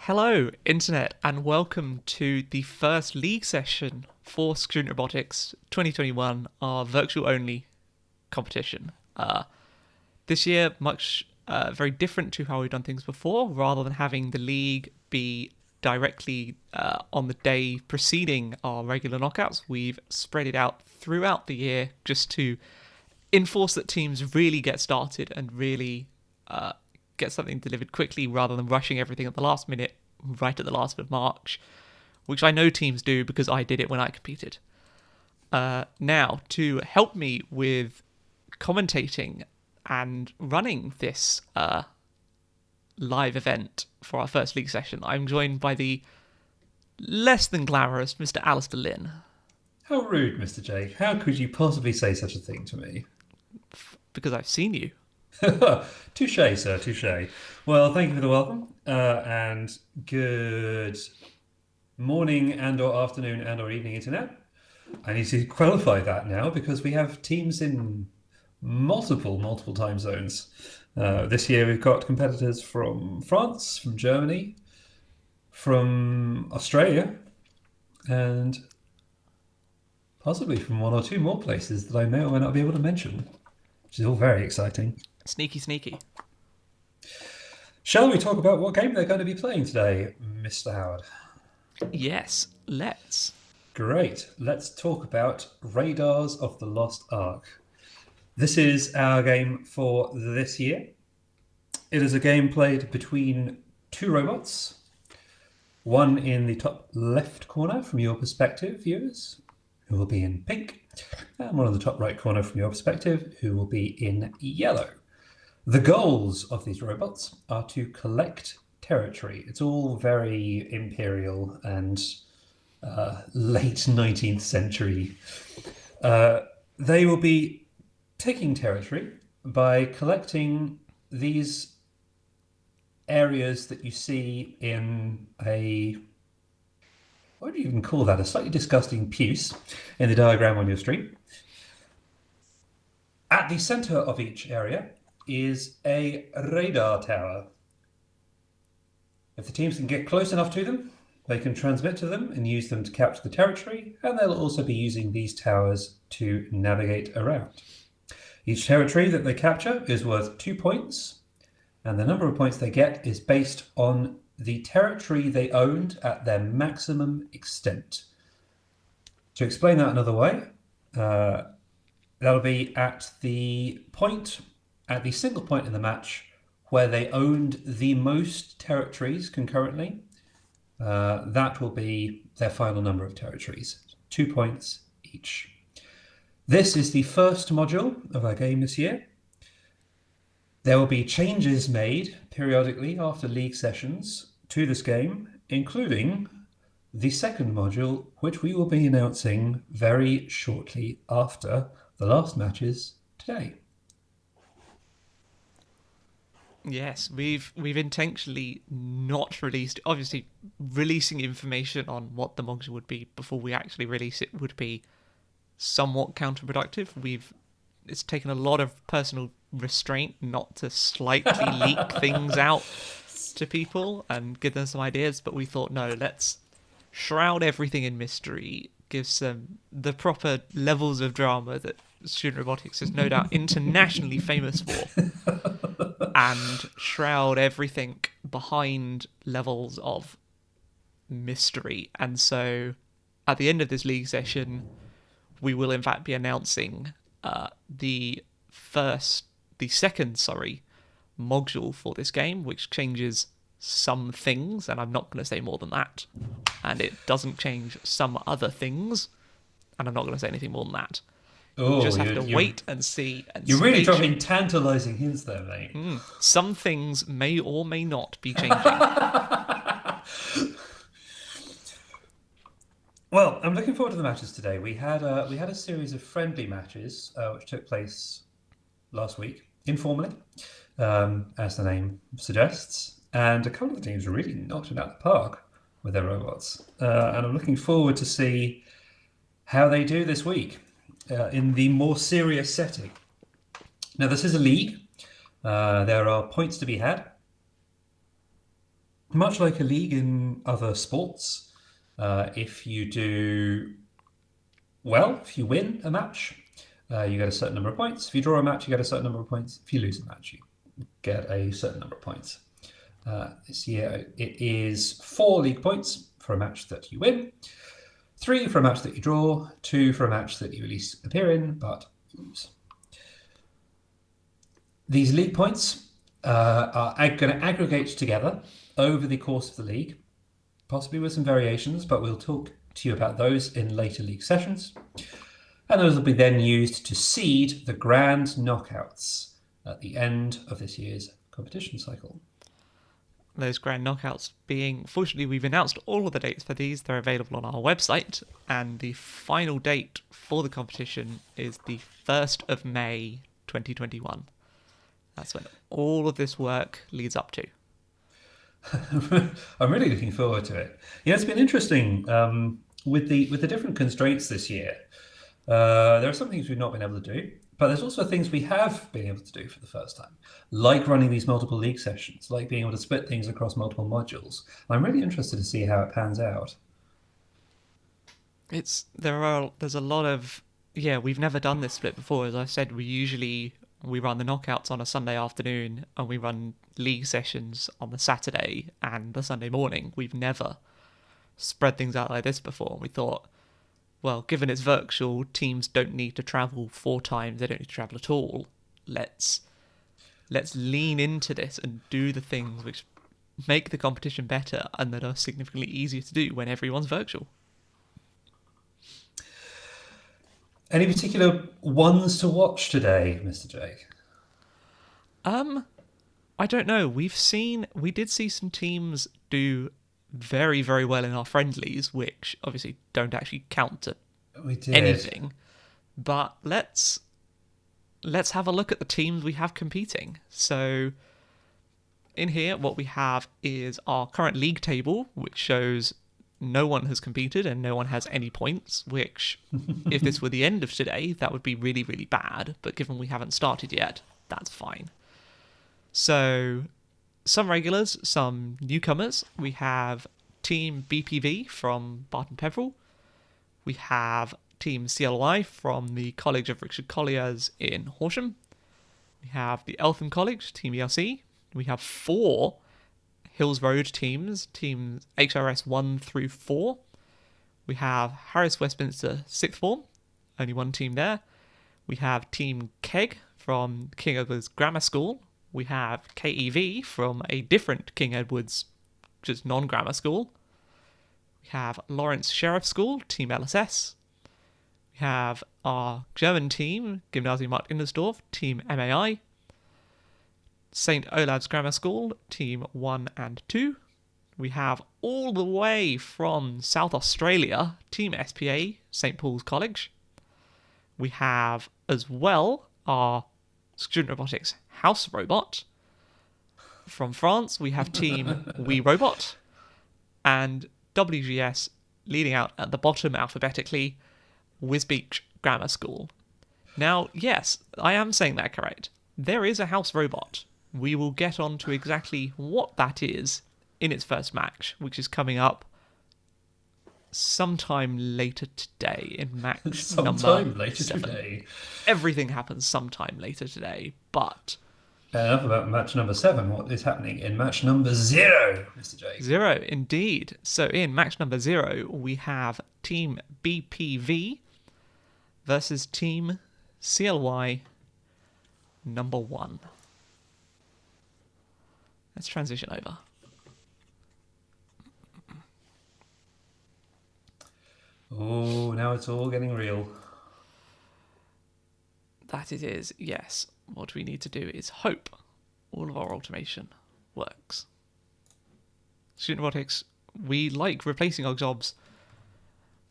Hello, Internet, and welcome to the first league session for Student Robotics 2021, our virtual-only competition. This year, very different to how we've done things before. Rather than having the league be directly on the day preceding our regular knockouts, we've spread it out throughout the year just to enforce that teams really get started and really get something delivered quickly rather than rushing everything at the last minute, right at the last of March, which I know teams do because I did it when I competed. Now, to help me with commentating and running this live event for our first league session, I'm joined by the less than glamorous Mr. Alistair Lynn. How rude, Mr. Jake. How could you possibly say such a thing to me? Because I've seen you. Touche, sir, touche. Well, thank you for the welcome, and good morning and or afternoon and or evening, Internet. I need to qualify that now because we have teams in multiple time zones. This year we've got competitors from France, from Germany, from Australia, and possibly from one or two more places that I may or may not be able to mention, which is all very exciting. Sneaky. Shall we talk about what game they're going to be playing today, Mr. Howard? Yes, let's. Great. Let's talk about Radars of the Lost Ark. This is our game for this year. It is a game played between two robots, one in the top left corner from your perspective, viewers, who will be in pink, and one in the top right corner from your perspective, who will be in yellow. The goals of these robots are to collect territory. It's all very imperial and late 19th century. They will be taking territory by collecting these areas that you see in what do you even call that? A slightly disgusting puce in the diagram on your screen. At the center of each area is a radar tower. If the teams can get close enough to them, they can transmit to them and use them to capture the territory, and they'll also be using these towers to navigate around. Each territory that they capture is worth 2 points, and the number of points they get is based on the territory they owned at their maximum extent. To explain that another way, that'll be at the single point in the match where they owned the most territories concurrently. That will be their final number of territories, 2 points each. This is the first module of our game this year. There will be changes made periodically after league sessions to this game, including the second module, which we will be announcing very shortly after the last matches today. Yes, we've intentionally not released. Obviously, releasing information on what the module would be before we actually release it would be somewhat counterproductive. It's taken a lot of personal restraint not to slightly leak things out to people and give them some ideas, but we thought, no, let's shroud everything in mystery, give some the proper levels of drama that Student Robotics is no doubt internationally famous for, and shroud everything behind levels of mystery. And so at the end of this league session, we will in fact be announcing the second module for this game, which changes some things, and I'm not going to say more than that. And it doesn't change some other things, and I'm not going to say anything more than that. You just have to wait and see. You're really dropping tantalising hints there, mate. Some things may or may not be changing. Well, I'm looking forward to the matches today. We had a series of friendly matches which took place last week, informally, as the name suggests, and a couple of the teams really knocked it out of the park with their robots. And I'm looking forward to see how they do this week in the more serious setting. Now, this is a league. There are points to be had. Much like a league in other sports, if you do well, if you win a match, you get a certain number of points. If you draw a match, you get a certain number of points. If you lose a match, you get a certain number of points. This year, it is 4 league points for a match that you win, 3 for a match that you draw, 2 for a match that you at least appear in but lose. These league points are going to aggregate together over the course of the league, possibly with some variations, but we'll talk to you about those in later league sessions. And those will be then used to seed the grand knockouts at the end of this year's competition cycle. Those grand knockouts being, fortunately, we've announced all of the dates for these. They're available on our website, and the final date for the competition is the 1st of May 2021. That's when all of this work leads up to. I'm really looking forward to it. Yeah, it's been interesting with the different constraints this year. There are some things we've not been able to do, but there's also things we have been able to do for the first time, like running these multiple league sessions, like being able to split things across multiple modules. I'm really interested to see how it pans out. There's a lot of, we've never done this split before. As I said, we run the knockouts on a Sunday afternoon and we run league sessions on the Saturday and the Sunday morning. We've never spread things out like this before. We thought, well, given it's virtual, teams don't need to travel 4 times. They don't need to travel at all. Let's lean into this and do the things which make the competition better and that are significantly easier to do when everyone's virtual. Any particular ones to watch today, Mr. Jake? I don't know. We did see some teams do very, very well in our friendlies, which obviously don't actually count to anything. But let's have a look at the teams we have competing. So in here, what we have is our current league table, which shows no one has competed and no one has any points, which, if this were the end of today, that would be really, really bad. But given we haven't started yet, that's fine. So, some regulars, some newcomers. We have Team BPV from Barton Peveril. We have Team CLY from the College of Richard Colliers in Horsham. We have the Eltham College, Team ELC. We have 4 Hills Road teams HRS 1 through 4. We have Harris Westminster 6th Form, only 1 team there. We have Team Keg from King Edward's Grammar School. We have KEV from a different King Edward's, just non-grammar school. We have Lawrence Sheriff School, Team LSS. We have our German team, Gymnasium Markt Indersdorf, Team MAI. St. Olave's Grammar School, Team 1 and 2. We have all the way from South Australia, Team SPA, St. Paul's College. We have as well our Student Robotics House Robot. From France, we have Team We Robot. And WGS, leading out at the bottom alphabetically, Wisbeach Grammar School. Now, yes, I am saying that correct. There is a house robot. We will get on to exactly what that is in its first match, which is coming up sometime later today in match sometime number later 7. Today. Everything happens sometime later today, but... Enough about match number 7. What is happening in match number 0, Mr. Jake? 0, indeed. So in match number 0, we have Team BPV versus Team CLY number 1. Let's transition over. Oh, now it's all getting real. That it is, yes. What we need to do is hope all of our automation works. Student Robotics, we like replacing our jobs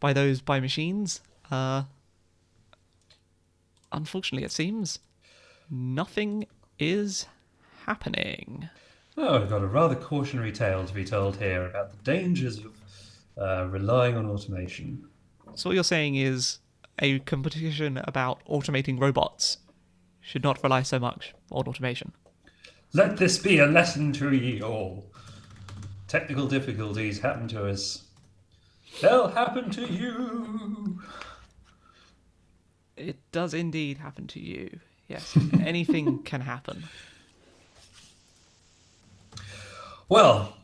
by machines. Unfortunately, it seems nothing is happening. Oh, I've got a rather cautionary tale to be told here about the dangers of relying on automation. So what you're saying is a competition about automating robots should not rely so much on automation. Let this be a lesson to ye all. Technical difficulties happen to us. They'll happen to you. It does indeed happen to you. Yes, anything can happen. Well,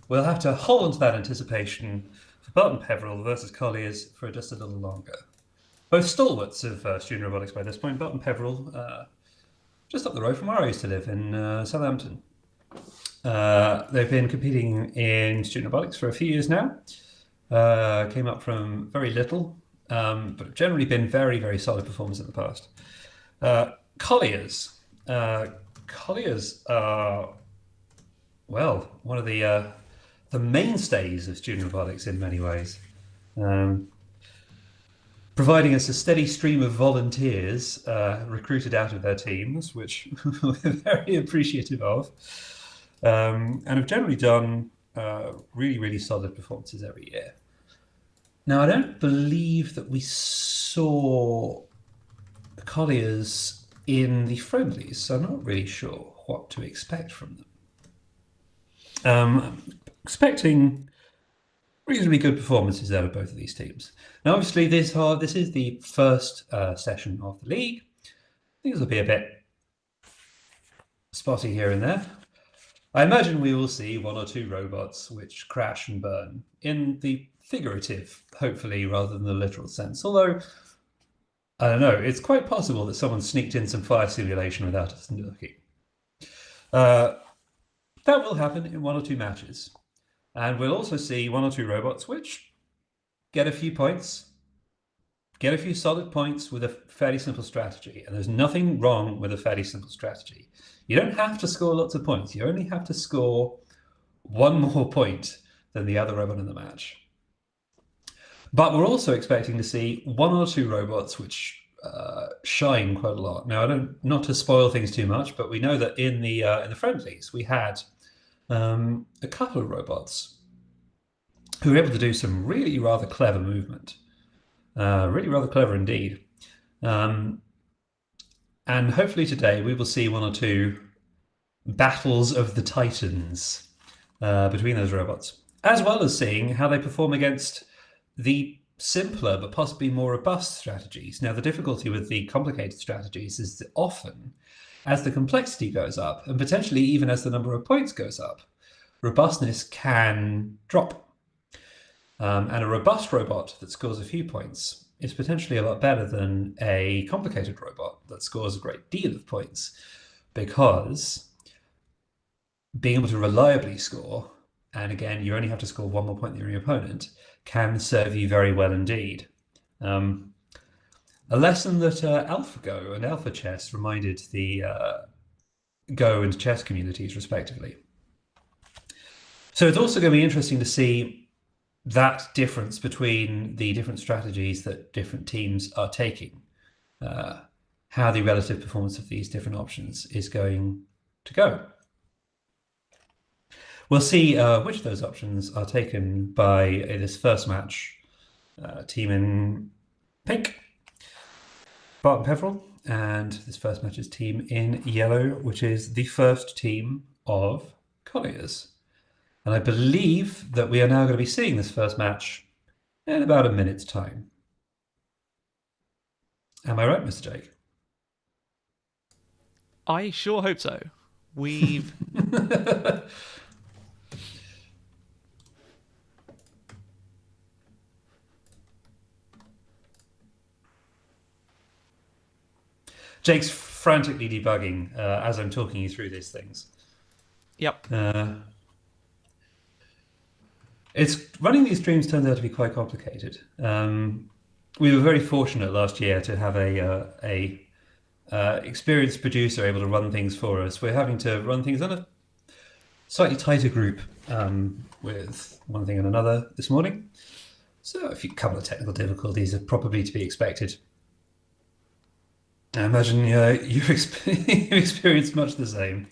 we'll have to hold on to that anticipation for Barton Peveril versus Colliers for just a little longer. Both stalwarts of student robotics by this point. Barton Peveril, just up the road from where I used to live in Southampton. They've been competing in student robotics for a few years now. Came up from very little, but have generally been very, very solid performers in the past. Colliers. Colliers are, well, one of the mainstays of student robotics in many ways. Providing us a steady stream of volunteers recruited out of their teams, which we're very appreciative of, and have generally done really, really solid performances every year. Now, I don't believe that we saw Colliers in the friendlies, so I'm not really sure what to expect from them. I'm expecting reasonably good performances out of both of these teams. Now, obviously, this is the first session of the league. Things will be a bit spotty here and there. I imagine we will see one or two robots which crash and burn in the figurative, hopefully, rather than the literal sense. Although, I don't know, it's quite possible that someone sneaked in some fire simulation without us looking. That will happen in one or two matches. And we'll also see one or two robots which get a few points, get a few solid points with a fairly simple strategy. And there's nothing wrong with a fairly simple strategy. You don't have to score lots of points. You only have to score one more point than the other robot in the match. But we're also expecting to see one or two robots which shine quite a lot. Now, not to spoil things too much, but we know that in the friendlies we had a couple of robots who were able to do some really rather clever movement, really rather clever indeed. And hopefully today we will see one or two battles of the titans between those robots, as well as seeing how they perform against the simpler but possibly more robust strategies. Now, the difficulty with the complicated strategies is that often, as the complexity goes up, and potentially even as the number of points goes up, robustness can drop. And a robust robot that scores a few points is potentially a lot better than a complicated robot that scores a great deal of points, because being able to reliably score, and again, you only have to score one more point than your opponent, can serve you very well indeed. A lesson that AlphaGo and Alpha Chess reminded the Go and chess communities, respectively. So it's also going to be interesting to see that difference between the different strategies that different teams are taking, how the relative performance of these different options is going to go. We'll see which of those options are taken by this first match. Team in pink, Barton Peveril, and this first match is team in yellow, which is the first team of Colliers. And I believe that we are now going to be seeing this first match in about a minute's time. Am I right, Mr. Jake? I sure hope so. We've... Jake's frantically debugging as I'm talking you through these things. Yep. It's running these streams turns out to be quite complicated. We were very fortunate last year to have a experienced producer able to run things for us. We're having to run things on a slightly tighter group with one thing and another this morning. So a couple of technical difficulties are probably to be expected. I imagine you've experienced much the same.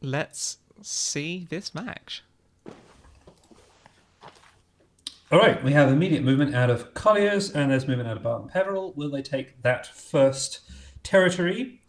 Let's see this match. All right, we have immediate movement out of Colliers, and there's movement out of Barton Peveril. Will they take that first territory?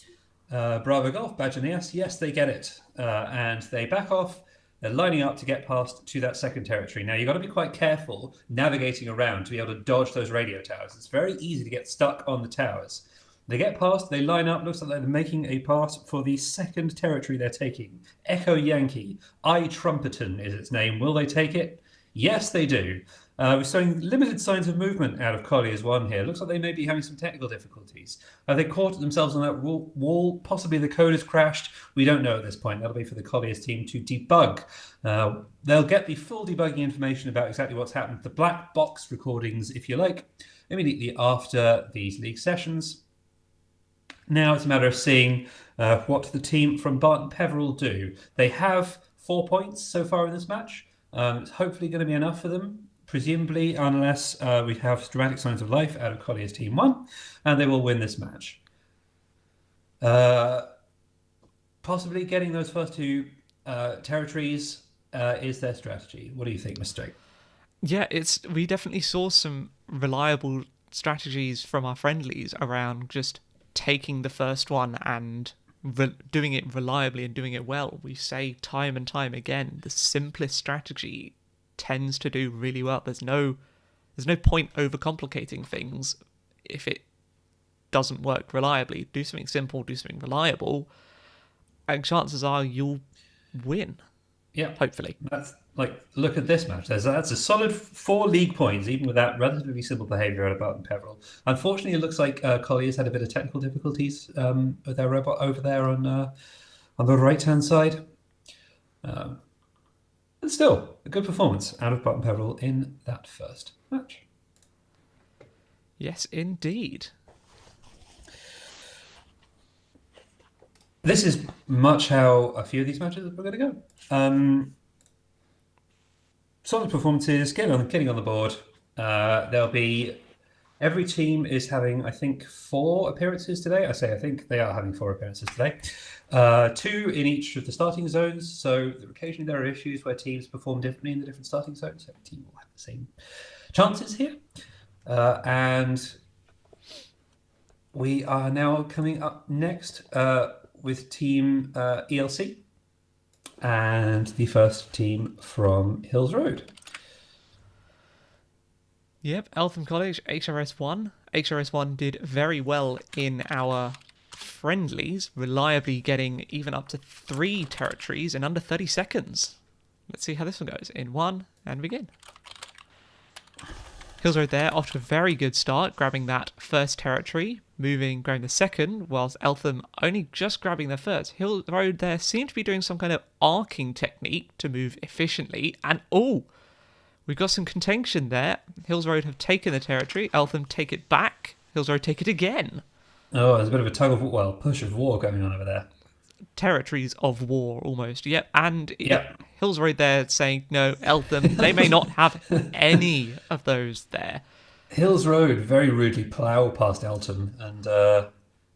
Bravo Golf, Badger Neas, yes, they get it. And they back off They're lining up to get past to that second territory. Now, you've got to be quite careful navigating around to be able to dodge those radio towers. It's very easy to get stuck on the towers. They get past, they line up, looks like they're making a pass for the second territory they're taking. Echo Yankee, I Trumpeton is its name. Will they take it? Yes, they do. We're showing limited signs of movement out of Collier's one here. Looks like they may be having some technical difficulties. They caught themselves on that wall. Possibly the code has crashed. We don't know at this point. That'll be for the Collier's team to debug. They'll get the full debugging information about exactly what's happened, the black box recordings, if you like, immediately after these league sessions. Now it's a matter of seeing what the team from Barton Peveril do. They have 4 points so far in this match. It's hopefully going to be enough for them. Presumably, unless we have dramatic signs of life out of Collier's team 1, and they will win this match. Possibly getting those first 2 territories is their strategy. What do you think, Mr. Jake? Yeah, we definitely saw some reliable strategies from our friendlies around just taking the first one and doing it reliably and doing it well. We say time and time again, the simplest strategy tends to do really well. There's no point overcomplicating things if it doesn't work reliably. Do something simple, do something reliable, and chances are you'll win. Yeah, hopefully. That's look at this match. That's a solid 4 league points, even with that relatively simple behaviour out of Barton Peveril. Unfortunately, it looks like Collier's had a bit of technical difficulties with their robot over there on the right hand side. But still, a good performance out of Barton Peveril in that first match. Yes, indeed. This is much how a few of these matches are going to go. Solid performances, getting on the board. There'll be every team is having, I think, 4 appearances today. I think they are having 4 appearances today. 2 in each of the starting zones. So occasionally there are issues where teams perform differently in the different starting zones. Every team will have the same chances here. And we are now coming up next with Team ELC and the first team from Hills Road. Yep, Eltham College, HRS1. HRS1 did very well in our friendlies, reliably getting even up to 3 territories in under 30 seconds. Let's see how this one goes. In 1, and begin. Hills Road there, off to a very good start, grabbing that first territory, grabbing the second, whilst Eltham only just grabbing the first. Hills Road there seem to be doing some kind of arcing technique to move efficiently, and we've got some contention there. Hills Road have taken the territory, Eltham take it back, Hills Road take it again. Oh, there's a bit of a push of war going on over there. Territories of war, almost. Yep, and Yep. Hills Road there saying, no, Eltham, they may not have any of those there. Hills Road very rudely plough past Eltham and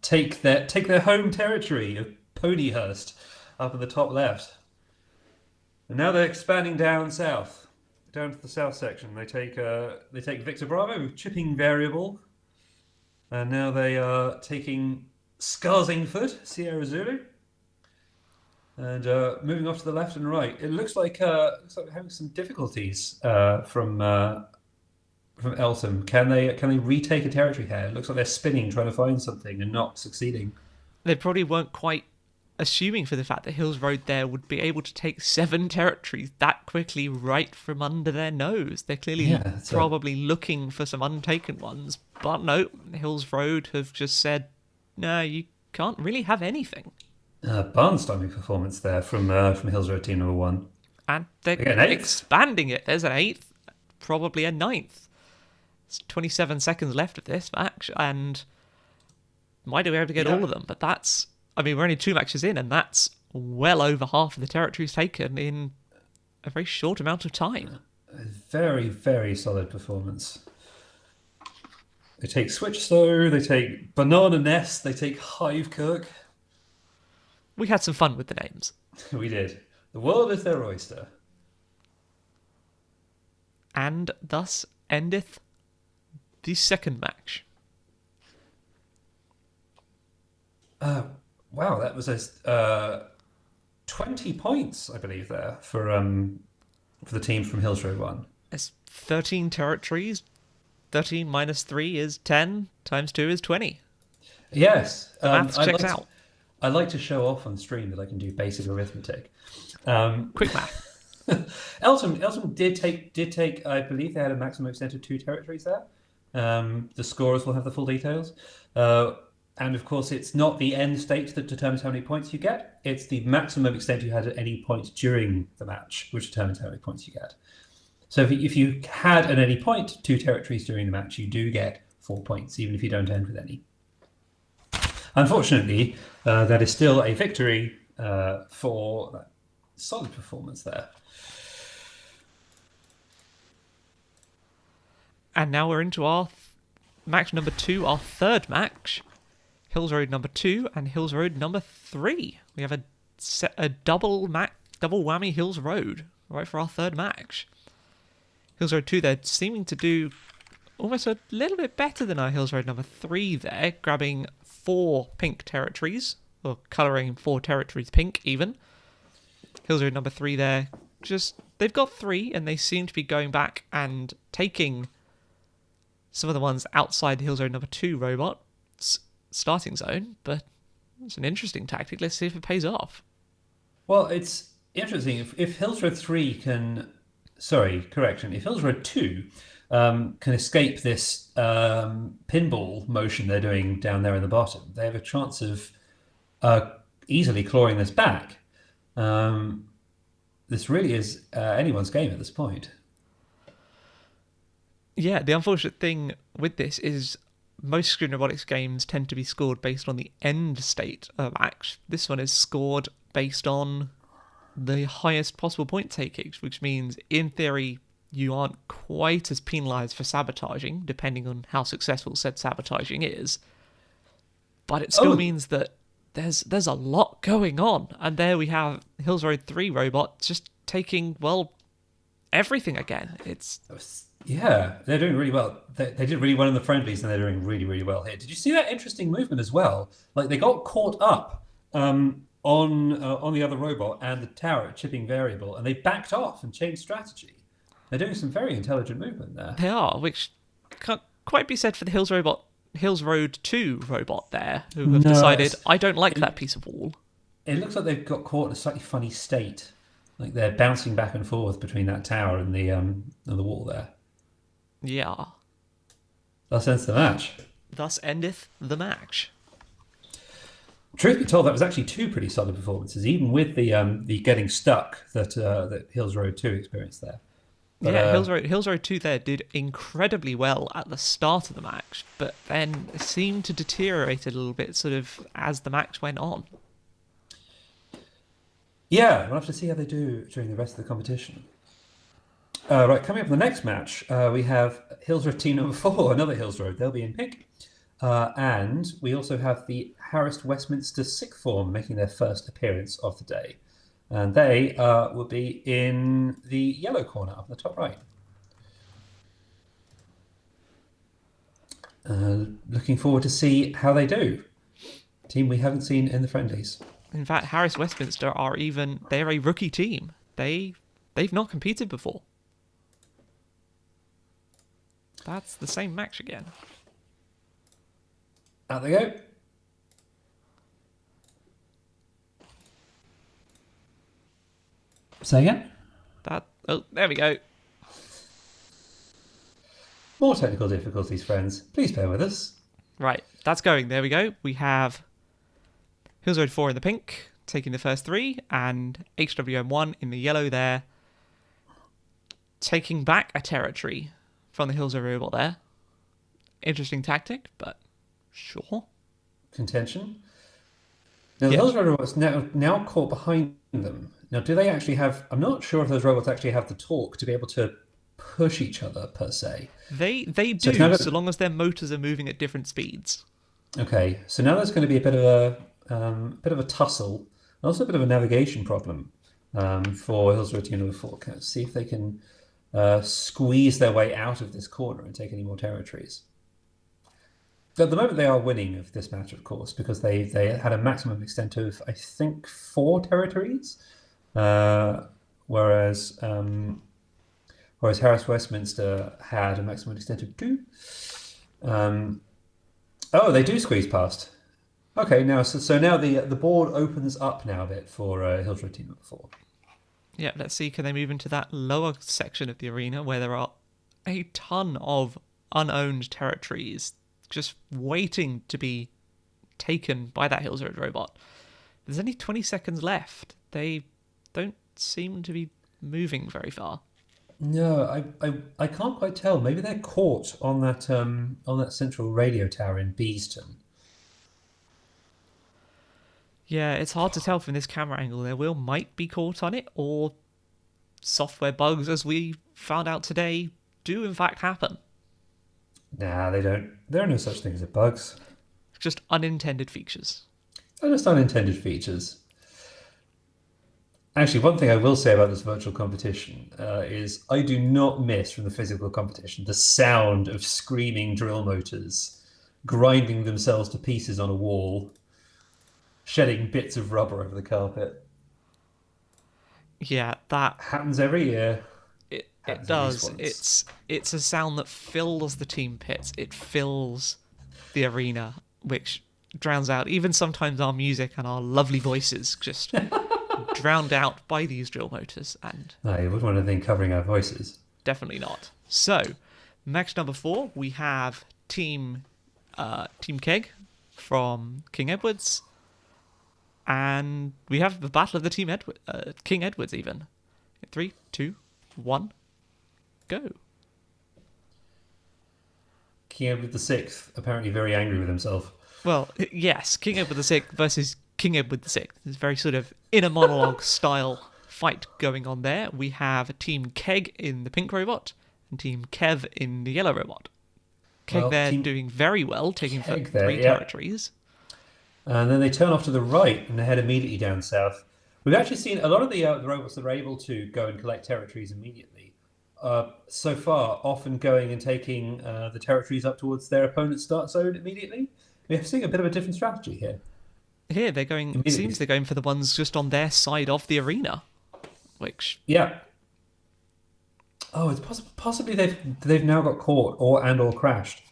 take their home territory of Ponyhurst up in the top left. And now they're expanding down south, down to the south section. They take Victor Bravo, chipping variable, and now they are taking Scarsingford, Sierra Zulu. And moving off to the left and right, it looks like we're having some difficulties from Eltham. Can they retake a territory here? It looks like they're spinning, trying to find something and not succeeding. They probably weren't quite assuming for the fact that Hills Road there would be able to take 7 territories that quickly right from under their nose. They're clearly probably looking for some untaken ones, but no, Hills Road have just said, no, you can't really have anything. Barnstorming performance there from Hills Road team number 1. And they're expanding it. There's an 8th, probably a 9th. It's 27 seconds left of this match, and might be able to get all of them. But we're only 2 matches in, and that's well over half of the territories taken in a very short amount of time. A very, very solid performance. They take Switchstow, they take Banana Nest, they take Hivekirk. We had some fun with the names. We did. The world is their oyster. And thus endeth the second match. Wow, that was a 20 points, I believe, there for the team from Hills Road 1. It's 13 territories. 13 minus 3 is 10, times 2 is 20. Yes, The maths checks out. I like to show off on stream that I can do basic arithmetic. Um, Quick math. Elton did take. I believe they had a maximum extent of 2 territories there. The scorers will have the full details. And of course, it's not the end state that determines how many points you get. It's the maximum extent you had at any point during the match, which determines how many points you get. So if you had at any point 2 territories during the match, you do get 4 points, even if you don't end with any. Unfortunately, that is still a victory for that solid performance there. And now we're into our match number 2, our third match. Hills Road number 2 and Hills Road number 3. We have a double whammy Hills Road right for our third match. Hills Road 2 they're seeming to do almost a little bit better than our Hills Road number 3 there, grabbing 4 pink territories, or colouring 4 territories pink even. Hills Road number 3 there, they've got 3 and they seem to be going back and taking some of the ones outside the Hills Road number 2 robots starting zone, but it's an interesting tactic. Let's see if it pays off. Well, it's interesting. If Hills Road 3 can... Sorry, correction. If Hills Road 2 can escape this pinball motion they're doing down there in the bottom, they have a chance of easily clawing this back. This really is anyone's game at this point. Yeah, the unfortunate thing with this is most screen robotics games tend to be scored based on the end state of match. This one is scored based on the highest possible point takings, which means in theory you aren't quite as penalised for sabotaging, depending on how successful said sabotaging is. But it still means that there's a lot going on, and there we have Hills Road 3 robot just taking, well, everything again. Yeah, they're doing really well. They did really well in the friendlies, and they're doing really, really well here. Did you see that interesting movement as well? Like, they got caught up on the other robot and the tower chipping variable, and they backed off and changed strategy. They're doing some very intelligent movement there. They are, which can't quite be said for the Hills Road 2 robot there, who have decided, I don't like that piece of wall. It looks like they've got caught in a slightly funny state. Like they're bouncing back and forth between that tower and the wall there. Yeah. Thus ends the match. Thus endeth the match. Truth be told, that was actually 2 pretty solid performances, even with the getting stuck that Hills Road 2 experienced there. But, yeah, Hills Road 2 there did incredibly well at the start of the match, but then seemed to deteriorate a little bit sort of as the match went on. Yeah, we'll have to see how they do during the rest of the competition. Right, coming up in the next match, we have Hills Road team number 4, another Hills Road. They'll be in pink. And we also have the Harris Westminster Sixth Form making their first appearance of the day. And they will be in the yellow corner up in the top right. Looking forward to see how they do. Team we haven't seen in the friendlies. In fact, Harris Westminster they're a rookie team. They've not competed before. That's the same match again. Out they go. Say again? There we go. More technical difficulties, friends. Please bear with us. Right, that's going. There we go. We have Hills Road 4 in the pink, taking the first 3, and HWM1 in the yellow there, taking back a territory from the Hills Road robot there. Interesting tactic, but sure. Contention. Now, the Hills Road robots now caught behind them. Now, do they actually have... I'm not sure if those robots actually have the torque to be able to push each other, per se. They do, so long as their motors are moving at different speeds. Okay, so now there's going to be a bit of a tussle, and also a bit of a navigation problem for Hills Road Team number 4. Let's see if they can squeeze their way out of this corner and take any more territories. At the moment, they are winning of this match, of course, because they had a maximum extent of, I think, 4 territories, uh, whereas Harris Westminster had a maximum extent of 2. Um, oh, they do squeeze past. Okay, now so now the board opens up now a bit for Hillsborough team number 4. Yeah, let's see, can they move into that lower section of the arena where there are a ton of unowned territories just waiting to be taken by that Hills Road robot. There's only 20 seconds left. They don't seem to be moving very far. No, I can't quite tell. Maybe they're caught on that central radio tower in Beeston. Yeah, it's hard to tell from this camera angle. Their wheel might be caught on it, or software bugs, as we found out today, do in fact happen. Nah, they don't. There are no such things as bugs. Just unintended features. They're just unintended features. Actually, one thing I will say about this virtual competition is I do not miss from the physical competition the sound of screaming drill motors grinding themselves to pieces on a wall, shedding bits of rubber over the carpet. Yeah, that Happens every year. it Happens at least does. once. It's a sound that fills the team pits. It fills the arena, which drowns out even sometimes our music and our lovely voices, just drowned out by these drill motors, and No, you wouldn't want anything covering our voices. definitely not. So, match number 4, we have Team Keg from King Edwards, and we have the Battle of the King Edwards even. 3, 2, 1, go. King Edward VI, apparently very angry with himself. Well, yes, King Edward VI versus King Edward VI. There's very sort of inner monologue style fight going on there. We have Team Keg in the pink robot and Team Kev in the yellow robot. Keg Well, there Team doing very well, taking Keg 3 there, yeah. territories. And then they turn off to the right and they head immediately down south. We've actually seen a lot of the robots that are able to go and collect territories immediately. So far, often going and taking the territories up towards their opponent's start zone immediately. We're seeing a bit of a different strategy here. Here they're going. It seems they're going for the ones just on their side of the arena, which Yeah. Oh, it's possibly they've now got caught or crashed.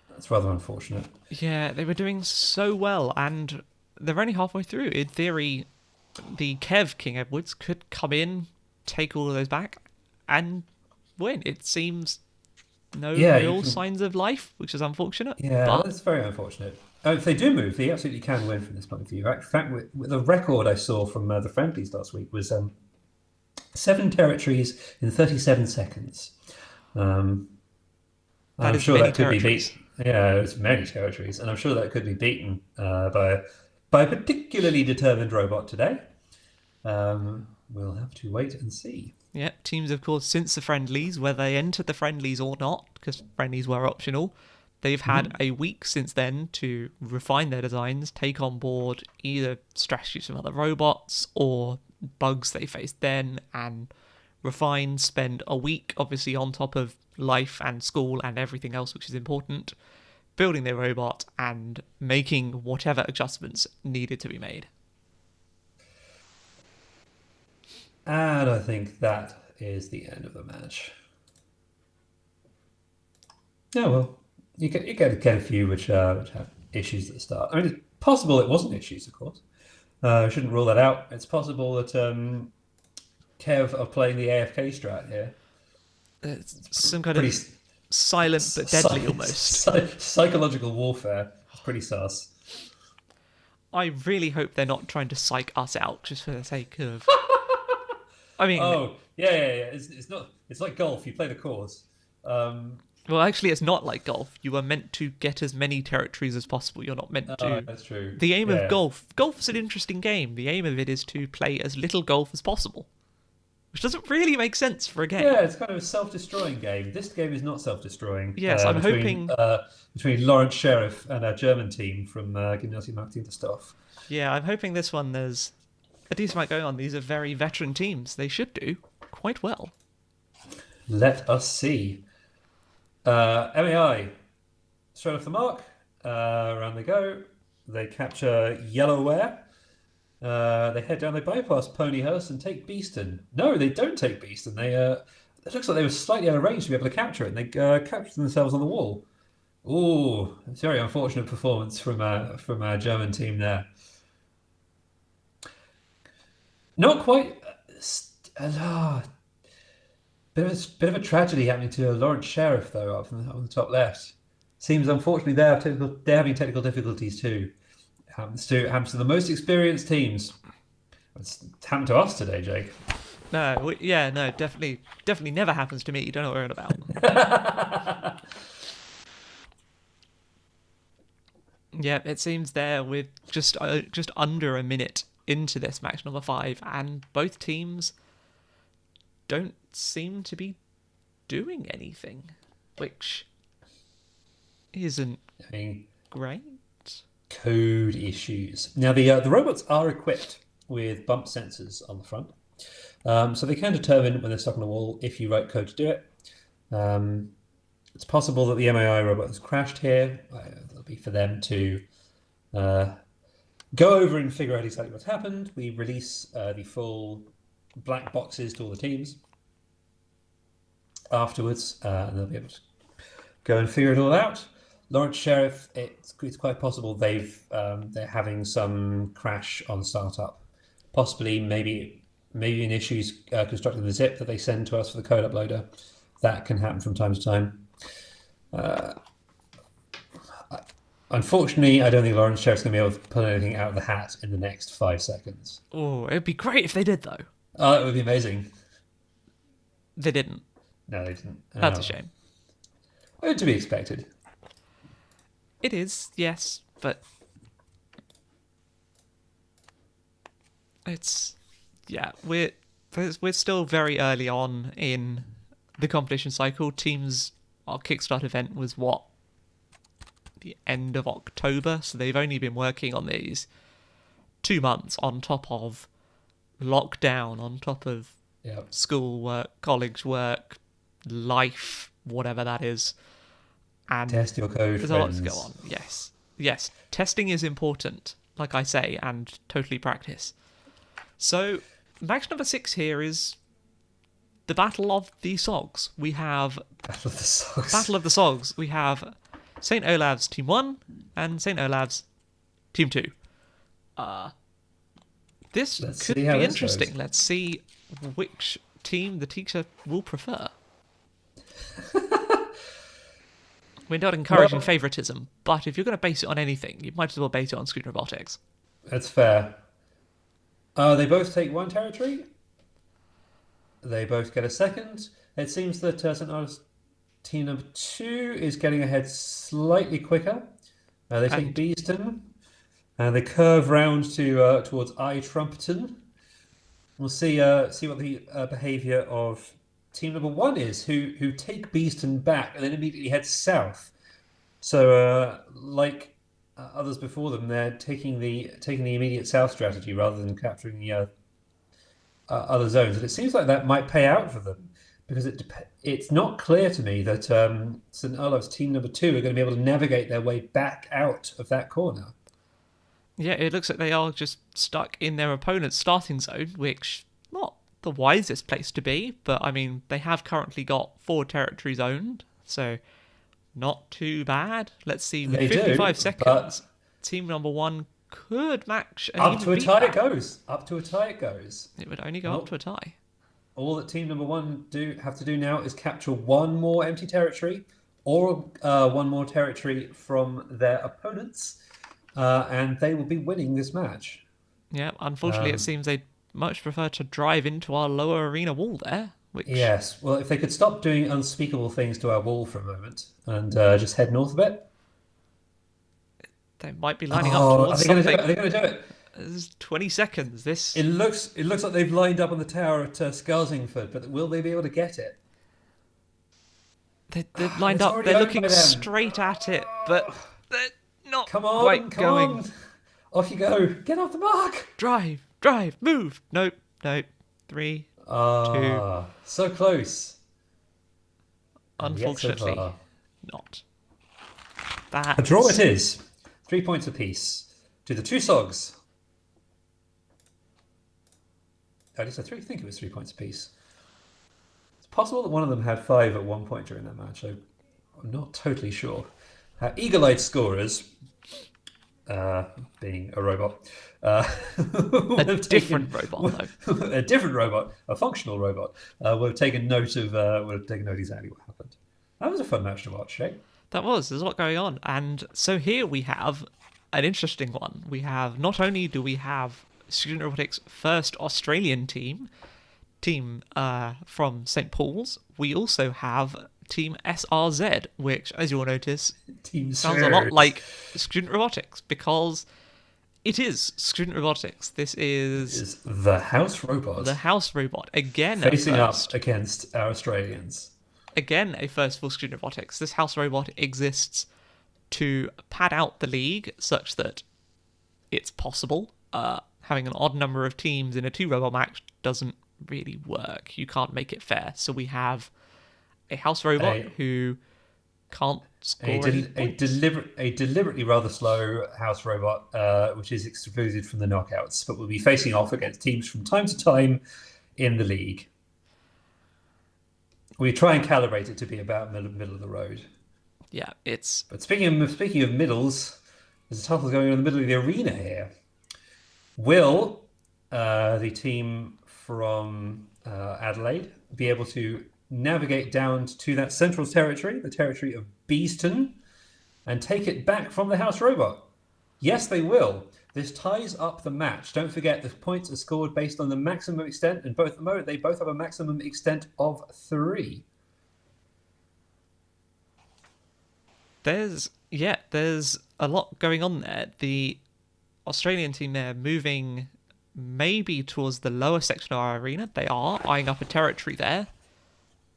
That's rather unfortunate. yeah, they were doing so well, and they're only halfway through. In theory, the Kev King Edwards could come in, take all of those back, and win. It seems no real signs of life, which is unfortunate. Yeah, but that's very unfortunate. If they do move, they absolutely can win from this point of view. In fact, with the record I saw from the friendlies last week was 7 territories in 37 seconds. I'm sure that could be beaten. Yeah, it's many territories, and I'm sure that could be beaten by a particularly determined robot today. We'll have to wait and see. yeah, teams, of course, since the friendlies, whether they entered the friendlies or not, because friendlies were optional, they've had a week since then to refine their designs, take on board either strategies from other robots or bugs they faced then, and refine, spend a week, obviously, on top of life and school and everything else which is important, building their robot and making whatever adjustments needed to be made. And I think that is the end of the match. Yeah, well, you get a few which have issues at the start. I mean, it's possible it wasn't issues, of course. I shouldn't rule that out. It's possible that Kev are playing the AFK strat here. It's some kind of silent but deadly almost. Psychological warfare. It's pretty sus. I really hope they're not trying to psych us out just for the sake of... I mean... Oh, yeah. It's not. It's like golf. You play the course. Well, actually, it's not like golf. You are meant to get as many territories as possible. You're not meant to... That's true. The aim of golf's an interesting game. The aim of it is to play as little golf as possible, which doesn't really make sense for a game. Yeah, it's kind of a self-destroying game. This game is not self-destroying. Yes, I'm hoping... between Lawrence Sheriff and our German team from Gymnasium Martin de Stoff. Yeah, I'm hoping this one there's a decent amount going on. These are very veteran teams. They should do quite well. Let us see. MEI, straight off the mark. Around they go. They capture Yellowware. They head down, they bypass Ponyhurst and take Beeston. No, they don't take Beeston. It looks like they were slightly out of range to be able to capture it, and they captured themselves on the wall. Ooh, it's a very unfortunate performance from our German team there. Not quite. Bit of a tragedy happening to Lawrence Sheriff though, up on the top left. Seems unfortunately they're having technical difficulties too. Happens to the most experienced teams. It's happened to us today, Jake. No, no, definitely never happens to me. You don't know what we're on about. Yeah, it seems there with just under a minute into this match number 5, and both teams don't seem to be doing anything, which isn't great. Code issues. Now the robots are equipped with bump sensors on the front, so they can determine when they're stuck on a wall if you write code to do it. It's possible that the MAI robot has crashed here. It'll be for them to go over and figure out exactly what's happened. We release the full black boxes to all the teams afterwards, and they'll be able to go and figure it all out. Lawrence Sheriff, it's quite possible they're having some crash on startup. Possibly, maybe in issues constructing the zip that they send to us for the code uploader. That can happen from time to time. Unfortunately, I don't think Lawrence Sheriff's going to be able to pull anything out of the hat in the next 5 seconds. Oh, it'd be great if they did, though. Oh, it would be amazing. They didn't. No, they didn't. That's a shame. To be expected. It is, yes, but we're still very early on in the competition cycle. Our Kickstart event was the end of October, so they've only been working on these 2 months on top of lockdown, on top of school work, college work, life, whatever that is. And test your code, there's a lot to go on. Yes. Testing is important, like I say, and totally practice. So, match number 6 here is the Battle of the Sogs. We have Battle of the Sogs. We have St. Olav's Team 1 and St. Olav's Team 2. This could be interesting. Let's see which team the teacher will prefer. We're not encouraging favoritism, but if you're going to base it on anything, you might as well base it on Screen Robotics. That's fair. They both take 1 territory. They both get a second. It seems that St. Ives team number 2 is getting ahead slightly quicker. They take Beeston, and they curve round towards I Trumpeton. We'll see what the behaviour of team number 1 is, who take Beeston back and then immediately head south. So, like others before them, they're taking the immediate south strategy rather than capturing the other zones. And it seems like that might pay out for them, because it's not clear to me that St. Olaf's team number 2 are going to be able to navigate their way back out of that corner. Yeah, it looks like they are just stuck in their opponent's starting zone, which not the wisest place to be, but I mean, they have currently got 4 territories owned, so not too bad. Let's see, with 55 seconds, team number 1 could match and up to a tie. It goes up to a tie. It goes. It would only go up to a tie. All that team number 1 have to do now is capture 1 more empty territory, or 1 more territory from their opponents, and they will be winning this match. Yeah, unfortunately, it seems they'd much prefer to drive into our lower arena wall there. Yes, well, if they could stop doing unspeakable things to our wall for a moment and just head north a bit. They might be lining up towards something. Are they going to do it? There's 20 seconds. It looks like they've lined up on the tower at Scarsingford, but will they be able to get it? They've lined up. They're looking straight at it, but they're not quite going. Off you go. Get off the mark. Drive, move. Nope. 3, 2. So close. Unfortunately, not. A draw it That's is. 3 points apiece to the two Sogs. At least I think it was 3 points apiece. It's possible that one of them had 5 at one point during that match. I'm not totally sure. Eagle-eyed scorers, being a robot, a different robot, though. a different robot, a functional robot, would have taken note exactly what happened. That was a fun match to watch, eh? That was. There's a lot going on. And so here we have an interesting one. We have, not only do we have Student Robotics' first Australian team from St. Paul's, we also have Team SRZ, which, as you'll notice, Team sounds a lot like Student Robotics, because it is Student Robotics. This is the house robot. the house robot. Again, facing up against our Australians. Again, a first for Student Robotics. This house robot exists to pad out the league such that it's possible. Having an odd number of teams in a 2-robot match doesn't really work. You can't make it fair. So we have a house robot who can't score a deliberately rather slow house robot, which is excluded from the knockouts, but will be facing off against teams from time to time in the league. We try and calibrate it to be about middle of the road. Yeah, it's. But speaking of middles, there's a tussle going on in the middle of the arena here. Will the team from Adelaide be able to navigate down to that central territory, the territory of Beeston, and take it back from the house robot? Yes, they will. This ties up the match. Don't forget, the points are scored based on the maximum extent, and they both have a maximum extent of 3. There's a lot going on there. The Australian team there moving maybe towards the lower section of our arena. They are eyeing up a territory there.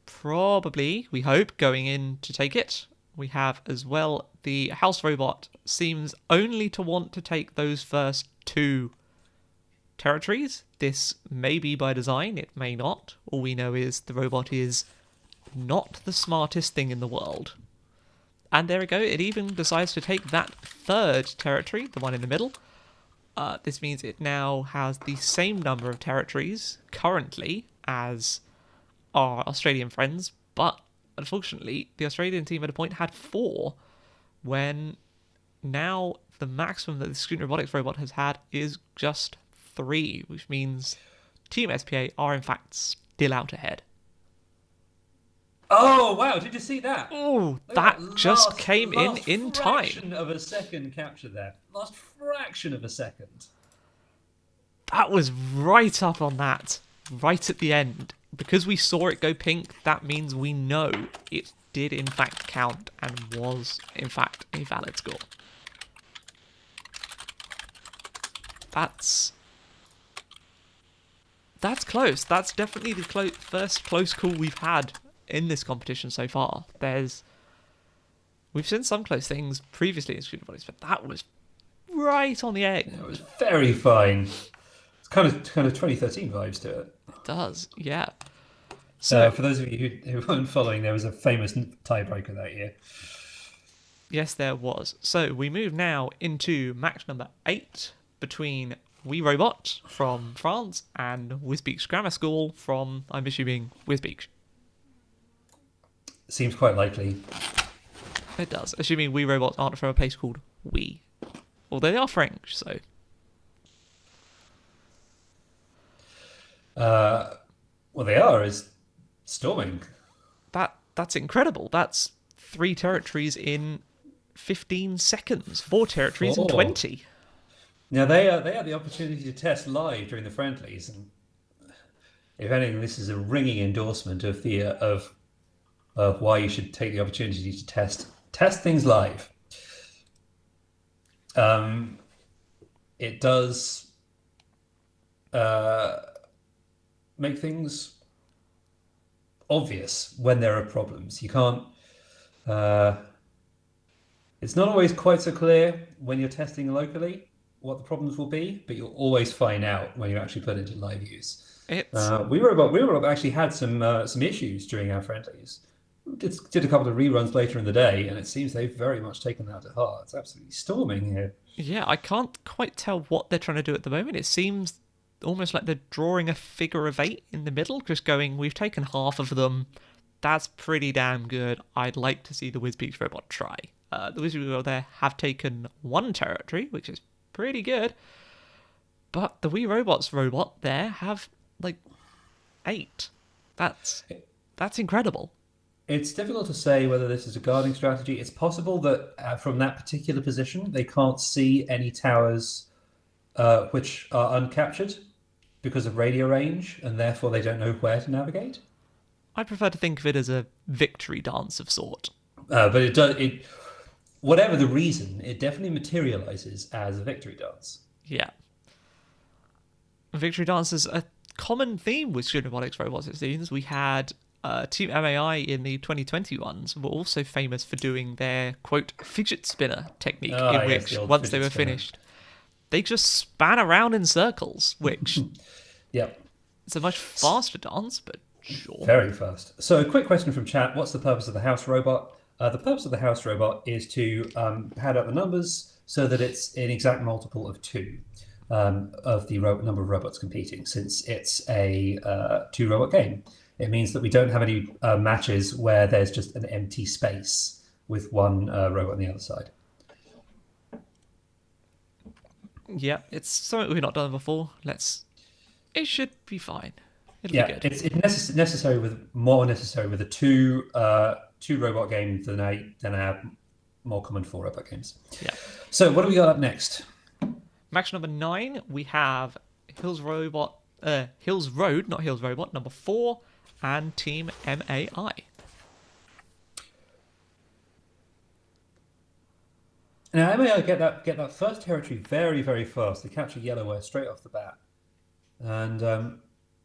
Probably, we hope, going in to take it. We have as well the house robot seems only to want to take those first 2 territories. This may be by design, it may not. All we know is the robot is not the smartest thing in the world. And there we go, it even decides to take that 3rd territory, the one in the middle. This means it now has the same number of territories currently as our Australian friends, but unfortunately, the Australian team at a point had 4, when now the maximum that the Student Robotics robot has had is just 3, which means Team SPA are in fact still out ahead. Oh, wow, did you see that? Oh, that just came in time. Fraction of a second capture there. Last fraction of a second. That was right up on that, right at the end. Because we saw it go pink, that means we know it did in fact count and was in fact a valid score. That's close. That's definitely the first close call we've had in this competition so far. We've seen some close things previously in Student Bodies, but that was right on the egg. It was very fine. It's kind of 2013 vibes to it. It does, yeah. So for those of you who weren't following, there was a famous tiebreaker that year. Yes, there was. So we move now into match number 8 between We Robot from France and Wisbeach Grammar School from, I'm assuming, Wisbeach. Seems quite likely. It does, assuming We Robots aren't from a place called We. Although they are French, so... What they are is storming. That's incredible. That's 3 territories in 15 seconds. 4 territories in 20. Now they had the opportunity to test live during the friendlies, and if anything, this is a ringing endorsement of the of why you should take the opportunity to test things live. It does make things obvious when there are problems. You can't. It's not always quite so clear when you're testing locally what the problems will be, but you'll always find out when you actually put it into live use. We Robot actually had some issues during our friendlies. did a couple of reruns later in the day, and it seems they've very much taken that to heart. It's absolutely storming here. Yeah, I can't quite tell what they're trying to do at the moment. It seems almost like they're drawing a figure of 8 in the middle, just going, we've taken half of them. That's pretty damn good. I'd like to see the Whizbeach robot try. The Whizbeach robot there have taken 1 territory, which is pretty good. But the Wii Robots robot there have, like, 8. That's incredible. It's difficult to say whether this is a guarding strategy. It's possible that from that particular position, they can't see any towers which are uncaptured because of radio range, and therefore they don't know where to navigate. I prefer to think of it as a victory dance of sort. But it does. Whatever the reason, it definitely materializes as a victory dance. Yeah. Victory dance is a common theme with Studio Robotics robots, it seems. We had Team MAI in the 2021s were also famous for doing their, quote, fidget spinner technique, in which, once they were finished, they just span around in circles, which Yep. it's a much faster dance, but sure. Very fast. So, a quick question from chat. What's the purpose of the house robot? The purpose of the house robot is to pad out the numbers so that it's an exact multiple of 2 of the number of robots competing, since it's a 2-robot game. It means that we don't have any matches where there's just an empty space with one robot on the other side. Yeah, it's something we've not done before. It should be fine. It'll be good. It's more necessary with a two robot game than a more common 4-robot games. Yeah. So what do we got up next? Match number 9, we have Hills Road, not Hills Robot, number 4, and Team MAI. Now MAI get that first territory very, very fast. They capture Yellowware straight off the bat, and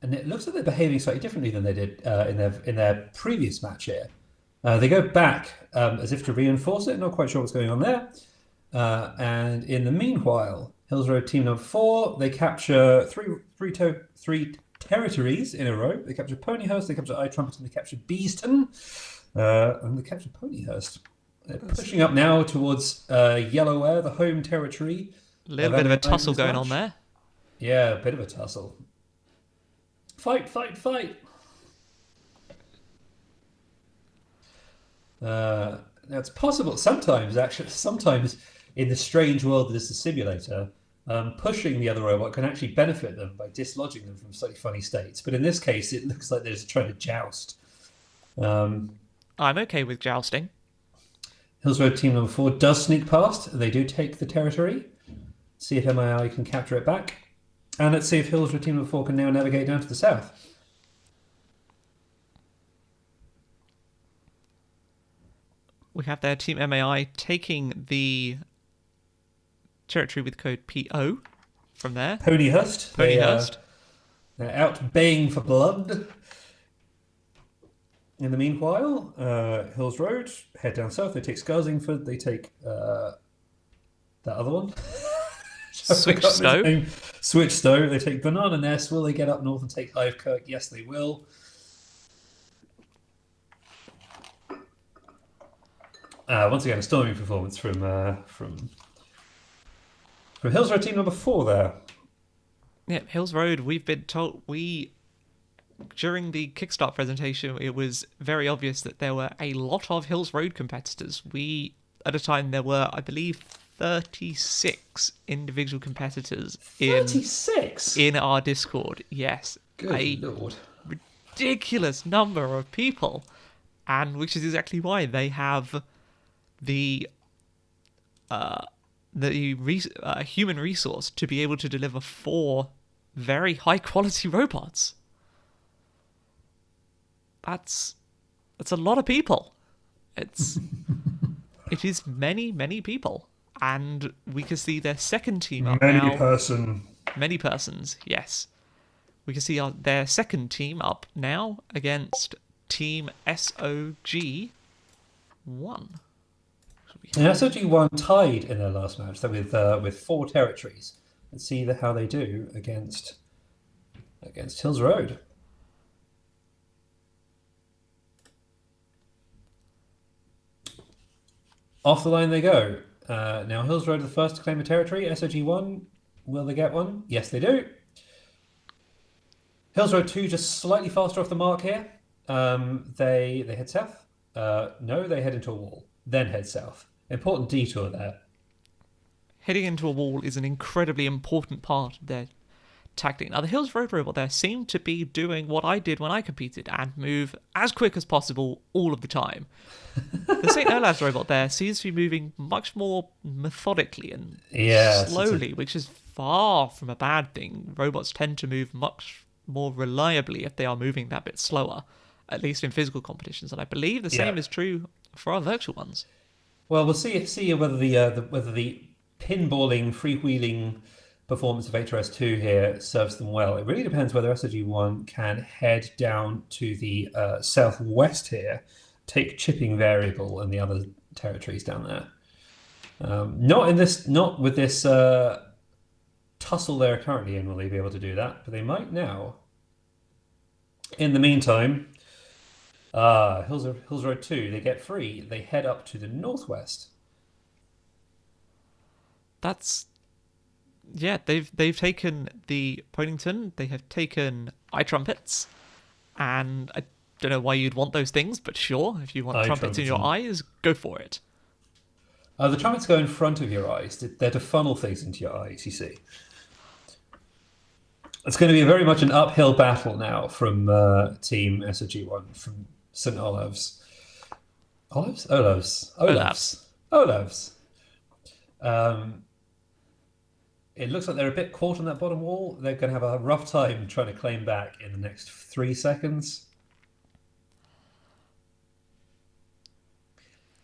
it looks like they're behaving slightly differently than they did in their previous match here. They go back as if to reinforce it. Not quite sure what's going on there. And in the meanwhile, Hills Road team number 4, they capture three territories in a row. They capture Ponyhurst, they capture I Trumpet, and they capture Beeston, and they capture Ponyhurst. They're pushing up now towards Yellowware, the home territory. A little bit of a tussle going on there. Yeah, a bit of a tussle. Fight, fight, fight! Now it's possible sometimes in the strange world that is the simulator, pushing the other robot can actually benefit them by dislodging them from slightly funny states. But in this case, it looks like they're trying to joust. I'm okay with jousting. Hills Road team number 4 does sneak past. They do take the territory. See if MII can capture it back. And let's see if Hills Road team number 4 can now navigate down to the south. We have their Team MAI taking the territory with code PO from there. Ponyhurst. Ponyhurst. They're out baying for blood. In the meanwhile, Hills Road head down south. They take Skarsingford. They take that other one. Switchstowe. Switchstowe. They take Banana Nest. Will they get up north and take Hivekirk? Yes, they will. Once again, a storming performance from Hills Road team number 4 there. Yeah, Hills Road, we've been told, during the Kickstart presentation, it was very obvious that there were a lot of Hills Road competitors. At a time, there were, I believe, 36 individual competitors 36? in our Discord. Yes. Good Lord. Ridiculous number of people. And which is exactly why they have the human resource to be able to deliver 4 very high quality robots. That's a lot of people. It is many people, and we can see their second team up now. Many persons, yes. We can see their second team up now against Team SOG1. And SOG1 tied in their last match, so with 4 territories. Let's see how they do against Hills Road. Off the line they go. Now, Hills Road are the first to claim a territory. SRG1, will they get one? Yes, they do. Hills Road 2 just slightly faster off the mark here. They head south. No, they head into a wall, then head south. Important detour there. Heading into a wall is an incredibly important part of their tactic. Now, the Hills Road robot there seemed to be doing what I did when I competed and move as quick as possible all of the time. The St. Olaf's robot there seems to be moving much more methodically and slowly, which is far from a bad thing. Robots tend to move much more reliably if they are moving that bit slower, at least in physical competitions. And I believe the same is true for our virtual ones. Well, we'll see whether the pinballing, freewheeling performance of HRS2 here serves them well. It really depends whether SRG1 can head down to the southwest here, take chipping variable and the other territories down there. Not with this tussle they're currently in will they be able to do that, but they might now. In the meantime, Hills Road 2, they get free. They head up to the northwest. They've taken the Podington, they have taken eye trumpets, and I don't know why you'd want those things, but sure, if you want trumpets in your eyes, go for it. The trumpets go in front of your eyes. They're to funnel things into your eyes, you see. It's going to be very much an uphill battle now from Team SRG1, from St. Olaf's. Olaf's. It looks like they're a bit caught on that bottom wall. They're going to have a rough time trying to claim back in the next 3 seconds.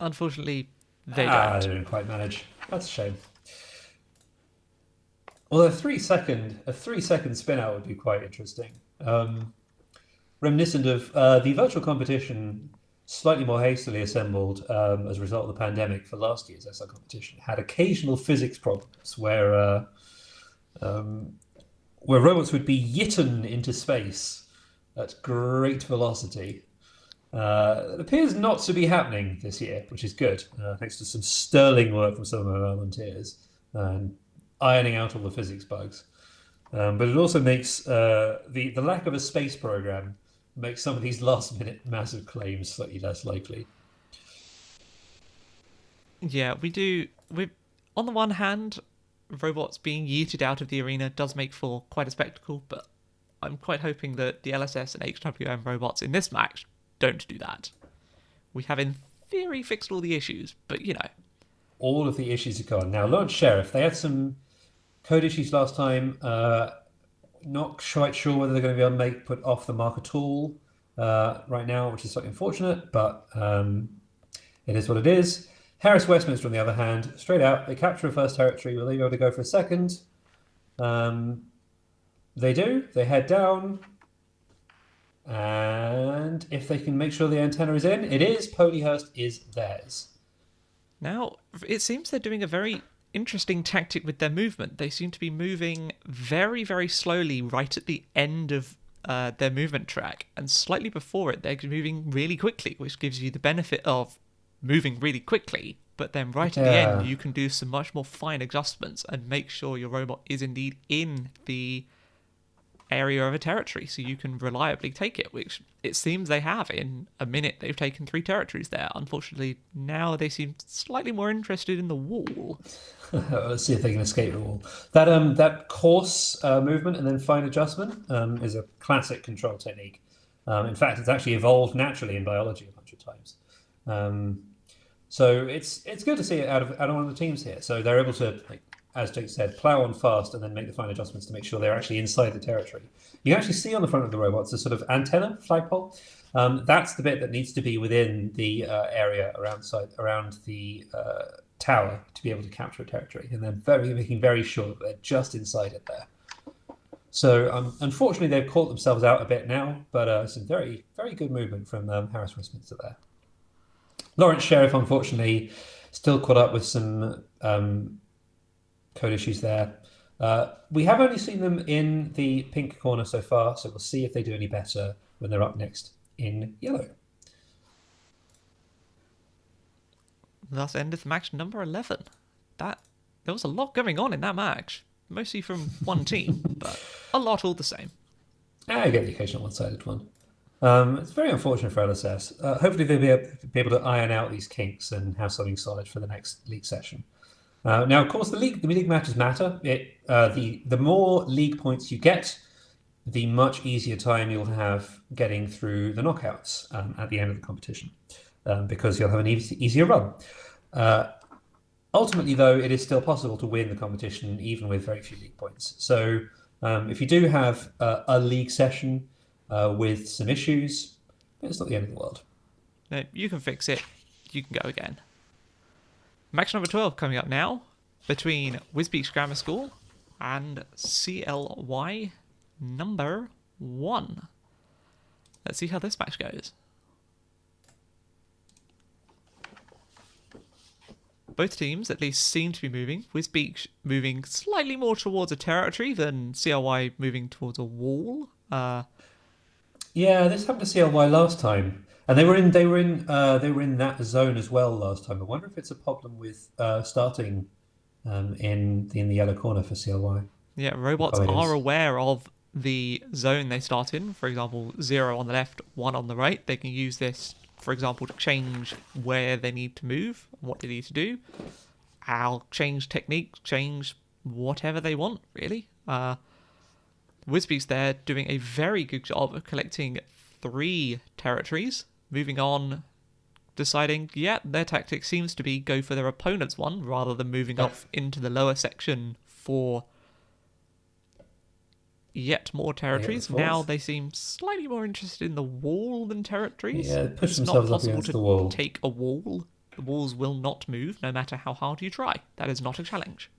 Unfortunately, they don't. They didn't quite manage. That's a shame. Well, a 3 second spin out would be quite interesting. Reminiscent of the virtual competition, slightly more hastily assembled as a result of the pandemic for last year's SR competition, had occasional physics problems where robots would be yitten into space at great velocity. It appears not to be happening this year, which is good, thanks to some sterling work from some of our volunteers and ironing out all the physics bugs. But it also makes the lack of a space program makes some of these last-minute massive claims slightly less likely. Yeah, we do. On the one hand, robots being yeeted out of the arena does make for quite a spectacle, but I'm quite hoping that the LSS and HWM robots in this match don't do that. We have, in theory, fixed all the issues, but you know. All of the issues are gone. Now, Lawrence Sheriff, they had some code issues last time. Not quite sure whether they're going to be able to put off the mark at all right now, which is slightly unfortunate, but it is what it is. Harris Westminster, on the other hand, straight out, they capture a first territory. Will they be able to go for a second? They do. They head down. And if they can make sure the antenna is in, it is. Ponyhurst is theirs. Now, it seems they're doing a very interesting tactic with their movement. They seem to be moving very, very slowly right at the end of their movement track, and slightly before it, they're moving really quickly, which gives you the benefit of moving really quickly, but then right at the end, you can do some much more fine adjustments and make sure your robot is indeed in the area of a territory, so you can reliably take it, which it seems they have. In a minute, they've taken 3 territories there. Unfortunately, now they seem slightly more interested in the wall. Let's see if they can escape the wall. That coarse movement and then fine adjustment is a classic control technique. In fact, it's actually evolved naturally in biology a bunch of times. So it's good to see it out of one of the teams here. So they're able to, as Jake said, plow on fast and then make the fine adjustments to make sure they're actually inside the territory. You actually see on the front of the robots a sort of antenna, flagpole. That's the bit that needs to be within the area around the tower to be able to capture a territory. And they're making very sure that they're just inside it there. So unfortunately, they've caught themselves out a bit now, but some very, very good movement from Harris Westminster there. Lawrence Sheriff, unfortunately, still caught up with some code issues there. We have only seen them in the pink corner so far, so we'll see if they do any better when they're up next in yellow. thus endeth match number 11. There was a lot going on in that match, mostly from one team, but a lot all the same. I get the occasional one-sided one. It's very unfortunate for LSS. Hopefully they'll be able to iron out these kinks and have something solid for the next league session. Now, of course, the league matches matter. The more league points you get, the much easier time you'll have getting through the knockouts at the end of the competition, because you'll have an easier run. Ultimately, though, it is still possible to win the competition even with very few league points. So if you do have a league session with some issues, it's not the end of the world. No, you can fix it. You can go again. Match number 12 coming up now between Wisbeach Grammar School and CLY number 1. Let's see how this match goes. Both teams at least seem to be moving. Wisbeach moving slightly more towards a territory than CLY moving towards a wall. Yeah, this happened to CLY last time, and they were in that zone as well last time. I wonder if it's a problem with starting in the yellow corner for CLY. Yeah, robots are aware of the zone they start in. For example, 0 on the left, 1 on the right. They can use this, for example, to change where they need to move, what they need to do. I'll change technique, change whatever they want, really. Wisbeach's there doing a very good job of collecting 3 territories. Moving on, deciding, their tactic seems to be go for their opponent's one rather than moving off into the lower section for yet more territories. Now they seem slightly more interested in the wall than territories. Yeah, they push themselves up against the wall. Take a wall. The walls will not move no matter how hard you try. That is not a challenge.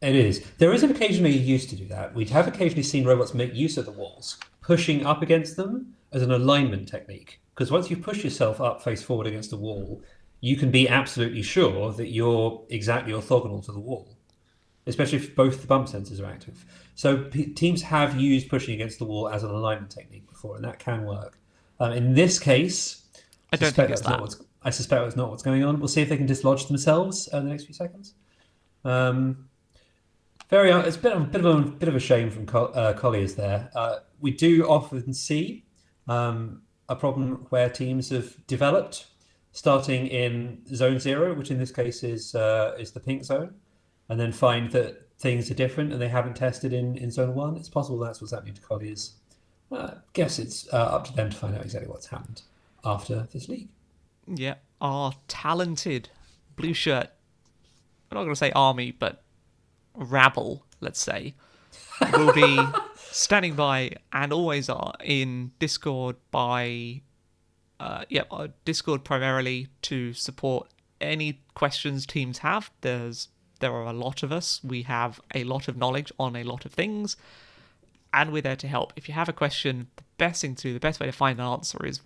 It is. There is an occasion where you used to do that. We have occasionally seen robots make use of the walls, pushing up against them as an alignment technique. Because once you push yourself up face forward against a wall, you can be absolutely sure that you're exactly orthogonal to the wall, especially if both the bump sensors are active. So teams have used pushing against the wall as an alignment technique before, and that can work. In this case, I don't think it's that. I suspect that's not what's going on. We'll see if they can dislodge themselves in the next few seconds. It's a bit of a shame from Colliers there. We do often see a problem where teams have developed, starting in zone 0, which in this case is the pink zone, and then find that things are different and they haven't tested in zone 1. It's possible that's what's happening to Colliers. I guess it's up to them to find out exactly what's happened after this league. Yeah, our talented blue shirt, I'm not going to say army, but rabble, let's say, will be standing by and always are in Discord Discord primarily to support any questions teams have. There are a lot of us. We have a lot of knowledge on a lot of things, and we're there to help. If you have a question, the best way to find an answer is,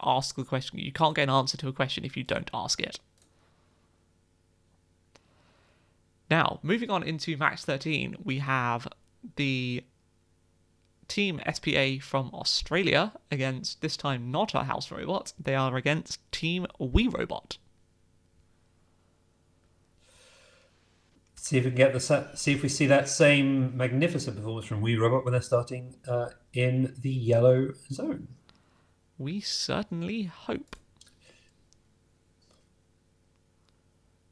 ask the question. You can't get an answer to a question if you don't ask it. Now, moving on into match 13, we have the Team SPA from Australia against, this time, not our house robot. They are against Team WeRobot. See if we see that same magnificent performance from WeRobot when they're starting in the yellow zone. We certainly hope.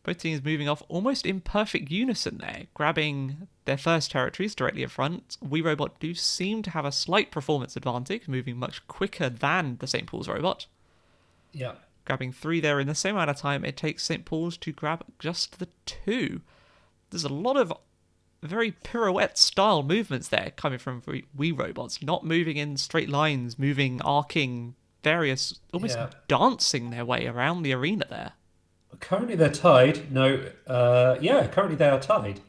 Both teams moving off almost in perfect unison there, grabbing their first territories directly up front. WeRobot do seem to have a slight performance advantage, moving much quicker than the St. Paul's robot. Yeah. Grabbing 3 there in the same amount of time it takes St. Paul's to grab just the 2. There's a lot of very pirouette-style movements there coming from WeRobots, not moving in straight lines, moving, arcing, various, almost dancing their way around the arena there. Currently they're tied. Currently they are tied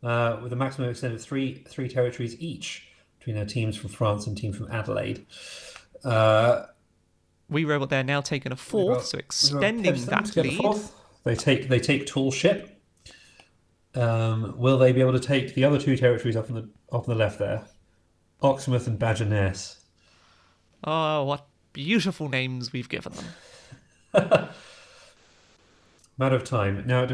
with a maximum extent of three territories each between their teams from France and team from Adelaide. WeRobot there now taking a 4th, so extending that lead. They take Tall Ship. Will they be able to take the other 2 territories off on the left there? Oxmouth and Badger-Ness. Oh, what beautiful names we've given them. Matter of time. Now,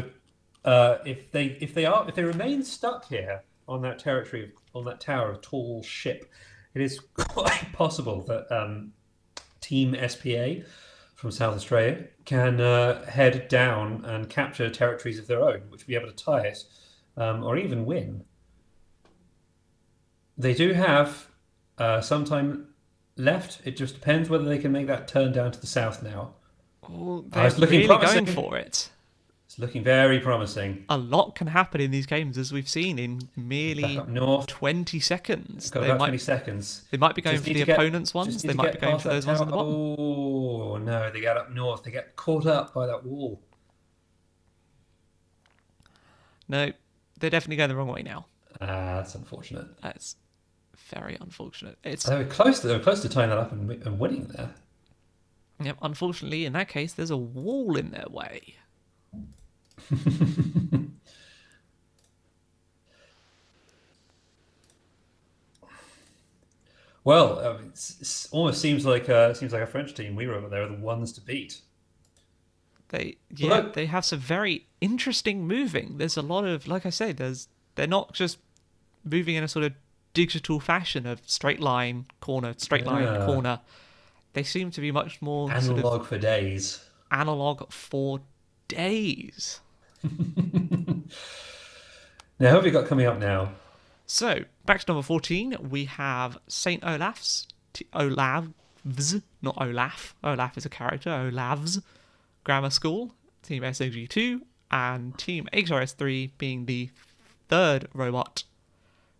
if they remain stuck here on that territory, on that tower of tall ship, it is quite possible that Team SPA from South Australia can head down and capture territories of their own, which will be able to tie it or even win. They do have some time left. It just depends whether they can make that turn down to the south now. Oh, they're It's looking really going promising. for it. It's looking very promising. A lot can happen in these games, as we've seen in Back merely up north. 20 seconds. Got about 20 seconds. They might be going Just for need the to get, opponent's ones. just need They to might be get going past for that those ones tower. on the bottom. Oh no, they get up north. They get caught up by that wall. No, they're definitely going the wrong way now. That's unfortunate. That's very unfortunate. It's They were close. They were close to tying that up and winning there. Yep, unfortunately, in that case, there's a wall in their way. Well, it almost seems like a French team. We were there are the ones to beat. Look, They have some very interesting moving. There's a lot of, like I said, they're not just moving in a sort of digital fashion of straight line, corner, straight line, yeah, corner. They seem to be much more sort of analog for days. analog for days. Now, who have we got coming up now? So, back to number 14, we have St. Olav's, not Olaf. Olaf is a character, Olav's Grammar School, Team SOG2, and Team HRS3 being the third robot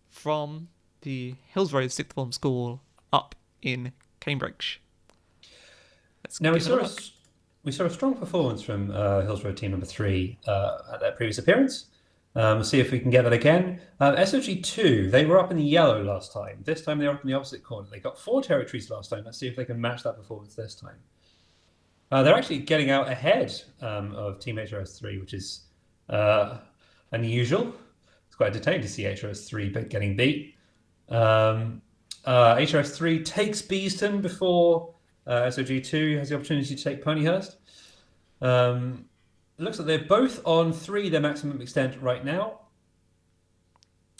from the Hillsroad Sixth Form School up in Cambridge. Now we saw a strong performance from Hillsborough team number 3 at their previous appearance. We'll see if we can get that again. SOG2, they were up in the yellow last time. This time they're up in the opposite corner. They got 4 territories last time. Let's see if they can match that performance this time. They're actually getting out ahead of Team HRS3, which is unusual. It's quite entertaining to see HRS3 getting beat. HRS3 takes Beeston before SOG2 has the opportunity to take Ponyhurst. It looks like they're both on 3 their maximum extent right now.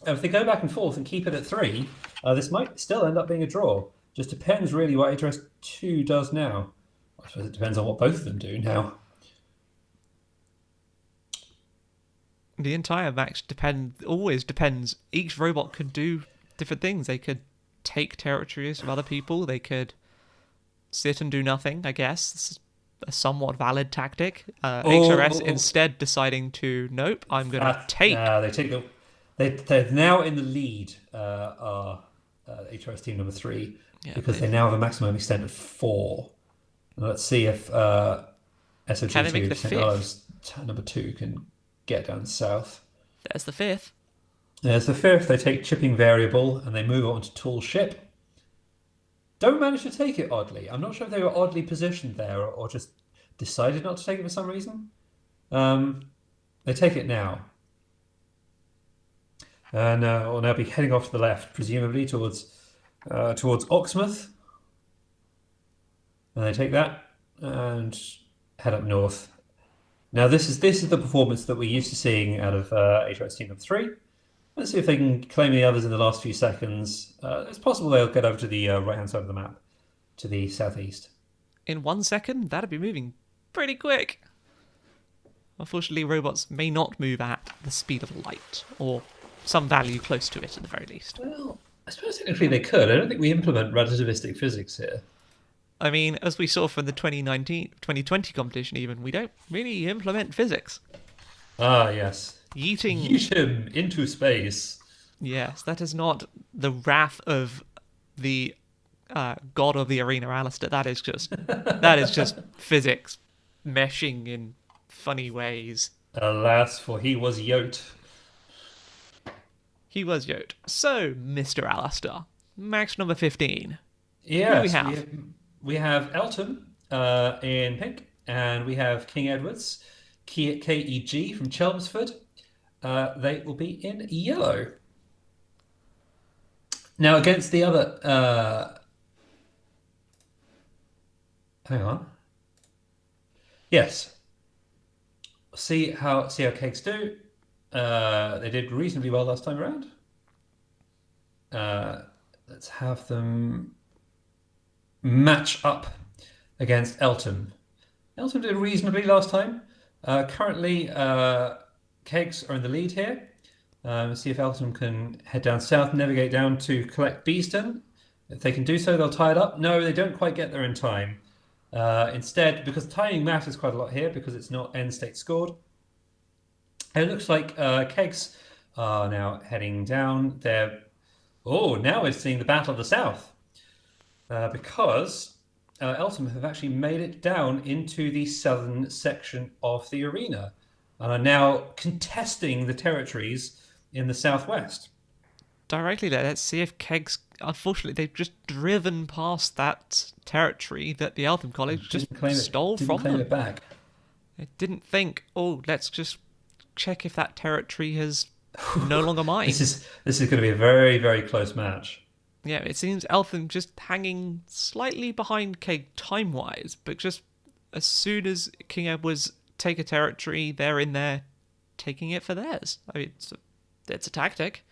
If they go back and forth and keep it at 3, this might still end up being a draw. Just depends really what HRS2 does now. I suppose it depends on what both of them do now. The entire match always depends. Each robot could do different things. They could take territories from other people. They could sit and do nothing, I guess. This is a somewhat valid tactic. HRS instead deciding to, nope, I'm going to take. They're now in the lead, are HRS team number 3, because they now have a maximum extent of 4. Let's see if SOG2, St. Olive's number 2, can get down south. There's the 5th. There's the 5th. They take chipping variable and they move on to tall ship. Don't manage to take it, oddly. I'm not sure if they were oddly positioned there or just decided not to take it for some reason. They take it now. And will now be heading off to the left, presumably towards Oxmouth. And they take that and head up north. Now this is the performance that we're used to seeing out of HRS team number 3. Let's see if they can claim the others in the last few seconds. It's possible they'll get over to the right-hand side of the map, to the southeast. In 1 second, that'd be moving pretty quick. Unfortunately, robots may not move at the speed of light, or some value close to it at the very least. Well, I suppose technically they could. I don't think we implement relativistic physics here. I mean, as we saw from the 2020 competition even, we don't really implement physics. Ah, yes. Yeet him into space. Yes, that is not the wrath of the god of the arena, Alistair. That is just physics meshing in funny ways. Alas, for he was Yote. He was Yote. So, Mr. Alistair, match number 15. Yes, who do we have? We have Elton in pink, and we have King Edwards, KEG from Chelmsford. They will be in yellow. Now, against the other... hang on. Yes. see how cakes do. They did reasonably well last time around. Let's have them match up against Elton. Elton did reasonably last time. Currently, cakes are in the lead here. See if Elton can head down south, navigate down to collect Beeston. If they can do so, they'll tie it up. No, they don't quite get there in time. Instead, because timing matters quite a lot here, because it's not end state scored, it looks like Kegs are now heading down. Now we're seeing the Battle of the South, because Eltham have actually made it down into the southern section of the arena and are now contesting the territories in the southwest. Directly there, let's see if Kegs. Unfortunately, they've just driven past that territory that the Eltham College just stole from them. Didn't claim it back. They didn't think, oh, let's just check if that territory is no longer mine. This is going to be a very, very close match. Yeah, it seems Eltham just hanging slightly behind Keg time-wise, but just as soon as King Edwards take a territory, they're in there taking it for theirs. I mean, it's a tactic.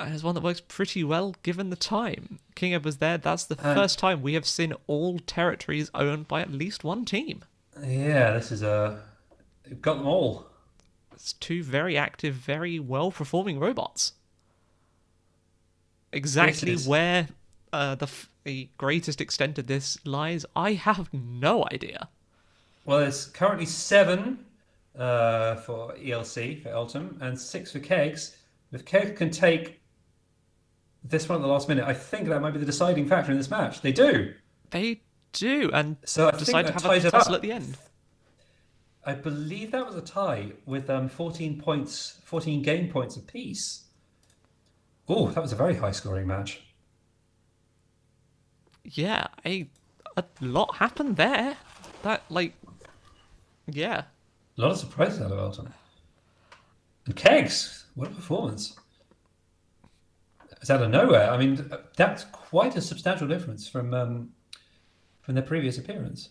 And it's one that works pretty well given the time. King Edwards there, that's the first time we have seen all territories owned by at least one team. Yeah, this is We've got them all. It's two very active, very well-performing robots. Exactly where the greatest extent of this lies, I have no idea. Well, there's currently 7 for ELC, for Eltham, and 6 for Kegs. If Kegs can take this one at the last minute, I think that might be the deciding factor in this match. They do. They do, and so I decide to think have a tussle at the end. I believe that was a tie with 14 game points apiece. Oh, that was a very high-scoring match. Yeah, a lot happened there. Yeah. A lot of surprises out of Elton. And Kegs, what a performance. It's out of nowhere. I mean, that's quite a substantial difference from their previous appearance.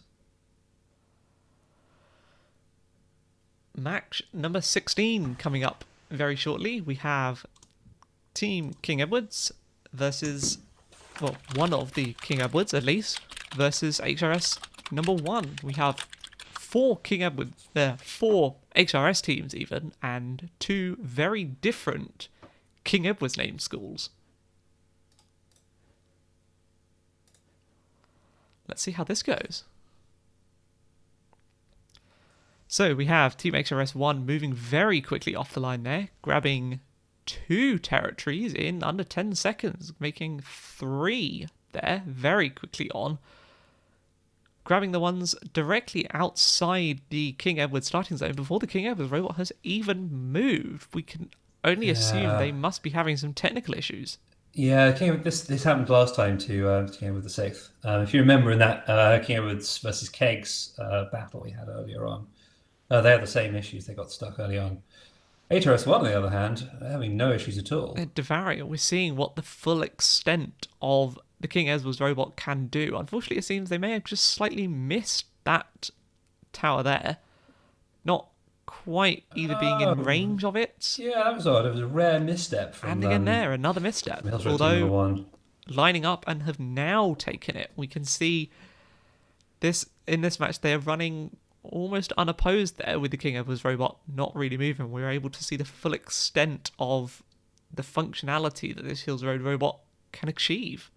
Match number 16 coming up very shortly. We have Team King Edwards versus, well, one of the King Edwards at least, versus HRS number 1. We have 4 HRS teams even, and 2 very different King Edwards named schools. Let's see how this goes. So we have Team HRS 1 moving very quickly off the line there, grabbing 2 territories in under 10 seconds, making 3 there very quickly on. Grabbing the ones directly outside the King Edward starting zone before the King Edward robot has even moved. We can only assume they must be having some technical issues. Yeah, this happened last time to King Edward the Sixth. If you remember in that King Edward's versus Kegs battle we had earlier on, they had the same issues. They got stuck early on. HRS1, on the other hand, having no issues at all. At Devaria, we're seeing what the full extent of the King Edward's robot can do. Unfortunately, it seems they may have just slightly missed that tower there. Not quite either being in range of it. Yeah, that was odd. It was a rare misstep from and again there, another misstep. Although lining up and have now taken it. We can see this in this match they're running almost unopposed there with the King Edward's robot not really moving. We're able to see the full extent of the functionality that this Hills Road robot can achieve.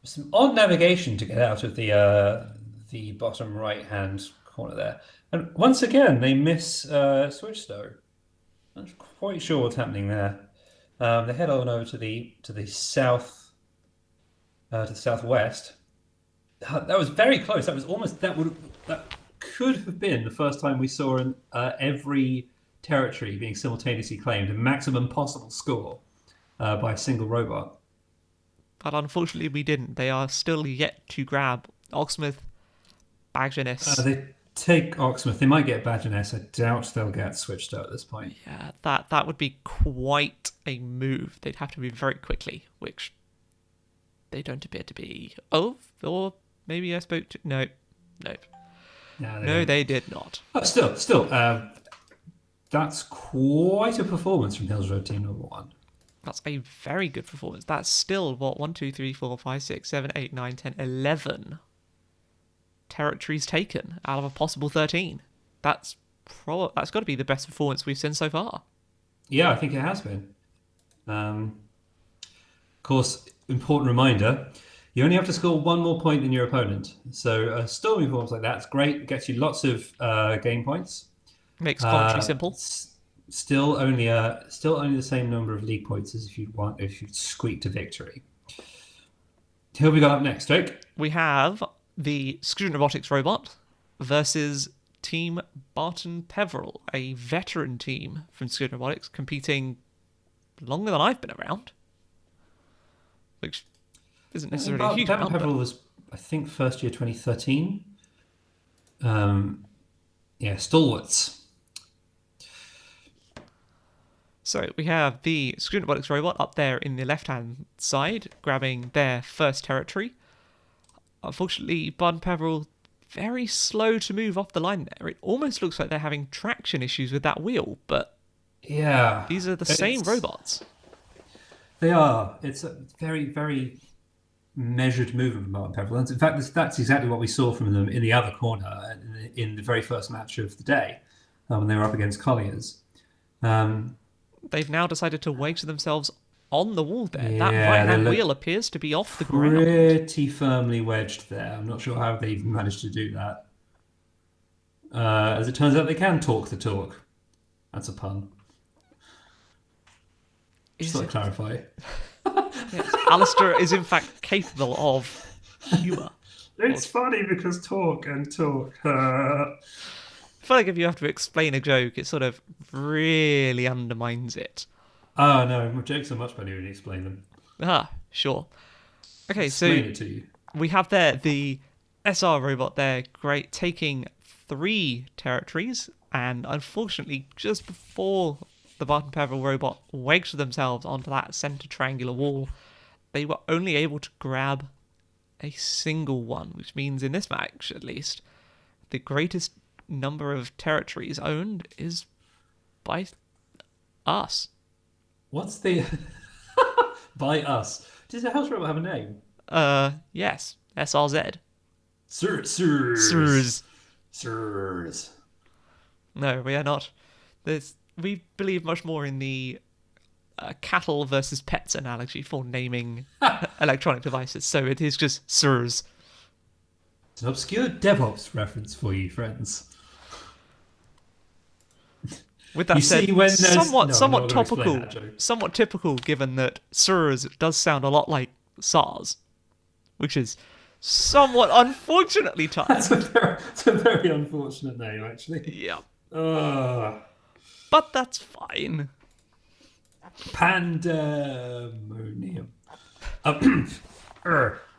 Some odd navigation to get out of the bottom right-hand corner there. And once again, they miss Switchstone. I'm not quite sure what's happening there. They head on over to the south, to the southwest. That was very close. That was almost that could have been the first time we saw every territory being simultaneously claimed, a maximum possible score by a single robot. But unfortunately, we didn't. They are still yet to grab Oxmouth, Bagginess. They take Oxmouth. They might get Badginess. I doubt they'll get switched out at this point. Yeah, that would be quite a move. They'd have to move very quickly, which they don't appear to be. Oh, or maybe I spoke to... Nope. No, they No, don't. they did not. Oh, still, that's quite a performance from Hills Road Team Number One. That's a very good performance. That's still, what, 1, 2, 3, 4, 5, 6, 7, 8, 9, 10, 11 territories taken out of a possible 13. That's got to be the best performance we've seen so far. Yeah, I think it has been. Of course, important reminder: you only have to score one more point than your opponent. So a storming performance like that's great. It gets you lots of game points. Makes commentary Uh, simple. still only the same number of league points as if you squeak to victory. Who have we got up next, Jake? We have the Screen Robotics robot versus Team Barton Peveril, a veteran team from Screen Robotics, competing longer than I've been around, which isn't necessarily a huge amount. Pebble was, I think, first year 2013. Yeah, stalwarts. So we have the Screen Robotics robot up there in the left-hand side, grabbing their first territory. Unfortunately, Barton Peveril very slow to move off the line there. It almost looks like they're having traction issues with that wheel, but Yeah, these are the same robots. They are. It's a very, very measured movement from Martin Peville. In fact, that's exactly what we saw from them in the other corner in the very first match of the day when they were up against Colliers. They've now decided to wedge themselves on the wall there. Yeah, that right-hand wheel appears to be off the ground. Pretty firmly wedged there. I'm not sure how they even managed to do that. As it turns out, they can talk the talk. That's a pun. Just to clarify. Yes. Alistair is in fact capable of humour. It's funny because talk and talk. I feel like if you have to explain a joke, it sort of really undermines it. Oh no, jokes are much better when you explain them. Ah, sure. Okay, Explain so it to you. we have there the SR robot there, great, taking 3 territories, and unfortunately, just before the Barton Peveril robot wedged themselves onto that centre triangular wall, they were only able to grab a single one, which means in this match, at least, the greatest number of territories owned is by us. What's the by us? Does the house robot have a name? Yes, SRZ. Sirs. No, we are not. We believe much more in the cattle versus pets analogy for naming electronic devices, so it is just Sirs. It's an obscure DevOps reference for you, friends. With that said, somewhat topical, somewhat typical, given that SIRS does sound a lot like SARS, which is somewhat unfortunately timed. It's a very unfortunate name, actually. Yeah. But that's fine. Pandemonium.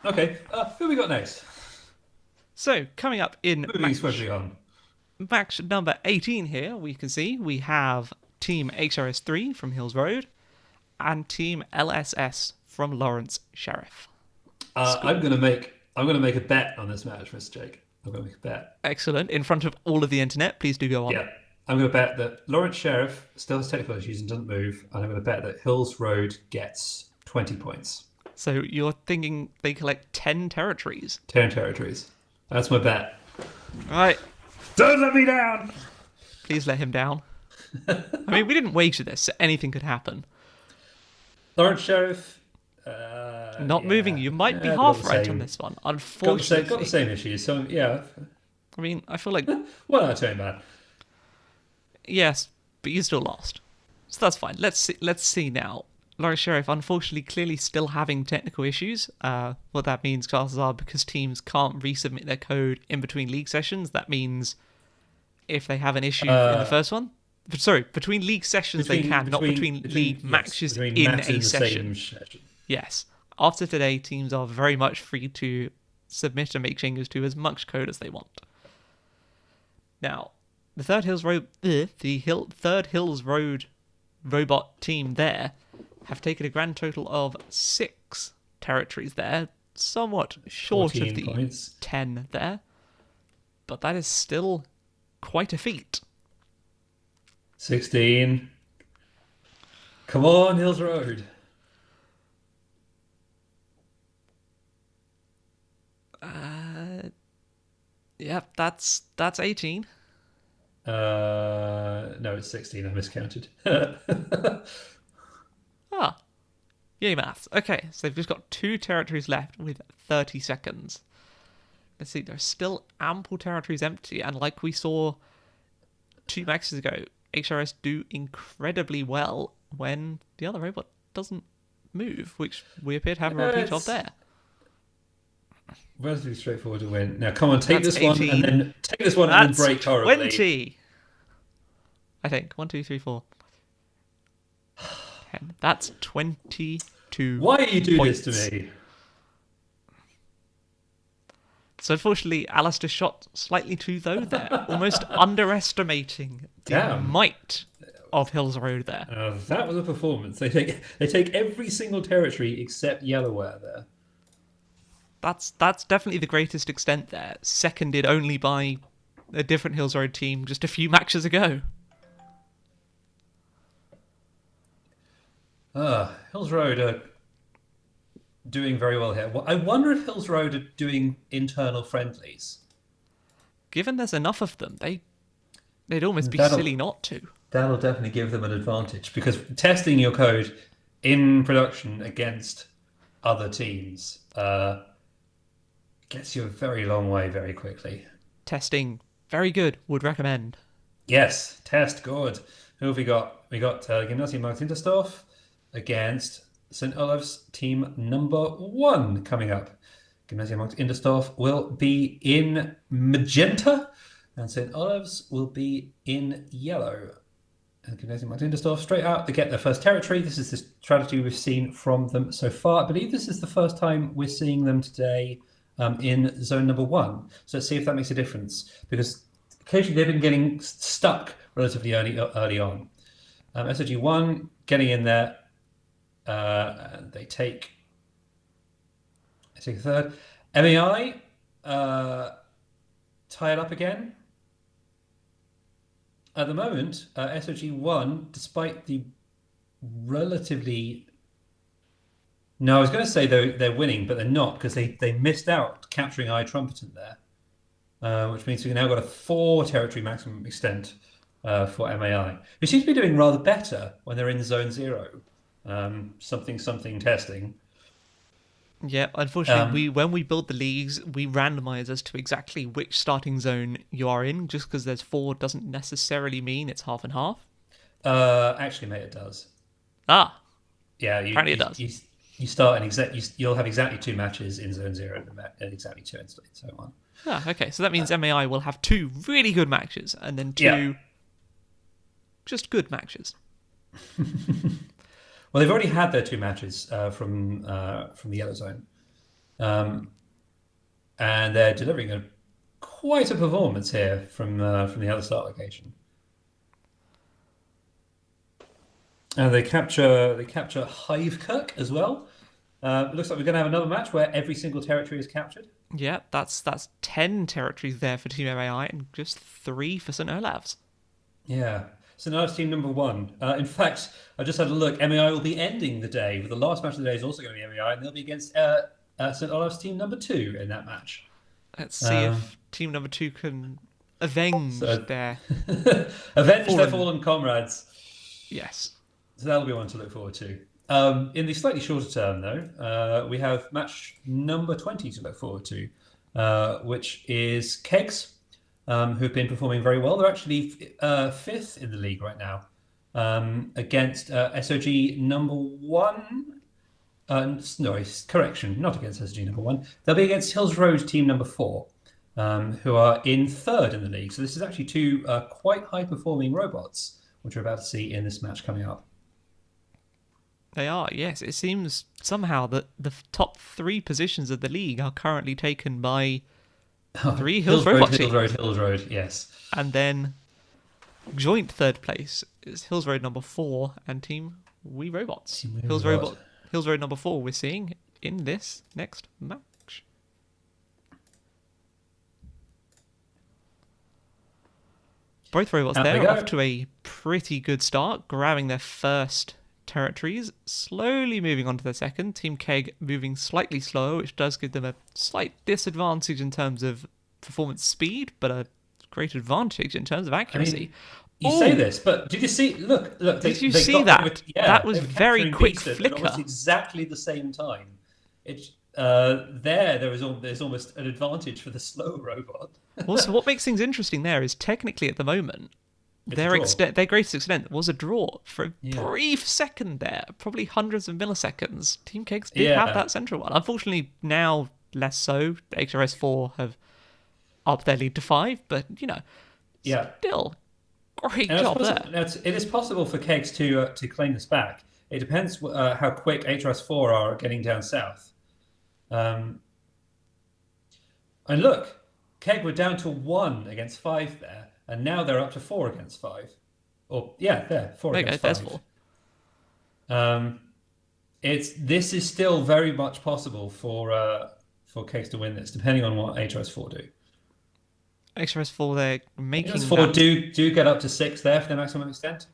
Okay, who we got next? So, coming up in Moving swiftly on. Match number 18 here, we can see we have Team HRS3 from Hills Road and Team LSS from Lawrence Sheriff. I'm gonna make a bet on this match, Mr. Jake. I'm gonna make a bet. Excellent. In front of all of the internet, please do go on. Yeah. I'm gonna bet that Lawrence Sheriff still has technical issues and doesn't move, and I'm gonna bet that Hills Road gets 20 points. So you're thinking they collect 10 territories? 10 territories. That's my bet. Right. Don't let me down! Please let him down. I mean, we didn't wager this, so anything could happen. Lawrence Sheriff... Not moving, you might be half right on this one. Unfortunately. Got the same issues, so yeah. I mean, I feel like... Well, I tell you, man. Yes, but you still lost. So that's fine. Let's see now. Lawrence Sheriff, unfortunately, clearly still having technical issues. What that means, classes are, because teams can't resubmit their code in between league sessions, that means if they have an issue in the first one... Sorry, between league sessions they can, not between league matches in a session. Yes. After today, teams are very much free to submit and make changes to as much code as they want. Now, the Third Hills Road robot team there have taken a grand total of 6 territories there, somewhat short of the 10 there. but that is still quite a feat. 16. Come on, Hills Road. Yep, that's 18. No, it's 16. I miscounted. Ah, yay maths. Okay, so they've just got 2 territories left with 30 seconds. Let's see, there's still ample territories empty, and like we saw 2 matches ago, HRS do incredibly well when the other robot doesn't move, which we appear to have a repeat of there. Relatively straightforward to win. Now, come on, take That's this one 18. and then take this one and then break horribly. 20. I think 1, 2, 3, 4. 10. That's 22. Why do you do points. this to me? So unfortunately, Alistair shot slightly too low there, almost underestimating the might of Hills Road there. That was a performance. They take every single territory except Yellowware there. That's definitely the greatest extent there, seconded only by a different Hills Road team just a few matches ago. Hills Road are doing very well here. I wonder if Hills Road are doing internal friendlies. Given there's enough of them, they'd almost be silly not to. That'll definitely give them an advantage, because testing your code in production against other teams gets you a very long way very quickly. Testing, very good. Would recommend. Yes, test good. Who have we got? We got Gymnasium Markt Interstorf against St. Olaf's team number 1 coming up. Gymnasium Markt Interstorf will be in magenta, and St. Olaf's will be in yellow. And Gymnasium Markt Interstorf straight out, they get their first territory. This is the strategy we've seen from them so far. I believe this is the first time we're seeing them today in zone number 1. So let's see if that makes a difference, because occasionally they've been getting stuck relatively early on. SRG1 getting in there. And they take a third. MAI tie it up again. At the moment, SOG1, despite the relatively... No, I was going to say they're winning, but they're not, because they missed out capturing I Trumpeton there, which means we've now got a 4 territory maximum extent for MAI, who seems to be doing rather better when they're in zone 0. Something testing. Yeah, unfortunately, when we build the leagues, we randomize as to exactly which starting zone you are in. Just because there's 4 doesn't necessarily mean it's half and half. Actually, mate, it does. Ah, yeah. Apparently, it does. You start you'll have exactly 2 matches in zone 0 and exactly 2 in zone 1. Ah, okay. So that means MAI will have 2 really good matches and then 2 just good matches. Well, they've already had their 2 matches from the yellow zone, and they're delivering quite a performance here from the other start location. And they capture Hivekirk as well. It looks like we're going to have another match where every single territory is captured. Yeah, that's 10 territories there for Team MAI and just 3 for St. Olaf's. Yeah. So now it's team number 1. In fact, I just had a look. MAI will be ending the day, but the last match of the day is also going to be MAI, and they'll be against St. Olaf's team number 2 in that match. Let's see if team number 2 can avenge their fallen comrades. Yes. So that'll be one to look forward to. In the slightly shorter term, though, we have match number 20 to look forward to, which is Kegs. Who've been performing very well. They're actually 5th in the league right now, against SOG number 1. No, correction, not against SOG number 1. They'll be against Hills Road team number 4, who are in 3rd in the league. So this is actually 2 quite high-performing robots, which we're about to see in this match coming up. They are, yes. It seems somehow that the top 3 positions of the league are currently taken by 3 Hills Road, yes. And then joint 3rd place is Hills Road number 4 and Team We Robots. Hills Road number 4 we're seeing in this next match. Both robots Out they there off go. to a pretty good start, grabbing their first territories, slowly moving on to their second. Team Keg moving slightly slower, which does give them a slight disadvantage in terms of performance speed, but a great advantage in terms of I accuracy. mean, you say Oh, this, but did you see? Look, did you they see got they were that? That yeah was they were very capturing quick beast at almost flicker. exactly the same time. It's there's almost an advantage for the slow robot. Also, what makes things interesting there is technically at the moment, It's a draw. their greatest extent was a draw for a Yeah, brief second there, probably hundreds of milliseconds. Team Cakes did have yeah, that central one. Unfortunately, now less so. HRS4 have upped their lead to 5, but yeah. still, great And it's job possible. there. It is possible for Kegs to claim this back. It depends how quick HRS4 are at getting down south. Um, and look, Keg were down to 1 against 5 there, and now they're up to 4 against 5. Or yeah, there 4 There you go, against there's 5. 4. Um, this is still very much possible for Kegs to win this, depending on what HRS4 do. HRS4, they're making HRS4 that. do get up to 6 there for their maximum extent.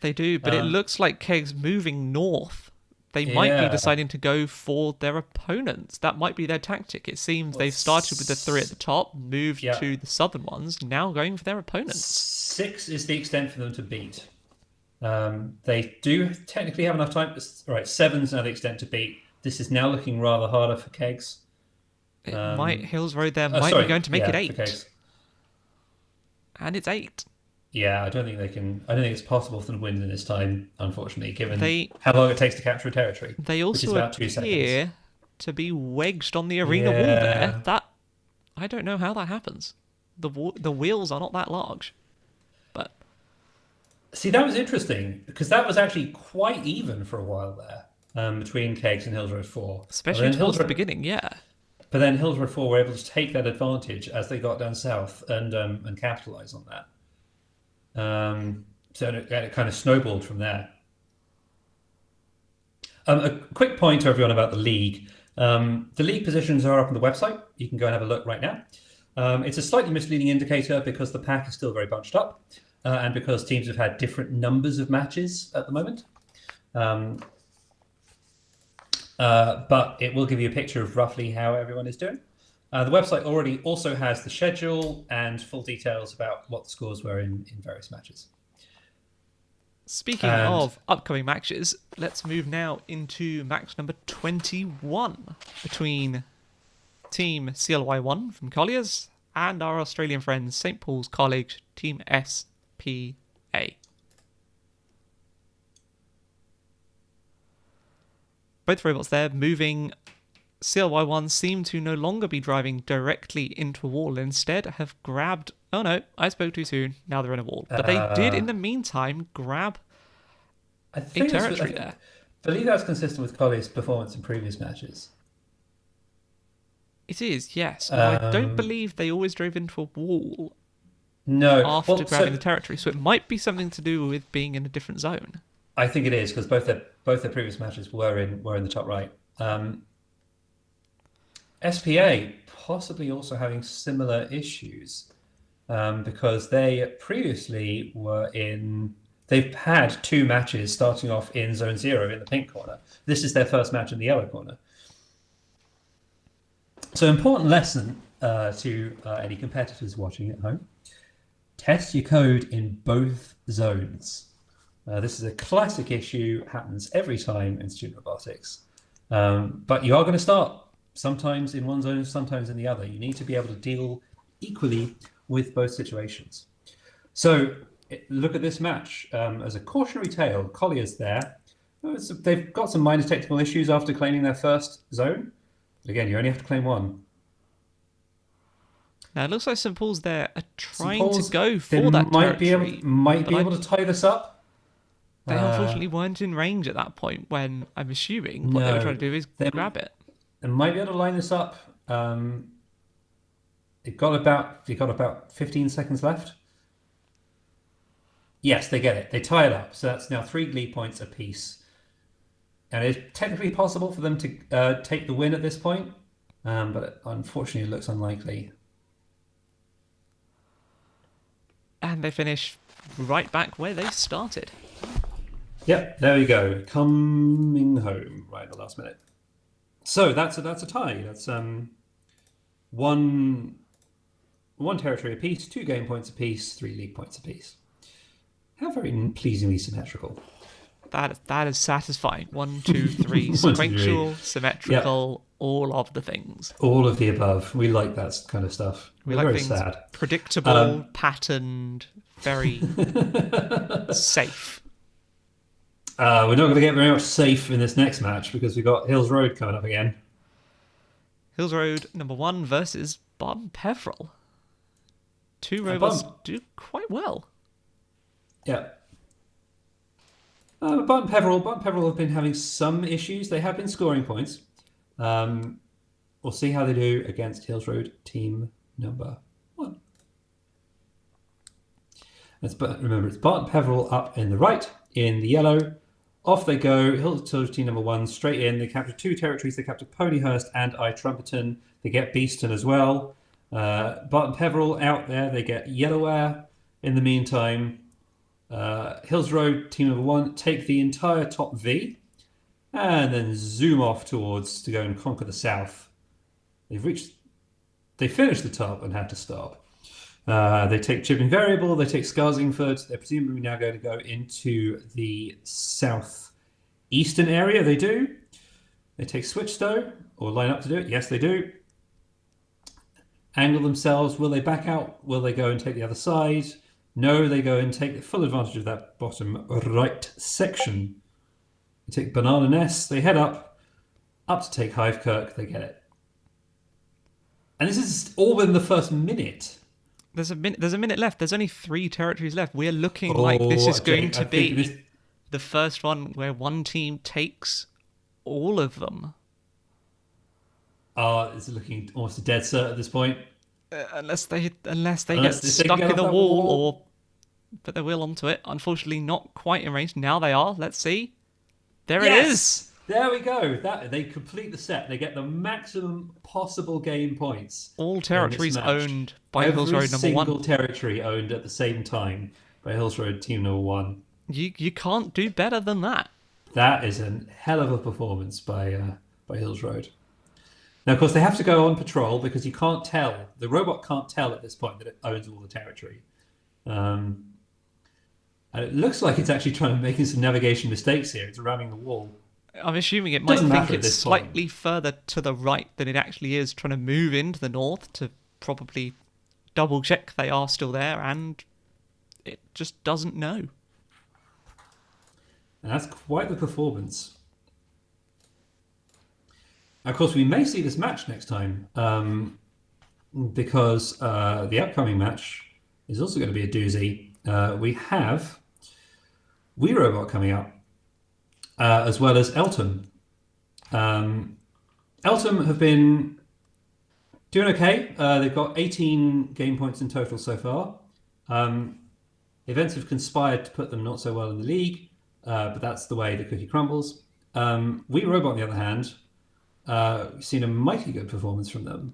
They do, but it Um, looks like Kegs moving north. They might be yeah. deciding to go for their opponents. That might be their tactic. It seems Well, they've started with the 3 at the top, moved yeah. to the southern ones, now going for their opponents. 6 is the extent for them to beat. They do technically have enough time. Right, 7's now the extent to beat. This is now looking rather harder for Kegs. Hills Road there might be going to make it for 8. Kegs. And it's 8. Yeah, I don't think they can. I don't think it's possible for them to win in this time, unfortunately, given They how long it takes to capture a territory, they which is also about 2 seconds. appear to be wedged on the arena wall Yeah. there. That I don't know how that happens. The wheels are not that large. But See, that was interesting because that was actually quite even for a while there between Kegs and Hills Road 4. especially towards the beginning, yeah. But then Hills Road 4 were able to take that advantage as they got down south and capitalize on that. So it kind of snowballed from there. A quick point to everyone about the league. The league positions are up on the website. You can go and have a look right now. It's a slightly misleading indicator because the pack is still very bunched up and because teams have had different numbers of matches at the moment. But it will give you a picture of roughly how everyone is doing. The website already also has the schedule and full details about what the scores were in various matches. Speaking And of upcoming matches, let's move now into match number 21 between Team CLY1 from Colliers and our Australian friends St Paul's College Team SPA. Both robots there moving. CLY1 seem to no longer be driving directly into a wall, instead have grabbed... Oh no, I spoke too soon. Now they're in a wall. But they did, in the meantime, grab I a think territory there. I believe that's consistent with Collier's performance in previous matches. It is, yes. Now, I don't believe they always drove into a wall after grabbing the territory, so it might be something to do with being in a different zone. I think it is because both their previous matches were in the top right. SPA possibly also having similar issues because they previously were in. They've had 2 matches starting off in zone 0 in the pink corner. This is their first match in the yellow corner. So, important lesson to any competitors watching at home: test your code in both zones. This is a classic issue, happens every time in student robotics. But you are going to start sometimes in one zone, sometimes in the other. You need to be able to deal equally with both situations. So look at this match. As a cautionary tale, Collier's there. They've got some minor technical issues after claiming their first zone. Again, you only have to claim 1. Now, it looks like St Paul's there are trying St. Paul's, to go they for that might territory. be able to tie this up. They unfortunately weren't in range at that point when I'm assuming what they were trying to do is grab it. They might be able to line this up. They've got about 15 seconds left. Yes, they get it. They tie it up. So that's now 3 glee points apiece. And it's technically possible for them to take the win at this point, but unfortunately it looks unlikely. And they finish right back where they started. Yep, there we go. Coming home right at the last minute. So that's a tie. That's one territory apiece, 2 game points apiece, 3 league points apiece. How very pleasingly symmetrical. That is satisfying. 1, 2, 3, 1, 2, 3. sequential, symmetrical, Yep. all of the things. All of the above. We like that kind of stuff. We We're like very things sad. predictable, patterned, very safe. We're not going to get very much safe in this next match because we've got Hills Road coming up again. Hills Road #1 versus Barton Peveril. 2 robots do quite well. Yeah. Barton Peveril have been having some issues. They have been scoring points. We'll see how they do against Hills Road team #1. Remember, it's Barton Peveril up in the right, in the yellow. Off they go. Hills Road team #1 straight in. They capture 2 territories. They capture Ponyhurst and I Trumpeton. They get Beeston as well. Barton Peveril out there. They get Yellowware in the meantime. Hills Road team #1 take the entire top V and then zoom off towards to go and conquer the south. They finished the top and had to stop. They take Chipping Variable, they take Skarsingford. They're presumably now going to go into the southeastern area. They do. They take Switchstow or line up to do it. Yes, they do. Angle themselves. Will they back out? Will they go and take the other side? No, they go and take the full advantage of that bottom right section. They take Banana Nest. They head up to take Hivekirk. They get it. And this is all within the first minute. There's a minute left. There's only 3 territories left. We're looking like this is going to be the first one where one team takes all of them. It's looking almost a dead cert at this point. Unless they get stuck in the wall or put their wheel onto it. Unfortunately, not quite in range. Now they are. Let's see. There it is. There we go. They complete the set. They get the maximum possible game points. All territories owned by Hills Road #1. Every single territory owned at the same time by Hills Road team #1. You can't do better than that. That is a hell of a performance by Hills Road. Now, of course, they have to go on patrol because you can't tell. The robot can't tell at this point that it owns all the territory. And it looks like it's actually making some navigation mistakes here. It's ramming the wall. I'm assuming it might think it's slightly further to the right than it actually is, trying to move into the north to probably double check they are still there, and it just doesn't know. And that's quite the performance. Of course, we may see this match next time because the upcoming match is also going to be a doozy. We have Wii Robot coming up, as well as Eltham. Eltham have been doing okay. They've got 18 game points in total so far. Events have conspired to put them not so well in the league, but that's the way the cookie crumbles. Wii Robot, on the other hand, we've seen a mighty good performance from them.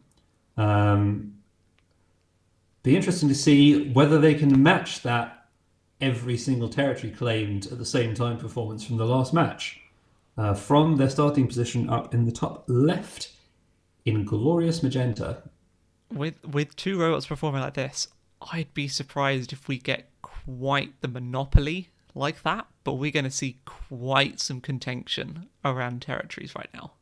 Be interesting to see whether they can match that every single territory claimed at the same time performance from the last match. From their starting position up in the top left in glorious magenta. With 2 robots performing like this, I'd be surprised if we get quite the monopoly like that, but we're going to see quite some contention around territories right now.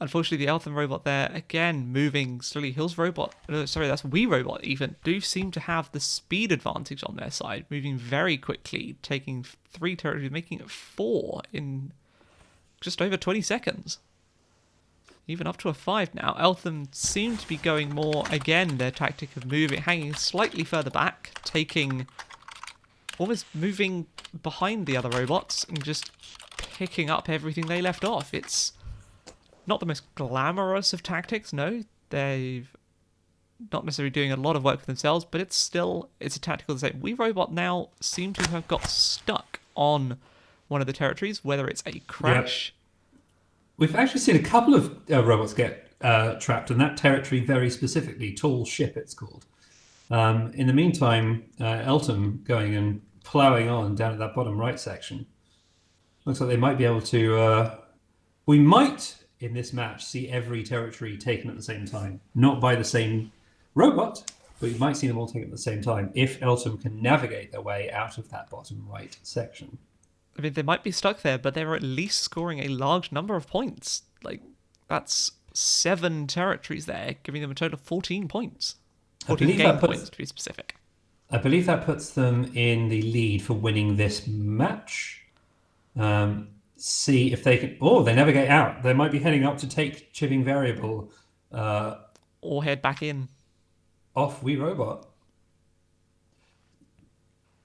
Unfortunately, the Eltham robot there, again, moving slowly. Hills robot, that's Wii Robot even, do seem to have the speed advantage on their side, moving very quickly, taking 3 territories, making it 4 in just over 20 seconds. Even up to a 5 now. Eltham seem to be going more, again, their tactic of moving, hanging slightly further back, almost moving behind the other robots and just picking up everything they left off. It's not the most glamorous of tactics, no. They've not necessarily doing a lot of work for themselves, but it's a tactical the same. Wii Robot now seem to have got stuck on one of the territories, whether it's a crash. Yep. We've actually seen a couple of robots get trapped in that territory very specifically. Tall Ship, it's called. In the meantime, Eltham going and ploughing on down at that bottom right section. Looks like they might be able to. We might in this match see every territory taken at the same time, not by the same robot, but you might see them all taken at the same time if Eltham can navigate their way out of that bottom right section. I mean, they might be stuck there, but they're at least scoring a large number of points. Like, that's 7 territories there, giving them a total of 14 points. 14 game points, to be specific. I believe that puts them in the lead for winning this match. See if they can. Oh, they navigate out. They might be heading up to take chipping variable. Or head back in. Off We Robot.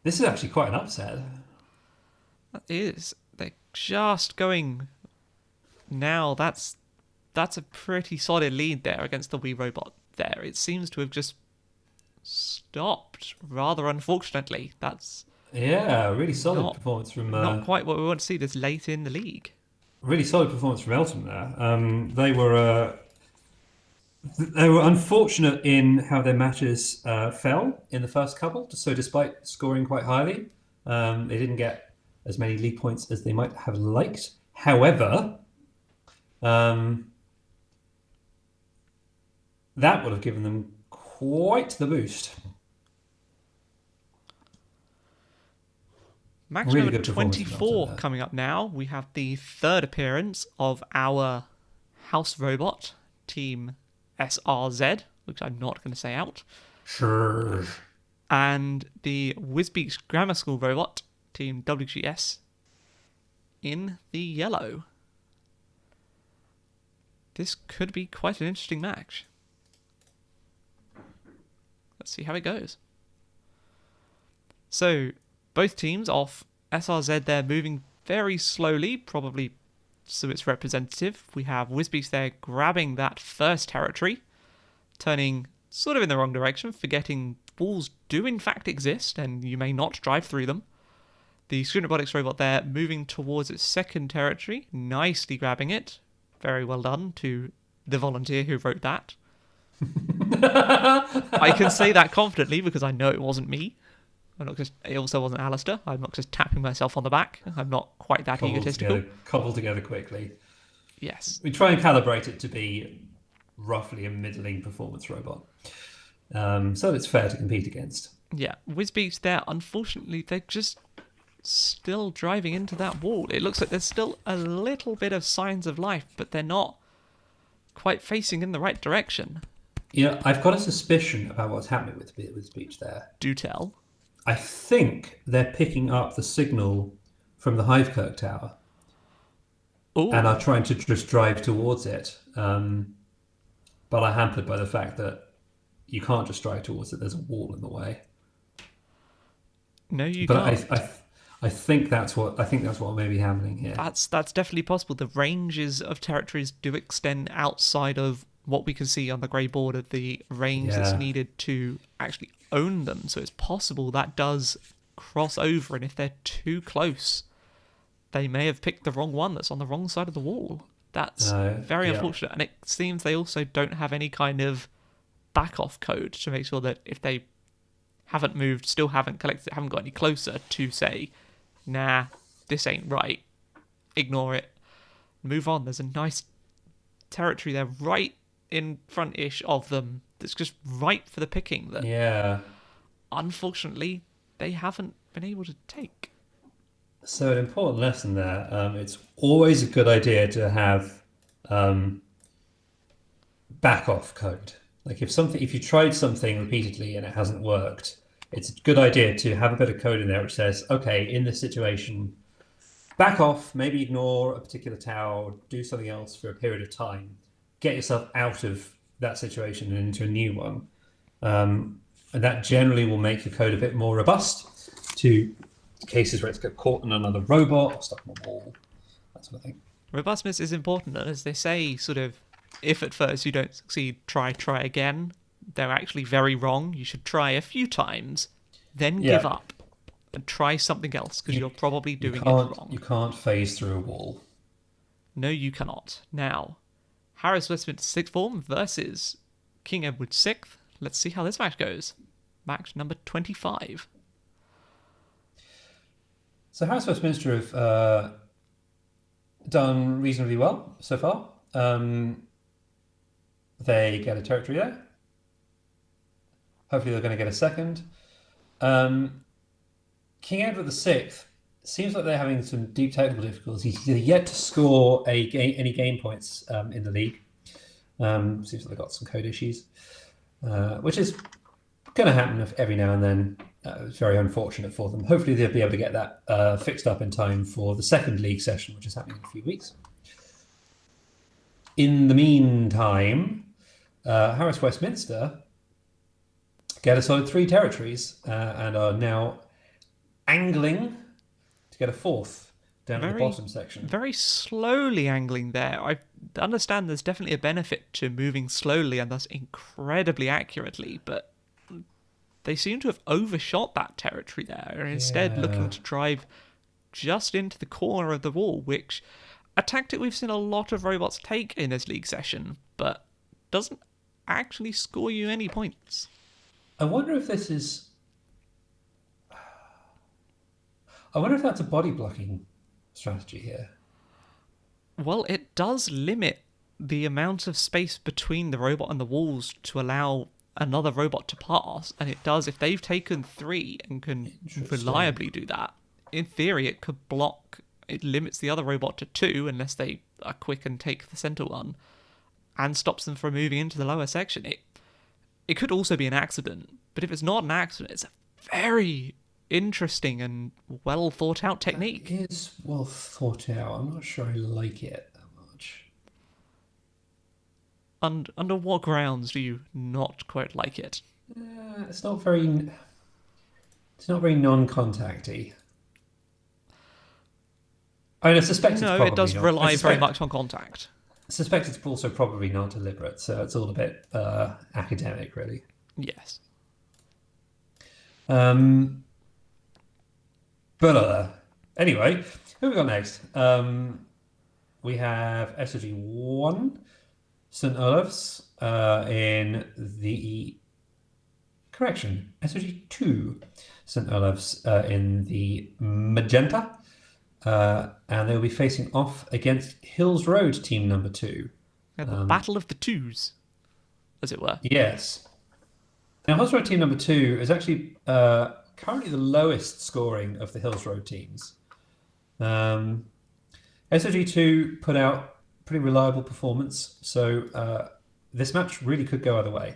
This is actually quite an upset. That is. They're just going now. That's a pretty solid lead there against the Wii Robot there. It seems to have just stopped, rather unfortunately. That's really solid performance from... not quite what we want to see this late in the league. Really solid performance from Eltham there. They were unfortunate in how their matches fell in the first couple. So despite scoring quite highly, they didn't get as many league points as they might have liked. However, that would have given them quite the boost. Match really number 24 coming up now. We have the third appearance of our house robot, Team SRZ, which I'm not going to say out. Sure. And the Wisbeach Grammar School robot, Team WGS, in the yellow. This could be quite an interesting match. Let's see how it goes. So, both teams off SRZ, they're moving very slowly, probably so it's representative. We have Wisbeach there grabbing that first territory, turning sort of in the wrong direction, forgetting walls do in fact exist and you may not drive through them. The Screen Robotics robot there moving towards its second territory, nicely grabbing it. Very well done to the volunteer who wrote that. I can say that confidently because I know it wasn't me. It also wasn't Alistair. I'm not just tapping myself on the back. I'm not quite that egotistical. Cobbled together quickly. Yes. We try and calibrate it to be roughly a middling performance robot. So it's fair to compete against. Yeah. Wisbeach there, unfortunately, they're just still driving into that wall. It looks like there's still a little bit of signs of life, but they're not quite facing in the right direction. I've got a suspicion about what's happening with Wisbeach there. Do tell. I think they're picking up the signal from the Hivekirk Tower. Ooh. And are trying to just drive towards it. But are hampered by the fact that you can't just drive towards it. There's a wall in the way. No, you can't. I think that's what may be happening here. That's definitely possible. The ranges of territories do extend outside of what we can see on the grey board of the range that's needed to actually own them. So it's possible that does cross over, and if they're too close, they may have picked the wrong one that's on the wrong side of the wall. That's very unfortunate. And it seems they also don't have any kind of back-off code to make sure that if they haven't moved, still haven't collected, haven't got any closer to say, nah, this ain't right, ignore it, move on. There's a nice territory there right in front-ish of them that's just ripe for the picking that unfortunately they haven't been able to take. So an important lesson there, it's always a good idea to have back-off code. Like if you tried something repeatedly and it hasn't worked, it's a good idea to have a bit of code in there which says, okay, in this situation, back off, maybe ignore a particular tower, or do something else for a period of time. Get yourself out of that situation and into a new one. And that generally will make your code a bit more robust to cases where it's got caught in another robot or stuck on a wall, that sort of thing. Robustness is important, and as they say, sort of, if at first you don't succeed, try again. They're actually very wrong. You should try a few times, then give up and try something else, because you're probably doing it wrong. You can't phase through a wall. No, you cannot. Now, Harris Westminster Sixth Form versus King Edward VI. Let's see how this match goes. match number 25. So Harris Westminster have done reasonably well so far. They get a territory there. Hopefully they're going to get a second. King Edward VI seems like they're having some deep technical difficulties. They're yet to score any game points in the league. Seems like they've got some code issues, which is going to happen every now and then. It's very unfortunate for them. Hopefully they'll be able to get that fixed up in time for the second league session, which is happening in a few weeks. In the meantime, Harris Westminster get a solid 3 territories and are now angling to get a 4th down at the bottom section. Very slowly angling there. I understand there's definitely a benefit to moving slowly and thus incredibly accurately, but they seem to have overshot that territory there and instead looking to drive just into the corner of the wall, which a tactic we've seen a lot of robots take in this league session, but doesn't actually score you any points. I wonder if this is... I wonder if that's a body blocking strategy here. Well, it does limit the amount of space between the robot and the walls to allow another robot to pass, and it does, if they've taken 3 and can reliably do that, in theory it could block, it limits the other robot to 2 unless they are quick and take the center one, and stops them from moving into the lower section. It could also be an accident, but if it's not an accident, it's a very interesting and well thought out technique. It is well thought out. I'm not sure I like it that much. And under what grounds do you not quite like it? It's not very non-contacty. I mean, I suspect no, it does rely very much on contact. I suspect it's also probably not deliberate, so it's all a bit academic, really. Yes. But anyway, who we got next? We have SR2021, St. Olaf's in the... Correction, SR2021, St. Olaf's in the magenta. And they'll be facing off against Hills Road team number 2. Yeah, the battle of the twos, as it were. Yes. Now, Hills Road team number 2 is actually currently the lowest scoring of the Hills Road teams. SOG2 put out pretty reliable performance, so this match really could go either way.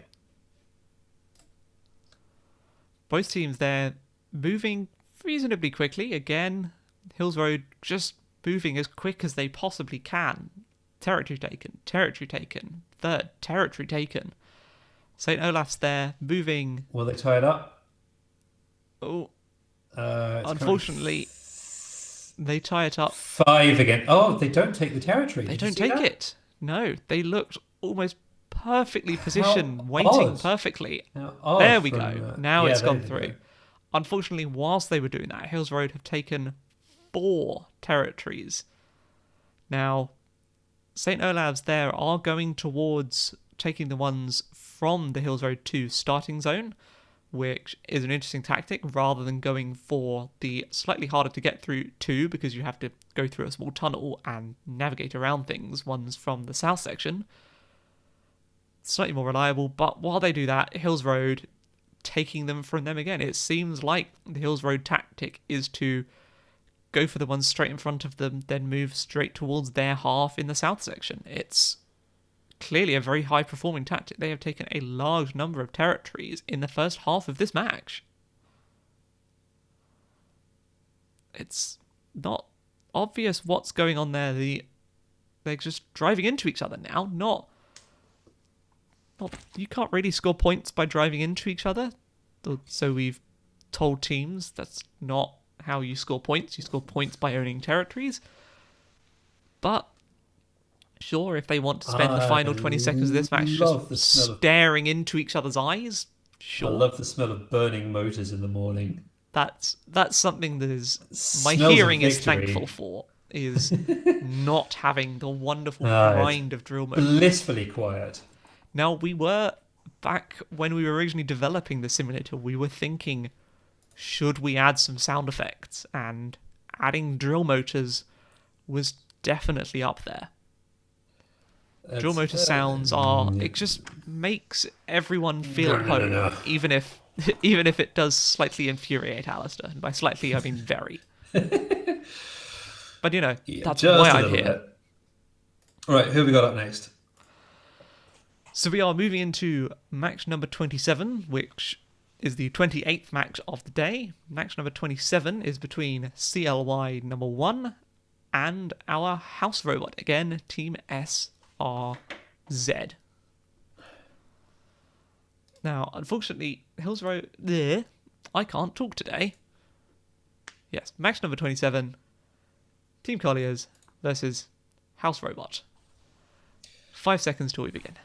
Both teams there moving reasonably quickly. Again, Hills Road just moving as quick as they possibly can. Territory taken, third, territory taken. St. Olaf's there, moving... Will they tie it up? Oh, unfortunately, they tie it up. 5 again. Oh, they don't take the territory. They don't take it. No, they looked almost perfectly positioned, waiting perfectly. There we go. Now it's gone through. Unfortunately, whilst they were doing that, Hills Road have taken 4 territories. Now, St. Olaf's there are going towards taking the ones from the Hills Road 2 starting zone, which is an interesting tactic, rather than going for the slightly harder to get through 2, because you have to go through a small tunnel and navigate around things, ones from the south section. Slightly more reliable, but while they do that, Hills Road taking them from them again. It seems like the Hills Road tactic is to go for the ones straight in front of them, then move straight towards their half in the south section. It's clearly a very high-performing tactic. They have taken a large number of territories in the first half of this match. It's not obvious what's going on there. They're just driving into each other now. Not you can't really score points by driving into each other. So we've told teams that's not how you score points. You score points by owning territories. But sure, if they want to spend the final 20 seconds of this match just staring into each other's eyes, sure. I love the smell of burning motors in the morning. That's something that is my hearing is thankful for, is not having the wonderful grind of drill motors. Blissfully quiet. Now, we were back when we were originally developing the simulator, we were thinking, should we add some sound effects? And adding drill motors was definitely up there. Drill motor sounds are... It just makes everyone feel at home, No. even if it does slightly infuriate Alistair. And by slightly, I mean very. But, Yeah, that's just why a I'm little here. bit. Right, who have we got up next? So we are moving into match number 27, which is the 28th match of the day. Match number 27 is between CLY number 1 and our house robot. Again, Team SRZ. Now, unfortunately, Hills Road... I can't talk today. Yes, match number 27, Team Colliers versus House Robot. 5 seconds till we begin.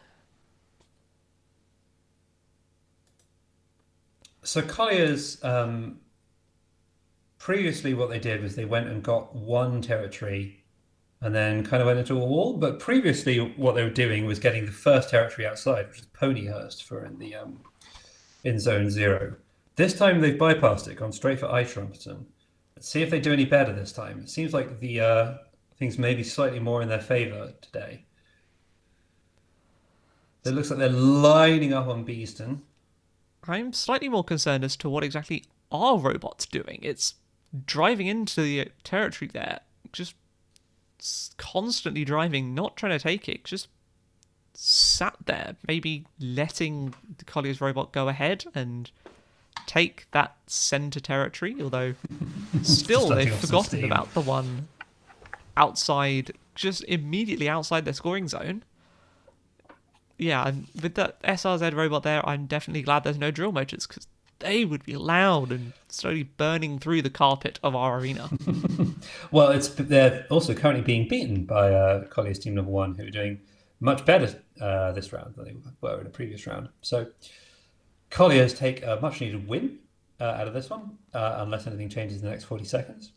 So Colliers, previously what they did was they went and got one territory and then kind of went into a wall. But previously what they were doing was getting the first territory outside, which is Ponyhurst for in Zone 0. This time they've bypassed it, gone straight for Eye Trumpeton. Let's see if they do any better this time. It seems like the things may be slightly more in their favour today. It looks like they're lining up on Beeston. I'm slightly more concerned as to what exactly our robot's doing. It's driving into the territory there, just constantly driving, not trying to take it, just sat there, maybe letting the Collier's robot go ahead and take that center territory, although still they've forgotten about the one outside, just immediately outside their scoring zone. Yeah, and with that SRZ robot there, I'm definitely glad there's no drill motors, because they would be loud and slowly burning through the carpet of our arena. Well, they're also currently being beaten by Collier's team number 1, who are doing much better this round than they were in the previous round. So Colliers take a much-needed win out of this one, unless anything changes in the next 40 seconds.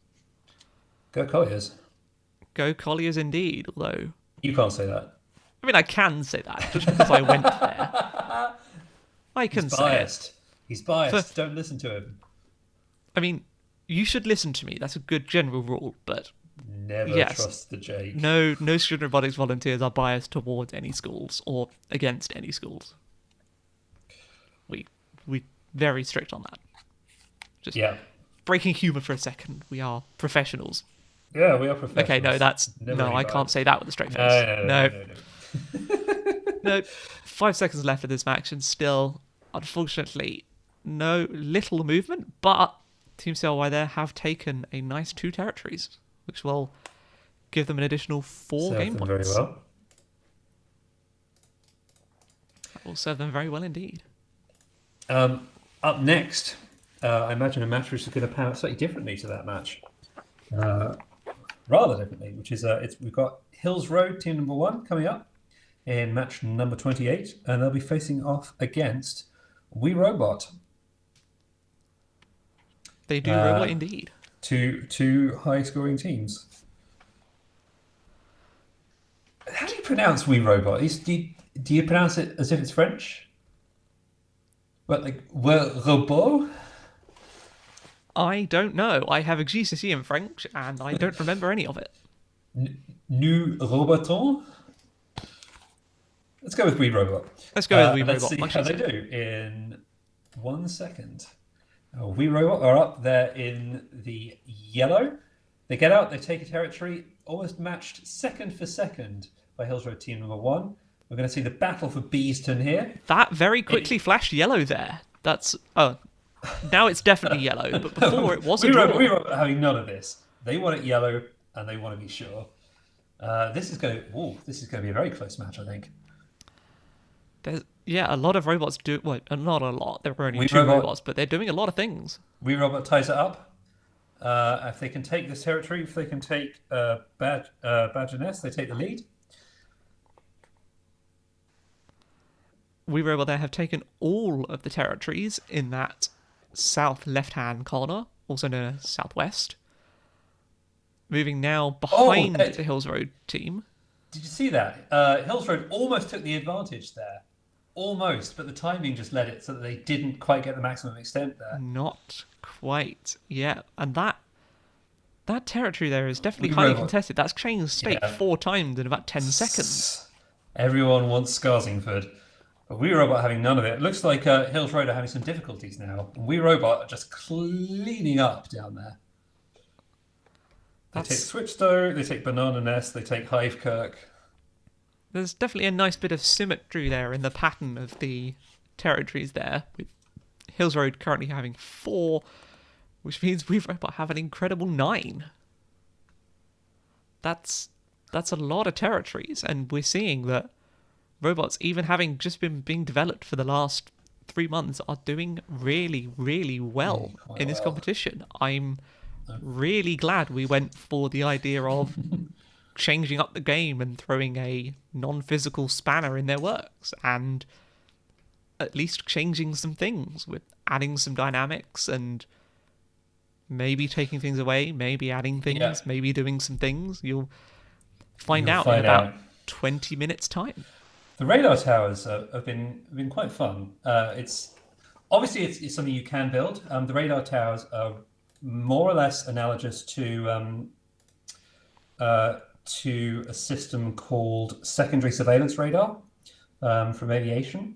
Go Colliers. Go Colliers indeed, although... You can't say that. I mean, I can say that, just because I went there. I can say it. He's biased. Don't listen to him. I mean, you should listen to me. That's a good general rule, but... Never trust the Jake. No student robotics volunteers are biased towards any schools, or against any schools. We very strict on that. Just breaking humour for a second. We are professionals. Yeah, we are professionals. Okay, no, that's... Never I can't say that with a straight face. No. No, 5 seconds left of this match, and still, unfortunately, little movement, but Team CLY there have taken a nice 2 territories, which will give them an additional 4 game points. Very well. That will serve them very well indeed. Up next, I imagine a match which is going to pan out slightly differently to that match. Rather differently, which is we've got Hills Road, team number 1, coming up in match number 28, and they'll be facing off against We Robot. They do robot indeed. Two high-scoring teams. How do you pronounce We Robot? Do you pronounce it as if it's French? What, like robot? I don't know. I have a GCSE in French, and I don't remember any of it. Nous robotons? Let's go with We Robot. Let's go with We Let's Robot. see how they do in 1 second. We Robot are up there in the yellow. They get out, they take a territory, almost matched second for second by Hills Road team number 1. We're going to see the battle for Beeston here. That very quickly flashed yellow there. That's... Oh, now it's definitely yellow, but before it wasn't. We Robot are having none of this. They want it yellow, and they want to be sure. This is going to be a very close match, I think. A lot of robots do... Well, not a lot. There were only 2 robots, but they're doing a lot of things. We Robot ties it up. If they can take this territory, if they can take Badger they take the lead. We Robot there have taken all of the territories in that south left-hand corner, also known as southwest. Moving now behind the Hills Road team. Did you see that? Hills Road almost took the advantage there. almost, but the timing just led it so that they didn't quite get the maximum extent there. Not quite. Yeah, and that territory there is definitely We highly Robot. contested. That's changed state Yeah. 4 times in about 10 seconds. Everyone wants Scarsingford. But We Robot having none of it. Looks like Hills Road are having some difficulties now. We Robot are just cleaning up down there. They take That's Switchstow, they take Banana Nest, they take Hivekirk. There's definitely a nice bit of symmetry there in the pattern of the territories there, with Hills Road currently having 4, which means we Robot have an incredible 9. That's a lot of territories, and we're seeing that robots, even having just been being developed for the last 3 months, are doing really, really well quite in this well. competition. I'm really glad we went for the idea of changing up the game and throwing a non-physical spanner in their works, and at least changing some things with adding some dynamics and maybe taking things away, maybe adding things, Yeah. maybe doing some things. You'll find You'll out find in about out. 20 minutes time. The radar towers have been quite fun. It's obviously it's something you can build. The radar towers are more or less analogous to a system called secondary surveillance radar from aviation,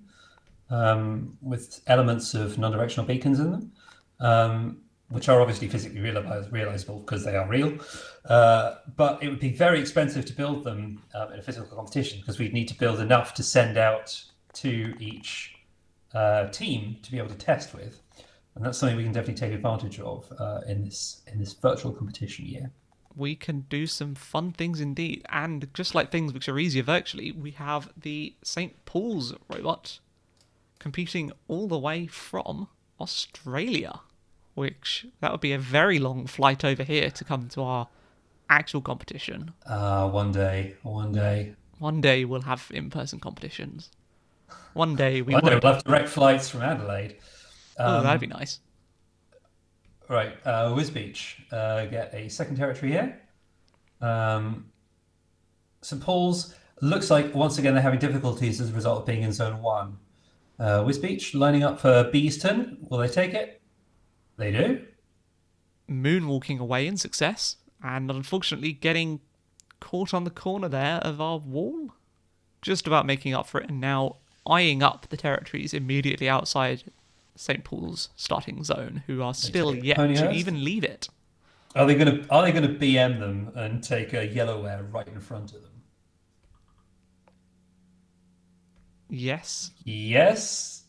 with elements of non-directional beacons in them, which are obviously physically realizable because they are real. But it would be very expensive to build them in a physical competition, because we'd need to build enough to send out to each team to be able to test with. And that's something we can definitely take advantage of in this virtual competition year. We can do some fun things indeed, and just like things which are easier virtually, we have the St. Paul's robot competing all the way from Australia, which that would be a very long flight over here to come to our actual competition. One day. One day we'll have in-person competitions. One day we One day want we'll have direct flights from Adelaide. Oh, that'd be nice. Right, Wisbeach get a second territory here. St Paul's looks like once again they're having difficulties as a result of being in Zone 1. Wisbeach lining up for Beeston. Will they take it? They do. Moonwalking away in success, and unfortunately getting caught on the corner there of our wall. Just about making up for it, and now eyeing up the territories immediately outside St. Paul's starting zone, who are still yet to Ponyhurst? even leave it. Are they gonna BM them and take a Yellowware right in front of them? Yes. Yes.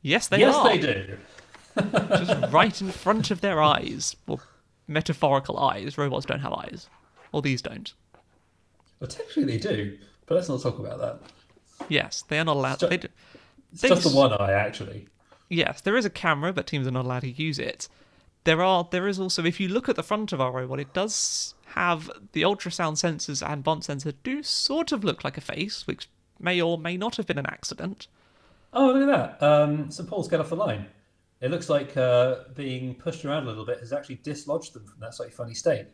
Yes, they Yes, are. they do. Just right in front of their eyes. Well, metaphorical eyes. Robots don't have eyes. Or these don't. Well, technically they do, but let's not talk about that. Yes, they are not allowed. It's They do, It's just the one eye, actually. Yes, there is a camera, but teams are not allowed to use it. There is also, if you look at the front of our robot, it does have the ultrasound sensors and bump sensor do sort of look like a face, which may or may not have been an accident. Oh, look at that. St. Paul's get off the line. It looks like being pushed around a little bit has actually dislodged them from that slightly funny state.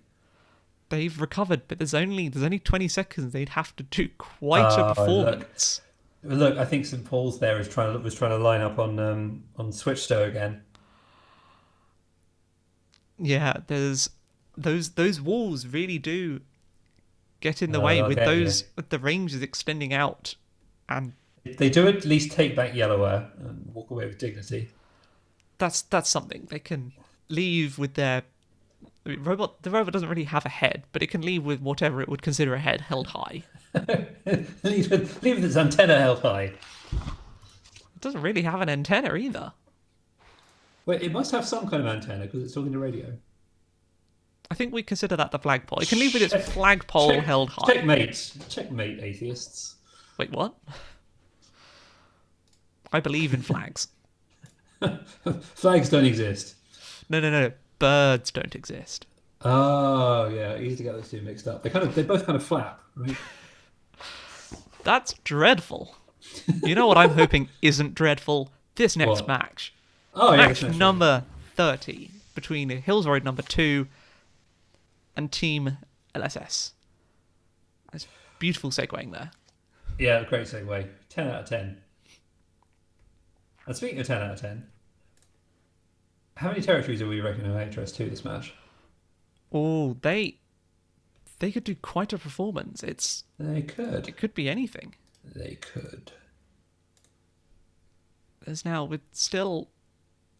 They've recovered, but there's only 20 seconds. They'd have to do quite a performance. Look, I think St. Paul's there was trying to line up on Switchstow again. Yeah, there's those walls really do get in the way with with the ranges extending out, and they do at least take back Yellowware and walk away with dignity. That's something they can leave with their robot. The robot doesn't really have a head, but it can leave with whatever it would consider a head held high. leave with its antenna held high. It doesn't really have an antenna either. Wait, it must have some kind of antenna because it's talking to radio. I think we consider that the flagpole. It can leave with its flagpole held high. Checkmate, atheists. Wait, what? I believe in flags. Flags don't exist. No. Birds don't exist. Oh, yeah, easy to get those two mixed up. They both kind of flap, right? That's dreadful. You know what I'm hoping isn't dreadful? This next What? match. Oh, yeah. Match number 30 between Hills Road number 2 and Team LSS. That's beautiful segueing there. Yeah, great segue. 10 out of 10. And speaking of 10 out of 10, how many territories do we reckon in HRS2 this match? Oh, they could do quite a performance. They could. It could be anything. They could. There's now with still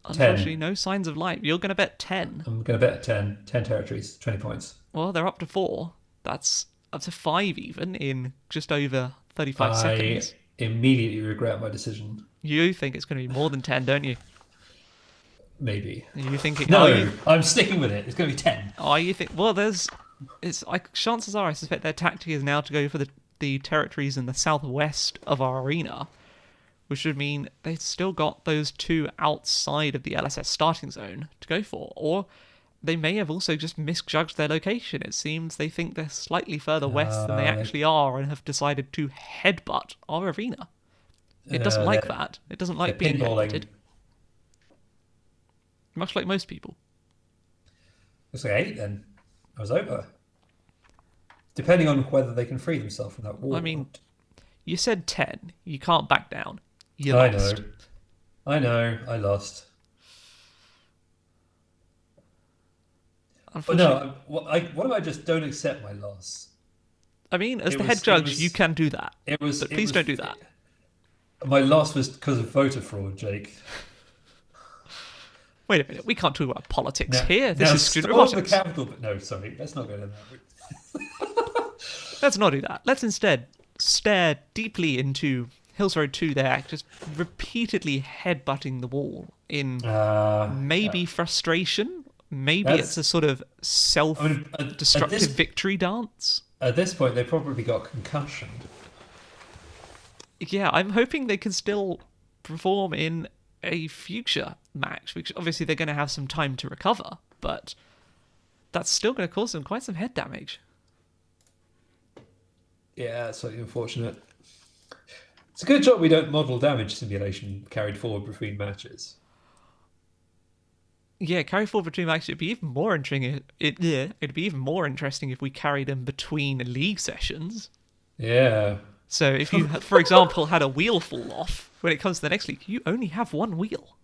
10. unfortunately no signs of life. You're going to bet 10. I'm going to bet 10. 10 territories, 20 points. Well, they're up to 4. That's up to 5 even in just over 35 seconds. I immediately regret my decision. You think it's going to be more than 10, don't you? Maybe. You think it? No, I'm sticking with it. It's going to be 10. Oh, you think? Well, chances are I suspect their tactic is now to go for the territories in the southwest of our arena, which would mean they've still got those 2 outside of the LSS starting zone to go for. Or they may have also just misjudged their location. It seems they think they're slightly further west than they actually are and have decided to headbutt our arena. It doesn't like that. It doesn't like being headbutted. Much like most people. It's like 8 then. I was over. Depending on whether they can free themselves from that wall. I mean, you said 10. You can't back down. You I lost. I know. I lost. But no, what if I just don't accept my loss? I mean, as the head judge, you can do that. But please don't do that. My loss was because of voter fraud, Jake. Wait a minute, we can't talk about politics here. This is student robotics. The capital, but no, sorry, let's not go down that route. Let's not do that. Let's instead stare deeply into Hills Road 2 there, just repeatedly headbutting the wall in maybe frustration. Maybe it's a sort of self-destructive victory dance. At this point, they probably got concussion. Yeah, I'm hoping they can still perform in a future match, because obviously they're going to have some time to recover, but that's still going to cause them quite some head damage. Yeah, it's slightly unfortunate. It's a good job we don't model damage simulation carried forward between matches. Yeah, carry forward between matches. It'd be even more interesting. It'd be even more interesting if we carried them between league sessions. Yeah. So if you, for example, had a wheel fall off, when it comes to the next league, you only have one wheel.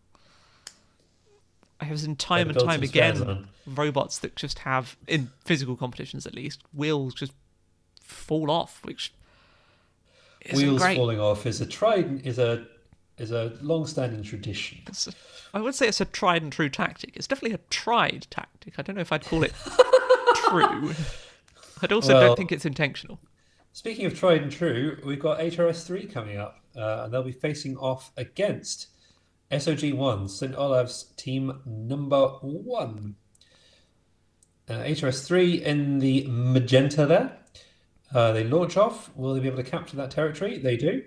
I have seen time and time again robots that just have, in physical competitions at least, wheels just fall off, which isn't wheels great. Falling off is a long-standing tradition. I would say it's a tried and true tactic. It's definitely a tried tactic. I don't know if I'd call it true. I also don't think it's intentional. Speaking of tried and true, we've got HRS3 coming up, and they'll be facing off against SOG1, St. Olave's team number 1. HRS3 in the magenta there. They launch off. Will they be able to capture that territory? They do.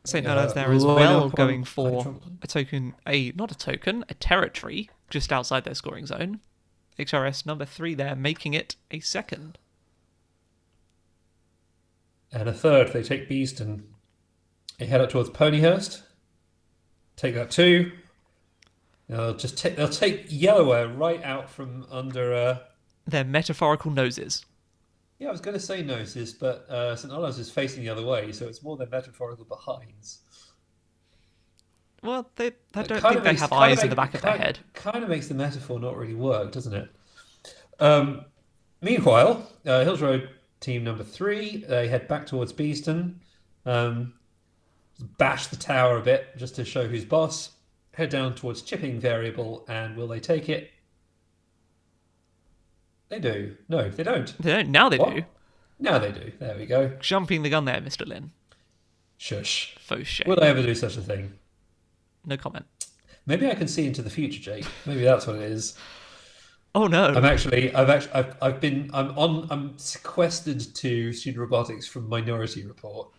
St. Olave's there as well, going for a territory just outside their scoring zone. HRS number 3 there, making it a second. And a third, they take Beeston. They head up towards Ponyhurst. Take that too. They'll take Yellowware right out from under their metaphorical noses. Yeah, I was going to say noses, but St. Olave's is facing the other way, so it's more their metaphorical behinds. Well, I don't think they have eyes in the back of their head. Kind of makes the metaphor not really work, doesn't it? Meanwhile, Hills Road team number 3, they head back towards Beeston, bash the tower a bit just to show who's boss, head down towards Chipping Variable, and will they take it? They do. No, they don't. They don't. Now they do. Now they do. There we go. Jumping the gun there, Mr. Lin. Shush. Faux shame. Will I ever do such a thing? No comment. Maybe I can see into the future, Jake. Maybe that's what it is. Oh no. I'm sequestered to Student Robotics from Minority Report.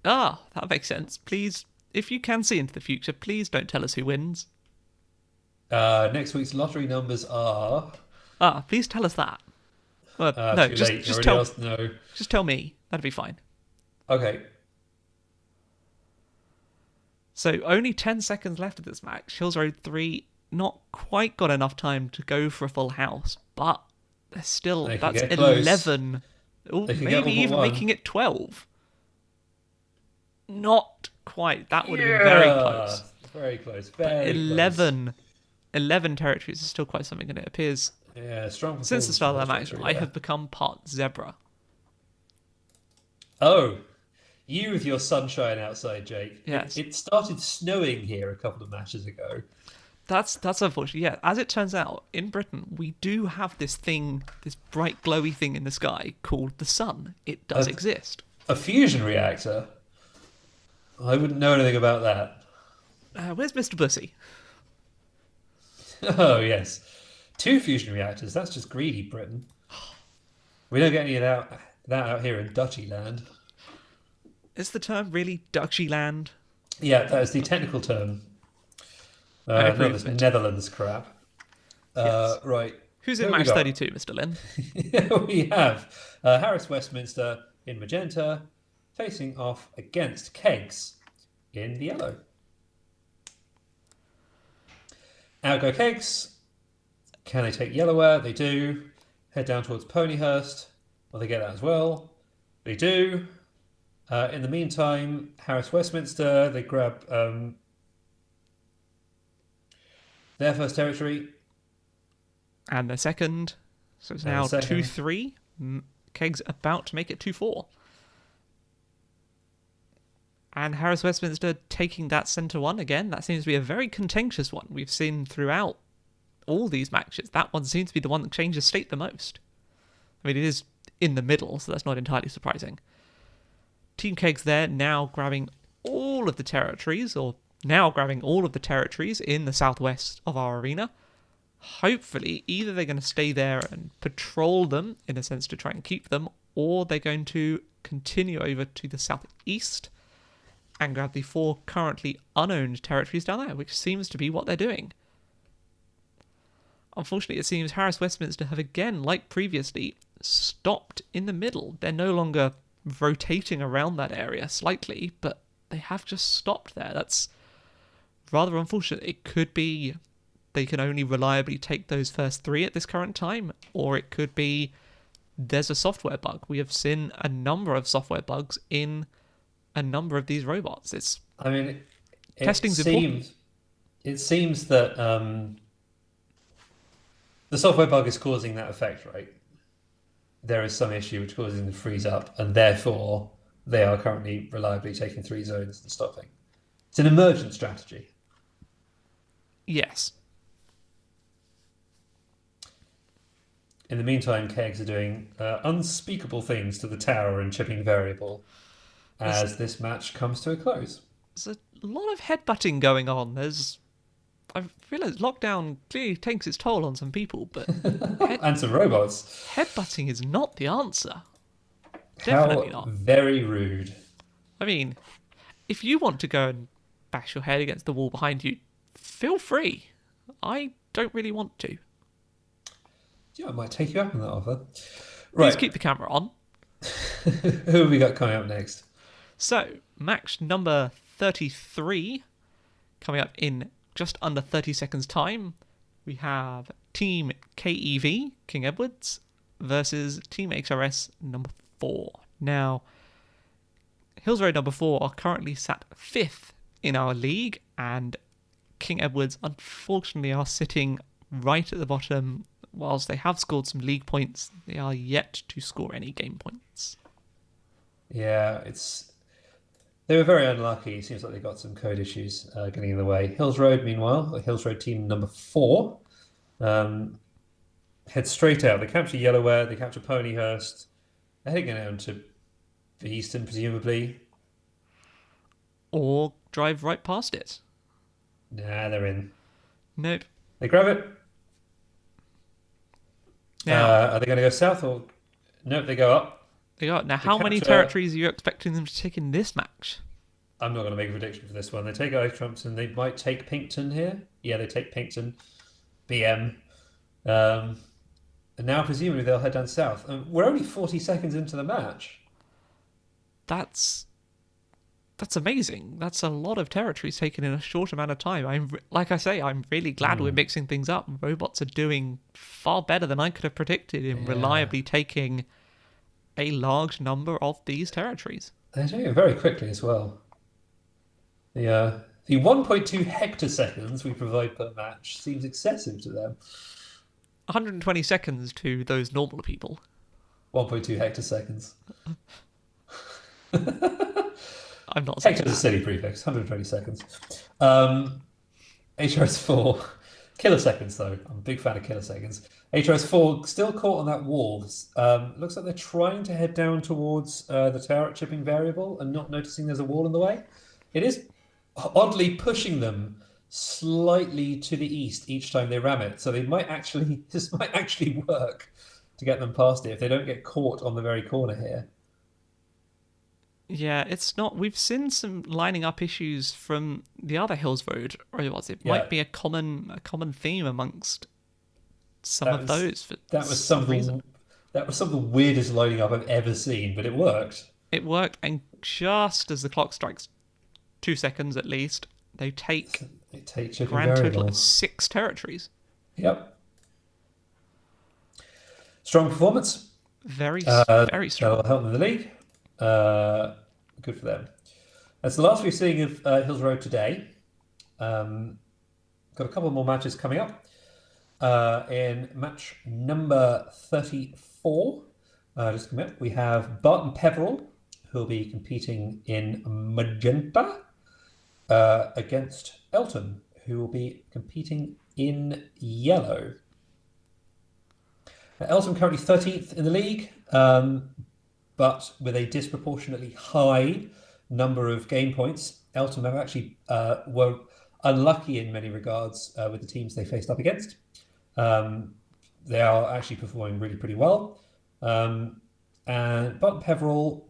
Ah, that makes sense. Please, if you can see into the future, please don't tell us who wins. Next week's lottery numbers are... please tell us that. Well, no, just tell me. That'd be fine. Okay. So only 10 seconds left of this match. Hills Road 3 not quite got enough time to go for a full house, but they're still, that's 11 or They could get maybe all but even one. making it 12. Not quite. That would have been very Yeah, close. very close, But very close. 11 territories is still quite something, and it appears Yeah, strong since the performance from start of horse that match, racing I there. have become part zebra. Oh, you with your sunshine outside, Jake. It, Yes, it started snowing here a couple of matches ago. that's unfortunate. Yeah, as it turns out, in Britain we do have this thing, this bright glowy thing in the sky called the sun. It does A, exist. a fusion reactor? I wouldn't know anything about that. Where's Mr. Bussy? Oh, yes. Two fusion reactors. That's just greedy, Britain. We don't get any of that out here in Dutchy land. Is the term really Dutchy land? Yeah, that is the technical term. I Not approve this of it. Netherlands crap. Yes. Right. Who's Who in have we match got? 32, Mr. Lynn? We have Harris Westminster in magenta facing off against Kegs in the yellow. Out go Kegs. Can they take yellowware? They do. Head down towards Ponyhurst. Well, they get that as well. They do. In the meantime, Harris Westminster, they grab their first territory. And the second. So it's now 2-3. Keg's about to make it 2-4. And Harris Westminster taking that centre one again. That seems to be a very contentious one. We've seen throughout all these matches. That one seems to be the one that changes state the most. I mean, it is in the middle, so that's not entirely surprising. Team Kegs there now grabbing all of the territories, or now grabbing all of the territories in the southwest of our arena. Hopefully, either they're going to stay there and patrol them, in a sense to try and keep them, or they're going to continue over to the southeast and grab the 4 currently unowned territories down there, which seems to be what they're doing. Unfortunately, it seems Harris Westminster have again, like previously, stopped in the middle. They're no longer rotating around that area slightly, but they have just stopped there. That's rather unfortunate. It could be they can only reliably take those first 3 at this current time, or it could be there's a software bug. We have seen a number of software bugs in a number of these robots. I mean, Testing's important. It seems that the software bug is causing that effect, right? There is some issue which causes them to freeze up, and therefore they are currently reliably taking 3 zones and stopping. It's an emergent strategy. Yes. In the meantime, Kegs are doing unspeakable things to the tower and chipping variable as this match comes to a close. There's a lot of headbutting going on. I've realised lockdown clearly takes its toll on some people, but And some robots. headbutting is not the answer. Definitely How not. very rude. I mean, if you want to go and bash your head against the wall behind you, feel free. I don't really want to. Yeah, I might take you up on that offer. Please Right. keep the camera on. Who have we got coming up next? So, match number 33, coming up in just under 30 seconds' time. We have Team KEV, King Edwards, versus Team XRS number 4. Now, Hills Road number 4 are currently sat 5th in our league, and King Edwards unfortunately are sitting right at the bottom. Whilst they have scored some league points, they are yet to score any game points. Yeah, they were very unlucky. It seems like they got some code issues getting in the way. Hills Road, meanwhile, the Hills Road team number 4, head straight out. They capture Yellowware, they capture Ponyhurst. They're heading down to Easton, presumably. Or drive right past it. Nah, they're in. Nope. They grab it. Now, Are they going to go south or? Nope, they go up. now how many capture- territories are you expecting them to take in this match? I'm not going to make a prediction for this one. They take Ice Trumps and they might take Pinkton here. Yeah, they take Pinkton, BM. And now presumably they'll head down south. We're only 40 seconds into the match. That's amazing. That's a lot of territories taken in a short amount of time. Like I say, I'm really glad we're mixing things up. Robots are doing far better than I could have predicted in reliably taking a large number of these territories. They're doing it very quickly as well. The 1.2 hectoseconds we provide per match seems excessive to them. 120 seconds to those normal people. 1.2 hectoseconds. I'm not saying Hector's a silly prefix. 120 seconds. HRS4 kiloseconds though. I'm a big fan of kiloseconds. HRS4 still caught on that wall. Looks like they're trying to head down towards the turret chipping variable and not noticing there's a wall in the way. It is oddly pushing them slightly to the east each time they ram it. So this might actually work to get them past it if they don't get caught on the very corner here. Yeah, it's not. We've seen some lining up issues from the other Hills Road robots. It might be a common theme amongst some of those. That was some of the weirdest lining up I've ever seen, but it worked. It worked, and just as the clock strikes 2 seconds at least, they take a grand total of 6 territories. Yep. Strong performance. Very strong. That'll help them in the league. Good for them. That's the last we've seen of Hills Road today. Got a couple more matches coming up. In match number 34, just a minute, we have Barton Peveril, who will be competing in magenta, against Elton, who will be competing in yellow. Elton currently 13th in the league, but with a disproportionately high number of game points. Elton have actually were unlucky in many regards with the teams they faced up against. They are actually performing really pretty well. And Barton Peveril,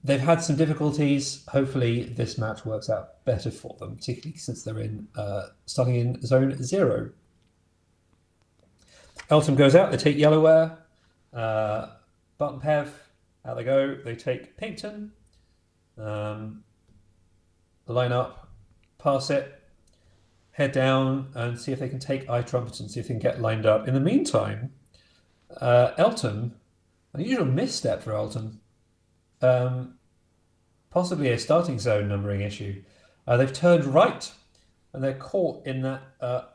they've had some difficulties. Hopefully this match works out better for them, particularly since they're starting in zone 0. Elton goes out, they take Yellowware. Barton Pev, out they go. They take Pinkton. Line up, pass it, head down and see if they can take iTrumpet, see if they can get lined up. In the meantime, Elton, unusual misstep for Elton. Possibly a starting zone numbering issue. They've turned right and they're caught in that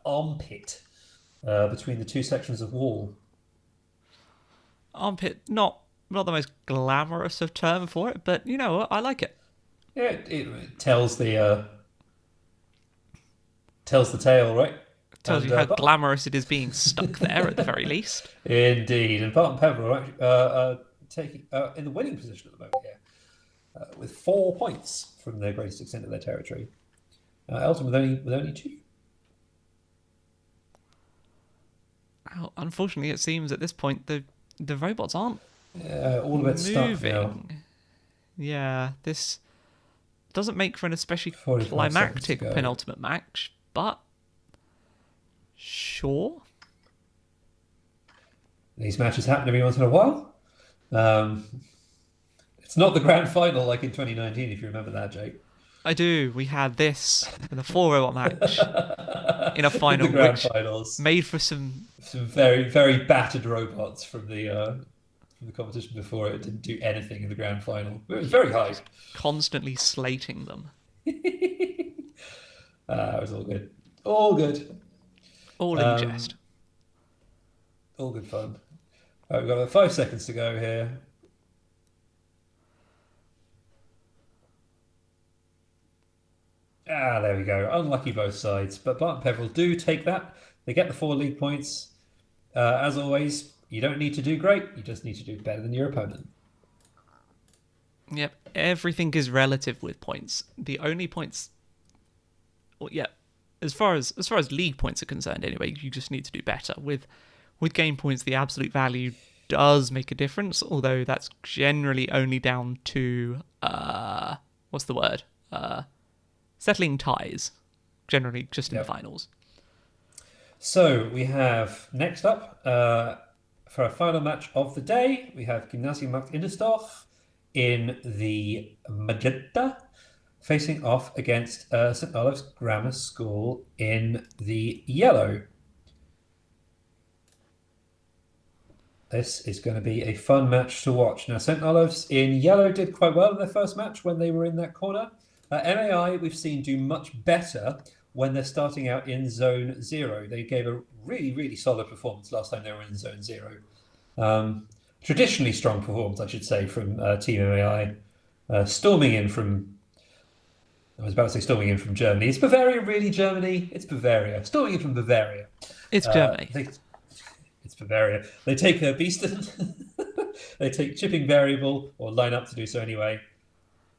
armpit between the two sections of wall. Armpit, not the most glamorous of term for it, but you know what? I like it. Yeah, it tells the tale, right? Tells you how glamorous it is being stuck there at the very least. Indeed, and Barton Peveril are actually taking in the winning position at the moment here, with 4 points from the greatest extent of their territory. Elton with only 2. Well, unfortunately, it seems at this point the robots aren't all of it's stuck now. Yeah, this doesn't make for an especially climactic penultimate match, but sure. These matches happen every once in a while. It's not the grand final like in 2019, if you remember that, Jake. I do. We had this in a 4-robot match in a final, the grand finals, made for some very, very battered robots from the competition before. It didn't do anything in the grand final. It was very high. Constantly slating them. It was all good. All good. All in jest. All good fun. Right, we've got about 5 seconds to go here. There we go. Unlucky both sides. But Barton Peveril do take that. They get the 4 league points. As always, you don't need to do great. You just need to do better than your opponent. Yep. Everything is relative with points. The only points... Well, yeah. As far as league points are concerned, anyway, you just need to do better. With game points, the absolute value does make a difference, although that's generally only down to what's the word? Settling ties, generally just in the finals. So we have next up for our final match of the day, we have Gymnasium Markt Indersdorf in the magenta, facing off against St. Olave's Grammar School in the yellow. This is going to be a fun match to watch. Now, St. Olave's in yellow did quite well in their first match when they were in that corner. MAI, we've seen do much better when they're starting out in zone 0. They gave a really, really solid performance last time they were in zone 0. Traditionally strong performance, I should say, from Team MAI. Storming in from, I was about to say storming in from Germany. Is Bavaria really Germany? It's Bavaria. Storming in from Bavaria. It's Germany. It's Bavaria. They take Beeston. They take chipping variable, or line up to do so anyway.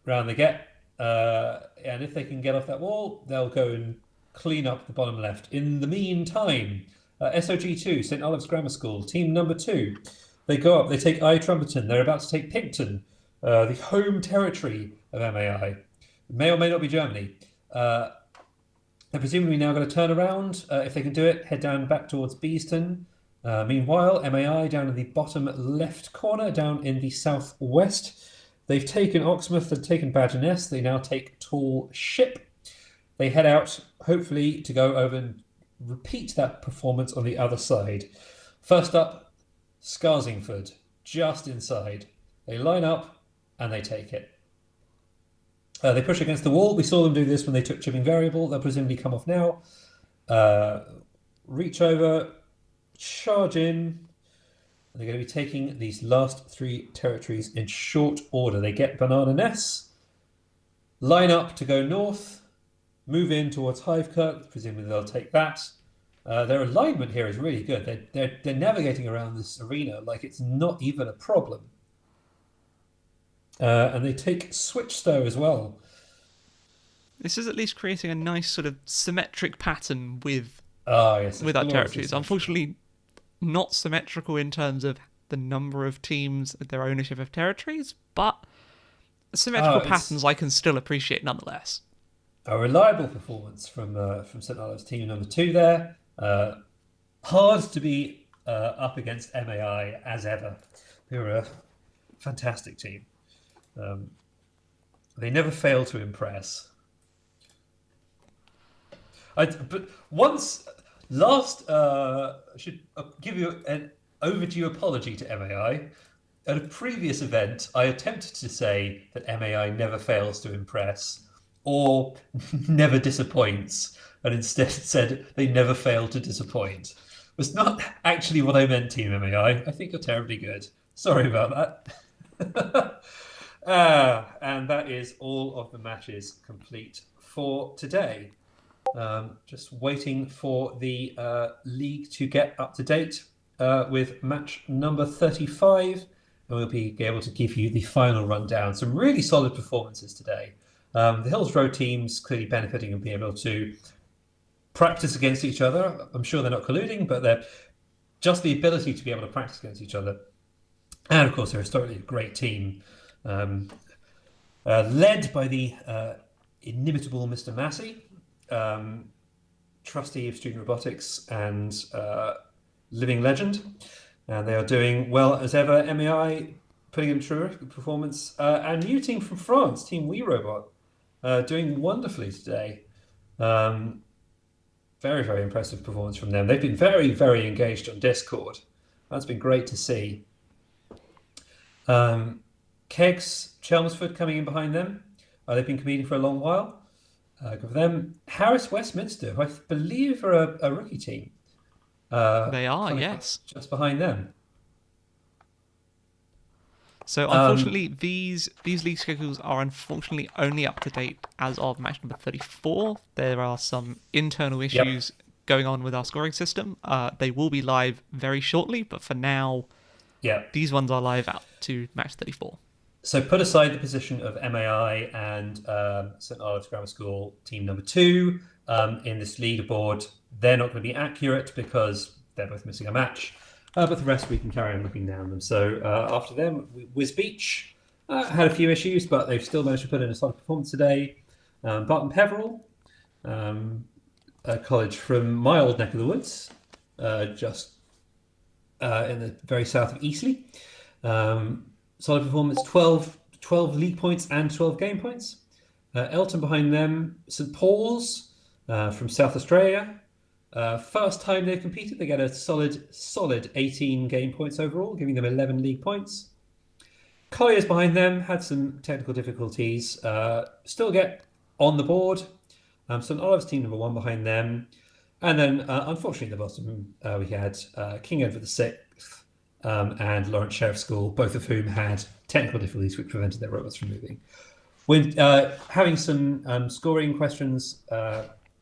Round they get. And if they can get off that wall, they'll go and clean up the bottom left. In the meantime, SOG2, St. Olave's Grammar School, team number 2. They go up, they take I Trumperton. They're about to take Picton, the home territory of MAI. May or may not be Germany. They're presumably now going to turn around. If they can do it, head down back towards Beeston. Meanwhile, MAI down in the bottom left corner, down in the southwest. They've taken Oxmouth, they've taken Badgeness. They now take Tall Ship. They head out, hopefully, to go over and repeat that performance on the other side. First up, Scarsingford, just inside. They line up and they take it. They push against the wall. We saw them do this when they took chipping variable. They'll presumably come off now. Reach over, charge in. They're going to be taking these last 3 territories in short order. They get Banana Ness, line up to go north, move in towards Hivekirk. Presumably they'll take that. Their alignment here is really good. They're navigating around this arena like it's not even a problem. And they take Switchstow as well. This is at least creating a nice sort of symmetric pattern with our territories. Unfortunately, not symmetrical in terms of the number of teams, their ownership of territories, but symmetrical patterns I can still appreciate nonetheless. A reliable performance from St. Olave's team number 2 there. Hard to be up against MAI as ever. They're a fantastic team. They never fail to impress. But once last, I should give you an overdue apology to MAI. At a previous event, I attempted to say that MAI never fails to impress or never disappoints, and instead said they never fail to disappoint. Was not actually what I meant, Team MAI. I think you're terribly good. Sorry about that. And that is all of the matches complete for today. Just waiting for the league to get up to date with match number 35, and we'll be able to give you the final rundown. Some really solid performances today. The Hills Road teams clearly benefiting and being able to practice against each other. I'm sure they're not colluding, but they're just the ability to be able to practice against each other. And of course, they're historically a great team, led by the inimitable Mr. Massey, trustee of student robotics and living legend. And they are doing well as ever. MEI putting in terrific performance. And new team from France, Team We Robot, doing wonderfully today. Very, very impressive performance from them. They've been very, very engaged on Discord. That's been great to see. Kegs, Chelmsford coming in behind them. They've been competing for a long while. Good for them. Harris Westminster, who I believe are a rookie team. They are, yes. Just behind them. So unfortunately, these league schedules are unfortunately only up to date as of match number 34. There are some internal issues going on with our scoring system. They will be live very shortly, but for now, these ones are live out to match 34. So put aside the position of MAI and St. Olave's Grammar School team number 2 in this leaderboard. They're not going to be accurate because they're both missing a match. But the rest we can carry on looking down them. So after them, Wiz Beach had a few issues, but they've still managed to put in a solid performance today. Barton Peveril, a college from my old neck of the woods, just in the very south of Eastleigh. Solid performance, 12 league points and 12 game points. Elton behind them, St Paul's from South Australia. First time they've competed, they get a solid 18 game points overall, giving them 11 league points. Collier's behind them, had some technical difficulties, still get on the board. St Olave's team number 1 behind them. And then, unfortunately, at the bottom, we had King Edward VI and Lawrence Sheriff School, both of whom had technical difficulties which prevented their robots from moving. With having some scoring questions,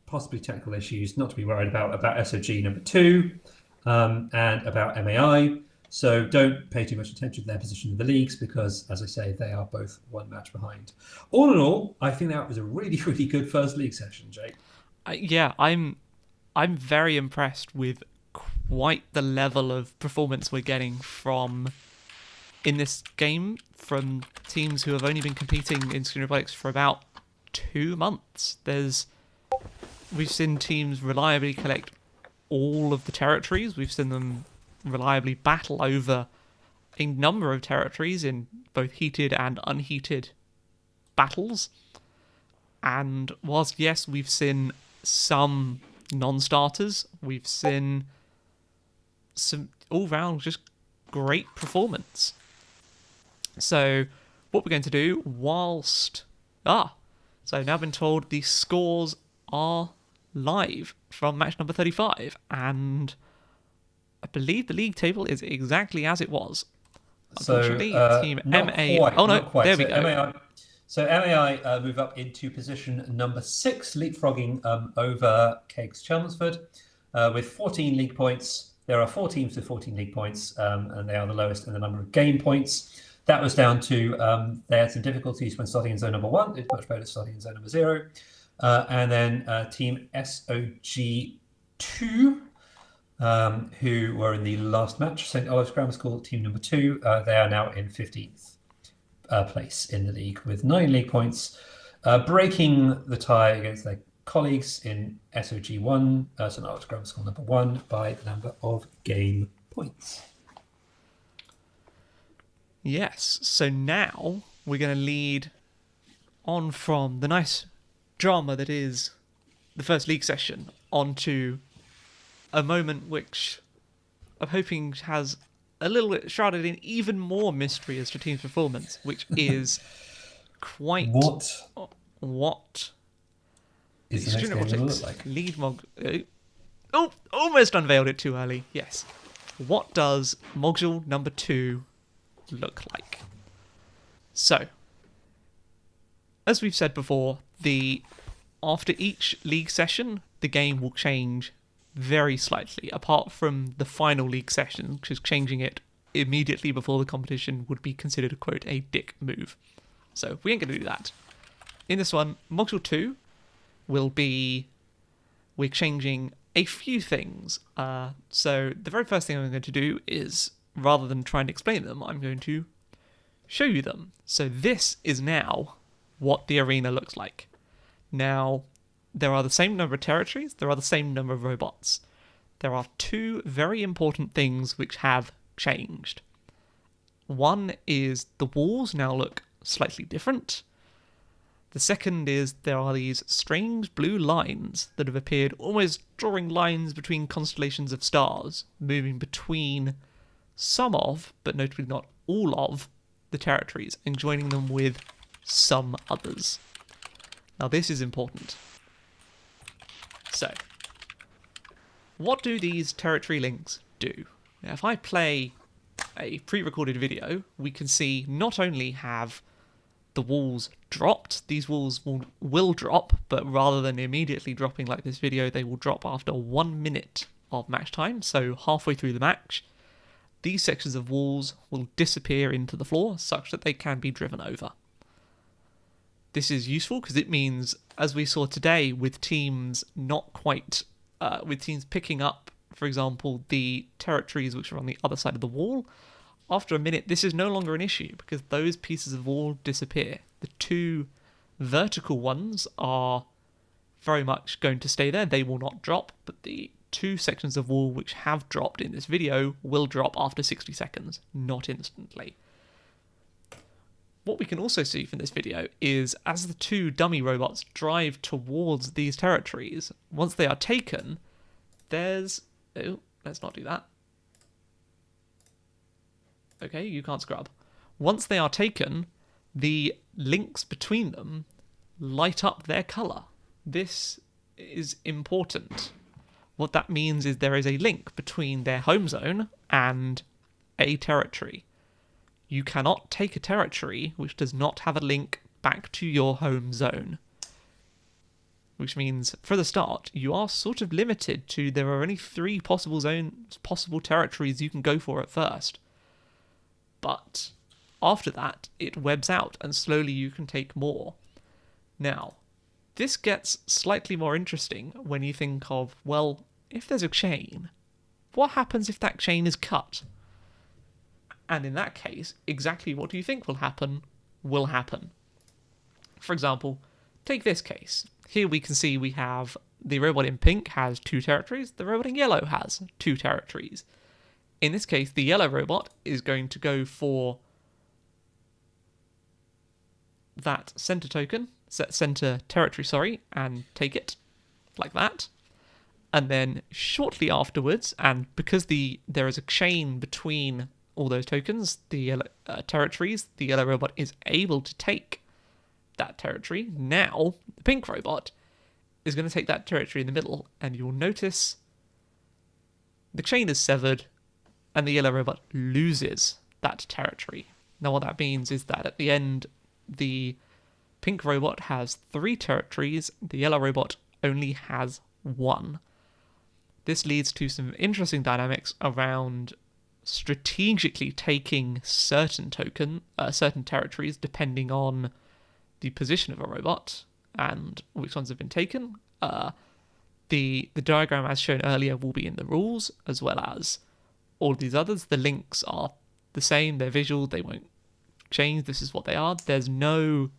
possibly technical issues, not to be worried about SOG number 2 and about MAI. So don't pay too much attention to their position in the leagues because, as I say, they are both 1 match behind. All in all, I think that was a really, really good first league session, Jake. Yeah, I'm very impressed with quite the level of performance we're getting from in this game from teams who have only been competing in Screen Robotics for about 2 months. We've seen teams reliably collect all of the territories. We've seen them reliably battle over a number of territories in both heated and unheated battles. And whilst, yes, we've seen some non-starters, we've seen some all-round just great performance. So what we're going to do so I've now been told the scores are live from match number 35, and I believe the league table is exactly as it was. Unfortunately, Team MA... Quite, oh no, there we go. MAI move up into position number 6, leapfrogging over Cakes Chelmsford with 14 league points. There are 4 teams with 14 league points, and they are the lowest in the number of game points. That was down to they had some difficulties when starting in zone number 1. It's much better starting in zone number 0. And then Team SOG2, who were in the last match, St Olave's Grammar School, team number 2, they are now in 15th place in the league with 9 league points, breaking the tie against their colleagues in SOG1, St Olave's Grammar School number 1, by the number of game points. Yes, so now we're going to lead on from the nice drama that is the first league session onto a moment which I'm hoping has a little bit shrouded in even more mystery as to team's performance, which is quite what is the next game going to look like? Lead almost unveiled it too early. Yes, what does module number 2 look like? So, as we've said before, after each league session, the game will change very slightly, apart from the final league session, which is changing it immediately before the competition would be considered a, quote, a dick move. So we ain't going to do that. In this one, Module 2 will be... we're changing a few things. So the very first thing I'm going to do is, rather than try and explain them, I'm going to show you them. So this is now what the arena looks like. Now, there are the same number of territories, there are the same number of robots. There are 2 very important things which have changed. One is the walls now look slightly different. The second is there are these strange blue lines that have appeared, almost drawing lines between constellations of stars, moving between some of, but notably not all of, the territories and joining them with some others. Now this is important. So, what do these territory links do? Now, if I play a pre-recorded video, we can see not only have the walls dropped, these walls will drop, but rather than immediately dropping like this video, they will drop after 1 minute of match time, so halfway through the match. These sections of walls will disappear into the floor such that they can be driven over. This is useful because it means, as we saw today, with teams with teams picking up, for example, the territories which are on the other side of the wall, after a minute this is no longer an issue because those pieces of wall disappear. The 2 vertical ones are very much going to stay there, they will not drop, but the 2 sections of wall which have dropped in this video will drop after 60 seconds, not instantly. What we can also see from this video is as the 2 dummy robots drive towards these territories, once they are taken, there's... Oh, let's not do that. Okay, you can't scrub. Once they are taken, the links between them light up their colour. This is important. What that means is there is a link between their home zone and a territory. You cannot take a territory which does not have a link back to your home zone. Which means, for the start, you are sort of limited to there are only 3 possible territories you can go for at first. But after that, it webs out, and slowly you can take more. Now, this gets slightly more interesting when you think of, well, if there's a chain, what happens if that chain is cut? And in that case, exactly what do you think will happen? Will happen. For example, take this case. Here we can see we have the robot in pink has 2 territories, the robot in yellow has 2 territories. In this case, the yellow robot is going to go for that center token, center territory, and take it like that. And then shortly afterwards, and because there is a chain between all those tokens, the yellow territories, the yellow robot is able to take that territory. Now, the pink robot is going to take that territory in the middle, and you'll notice the chain is severed, and the yellow robot loses that territory. Now, what that means is that at the end, the pink robot has 3 territories, the yellow robot only has 1. This leads to some interesting dynamics around strategically taking certain territories depending on the position of a robot and which ones have been taken. The diagram as shown earlier will be in the rules, as well as all of these others. The links are the same, they're visual, they won't change, this is what they are. There's no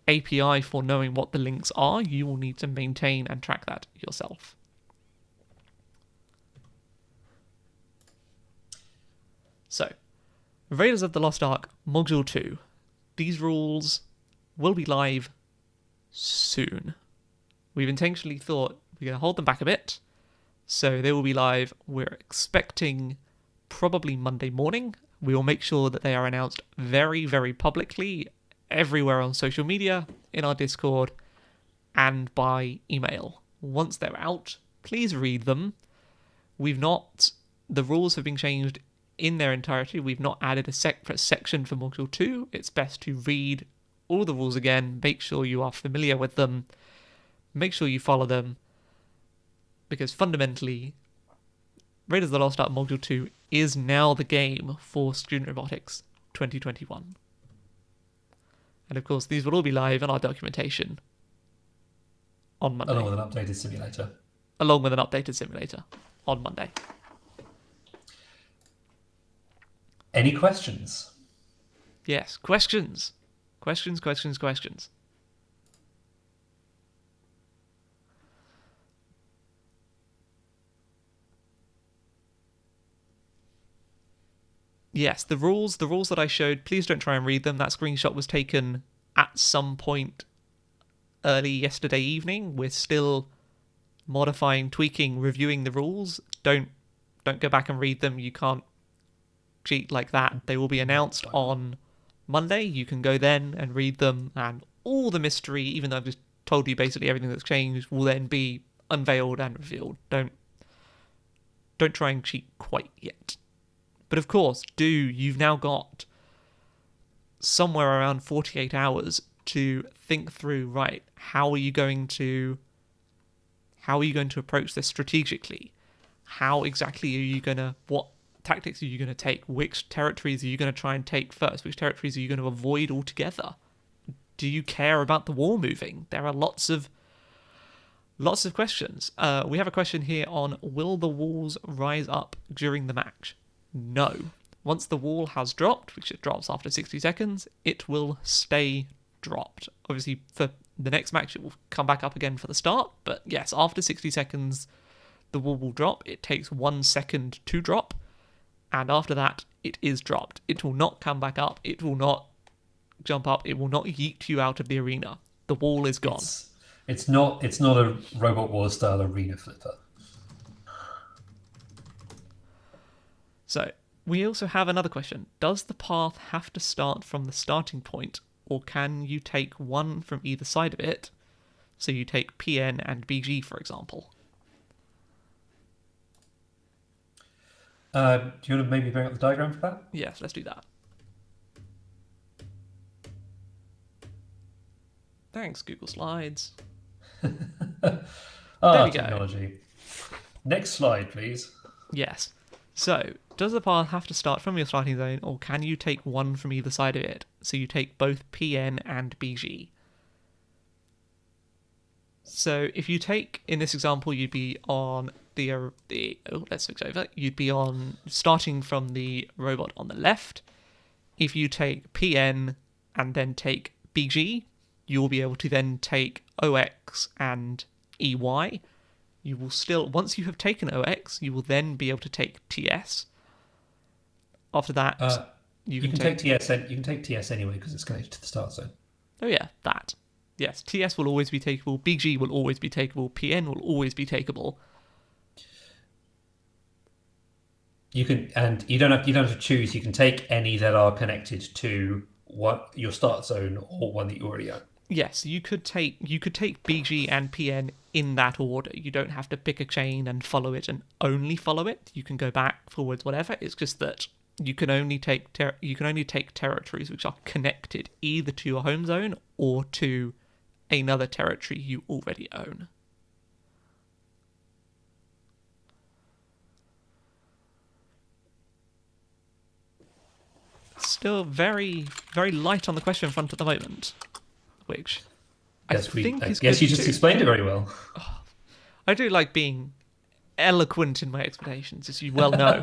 API for knowing what the links are, you will need to maintain and track that yourself. So, Raiders of the Lost Ark Module 2. These rules will be live soon. We've intentionally thought we're going to hold them back a bit, so they will be live. We're expecting probably Monday morning. We will make sure that they are announced very, very publicly everywhere on social media, in our Discord, and by email. Once they're out, please read them. The rules have been changed in their entirety. We've not added a separate section for Module 2. It's best to read all the rules again, make sure you are familiar with them, make sure you follow them, because fundamentally, Raiders of the Lost Ark Module 2 is now the game for Student Robotics 2021. And of course, these will all be live in our documentation on Monday. Along with an updated simulator. On Monday. Any questions? Yes, questions. Questions. Yes, the rules that I showed, please don't try and read them. That screenshot was taken at some point early yesterday evening. We're still modifying, tweaking, reviewing the rules. Don't go back and read them. You can't cheat like that. They will be announced on Monday. You can go then and read them, and all the mystery, even though I've just told you basically everything that's changed, will then be unveiled and revealed. Don't try and cheat quite yet. But of course, you've now got somewhere around 48 hours to think through, right, how are you going to approach this strategically? How exactly what tactics are you going to take? Which territories are you going to try and take first? Which territories are you going to avoid altogether? Do you care about the wall moving? There are lots of questions. We have a question here on, will the walls rise up during the match? No. Once the wall has dropped, which it drops after 60 seconds, it will stay dropped. Obviously, for the next match, it will come back up again for the start. But yes, after 60 seconds, the wall will drop. It takes 1 second to drop. And after that, it is dropped. It will not come back up. It will not jump up. It will not yeet you out of the arena. The wall is gone. It's not a Robot Wars style arena flipper. So we also have another question. Does the path have to start from the starting point, or can you take one from either side of it? So you take PN and BG, for example. Do you want to maybe bring up the diagram for that? Yes, let's do that. Thanks, Google Slides. There we go. Technology. Next slide, please. Yes. So, does the path have to start from your starting zone, or can you take one from either side of it? So you take both PN and BG. So if you take, in this example, you'd be on let's switch over. You'd be on starting from the robot on the left. If you take PN and then take BG, you'll be able to then take OX and EY. You will still, once you have taken OX, you will then be able to take TS. After that, you can take TS. You can take TS anyway because it's connected to the start zone. Oh yeah, that. Yes, TS will always be takeable. BG will always be takeable. PN will always be takeable. You can, and you don't have to choose. You can take any that are connected to what your start zone or one that you already own. Yes, you could take BG and PN in that order. You don't have to pick a chain and follow it and only follow it. You can go back, forwards, whatever. It's just that you can only take territories which are connected either to your home zone or to another territory you already own. Still very, very light on the question front at the moment, which Yes, I think is yes, good you just too. explained it very well. I do like being eloquent in my explanations, as you well know.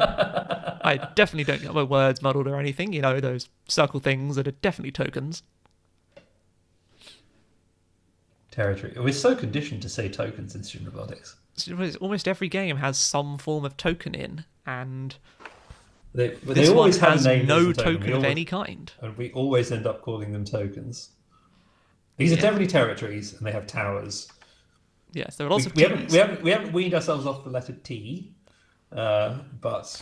I definitely don't get my words muddled or anything. You know, those circle things that are definitely tokens. Territory. We're so conditioned to say tokens in student robotics. Almost every game has some form of token in, and They this one always have has a name no as a token. token of any kind. And we always end up calling them tokens. These are definitely territories, and they have towers. Yes, there are lots of we Ts. haven't weaned ourselves off the letter T, but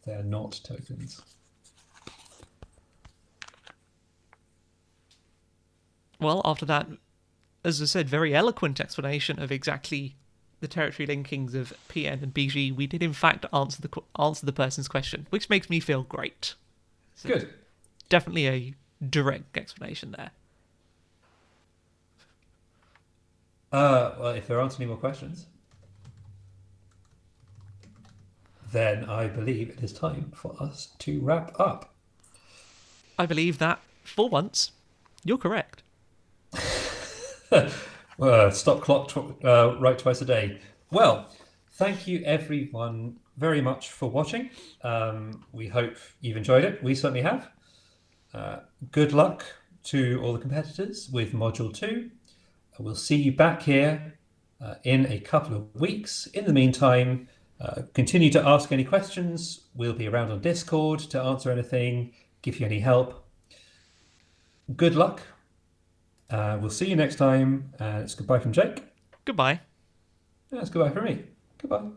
they're not tokens. Well, after that, as I said, very eloquent explanation of exactly the territory linkings of PN and BG, we did in fact answer the person's question, which makes me feel great. So Good. Definitely a direct explanation there. Well, if there aren't any more questions, then I believe it is time for us to wrap up. I believe that, for once, you're correct. Stop clock right twice a day. Well, thank you everyone very much for watching. We hope you've enjoyed it. We certainly have. Good luck to all the competitors with Module 2. We'll see you back here in a couple of weeks. In the meantime, continue to ask any questions. We'll be around on Discord to answer anything, give you any help. Good luck. We'll see you next time. It's goodbye from Jake. Goodbye. It's goodbye from me. Goodbye.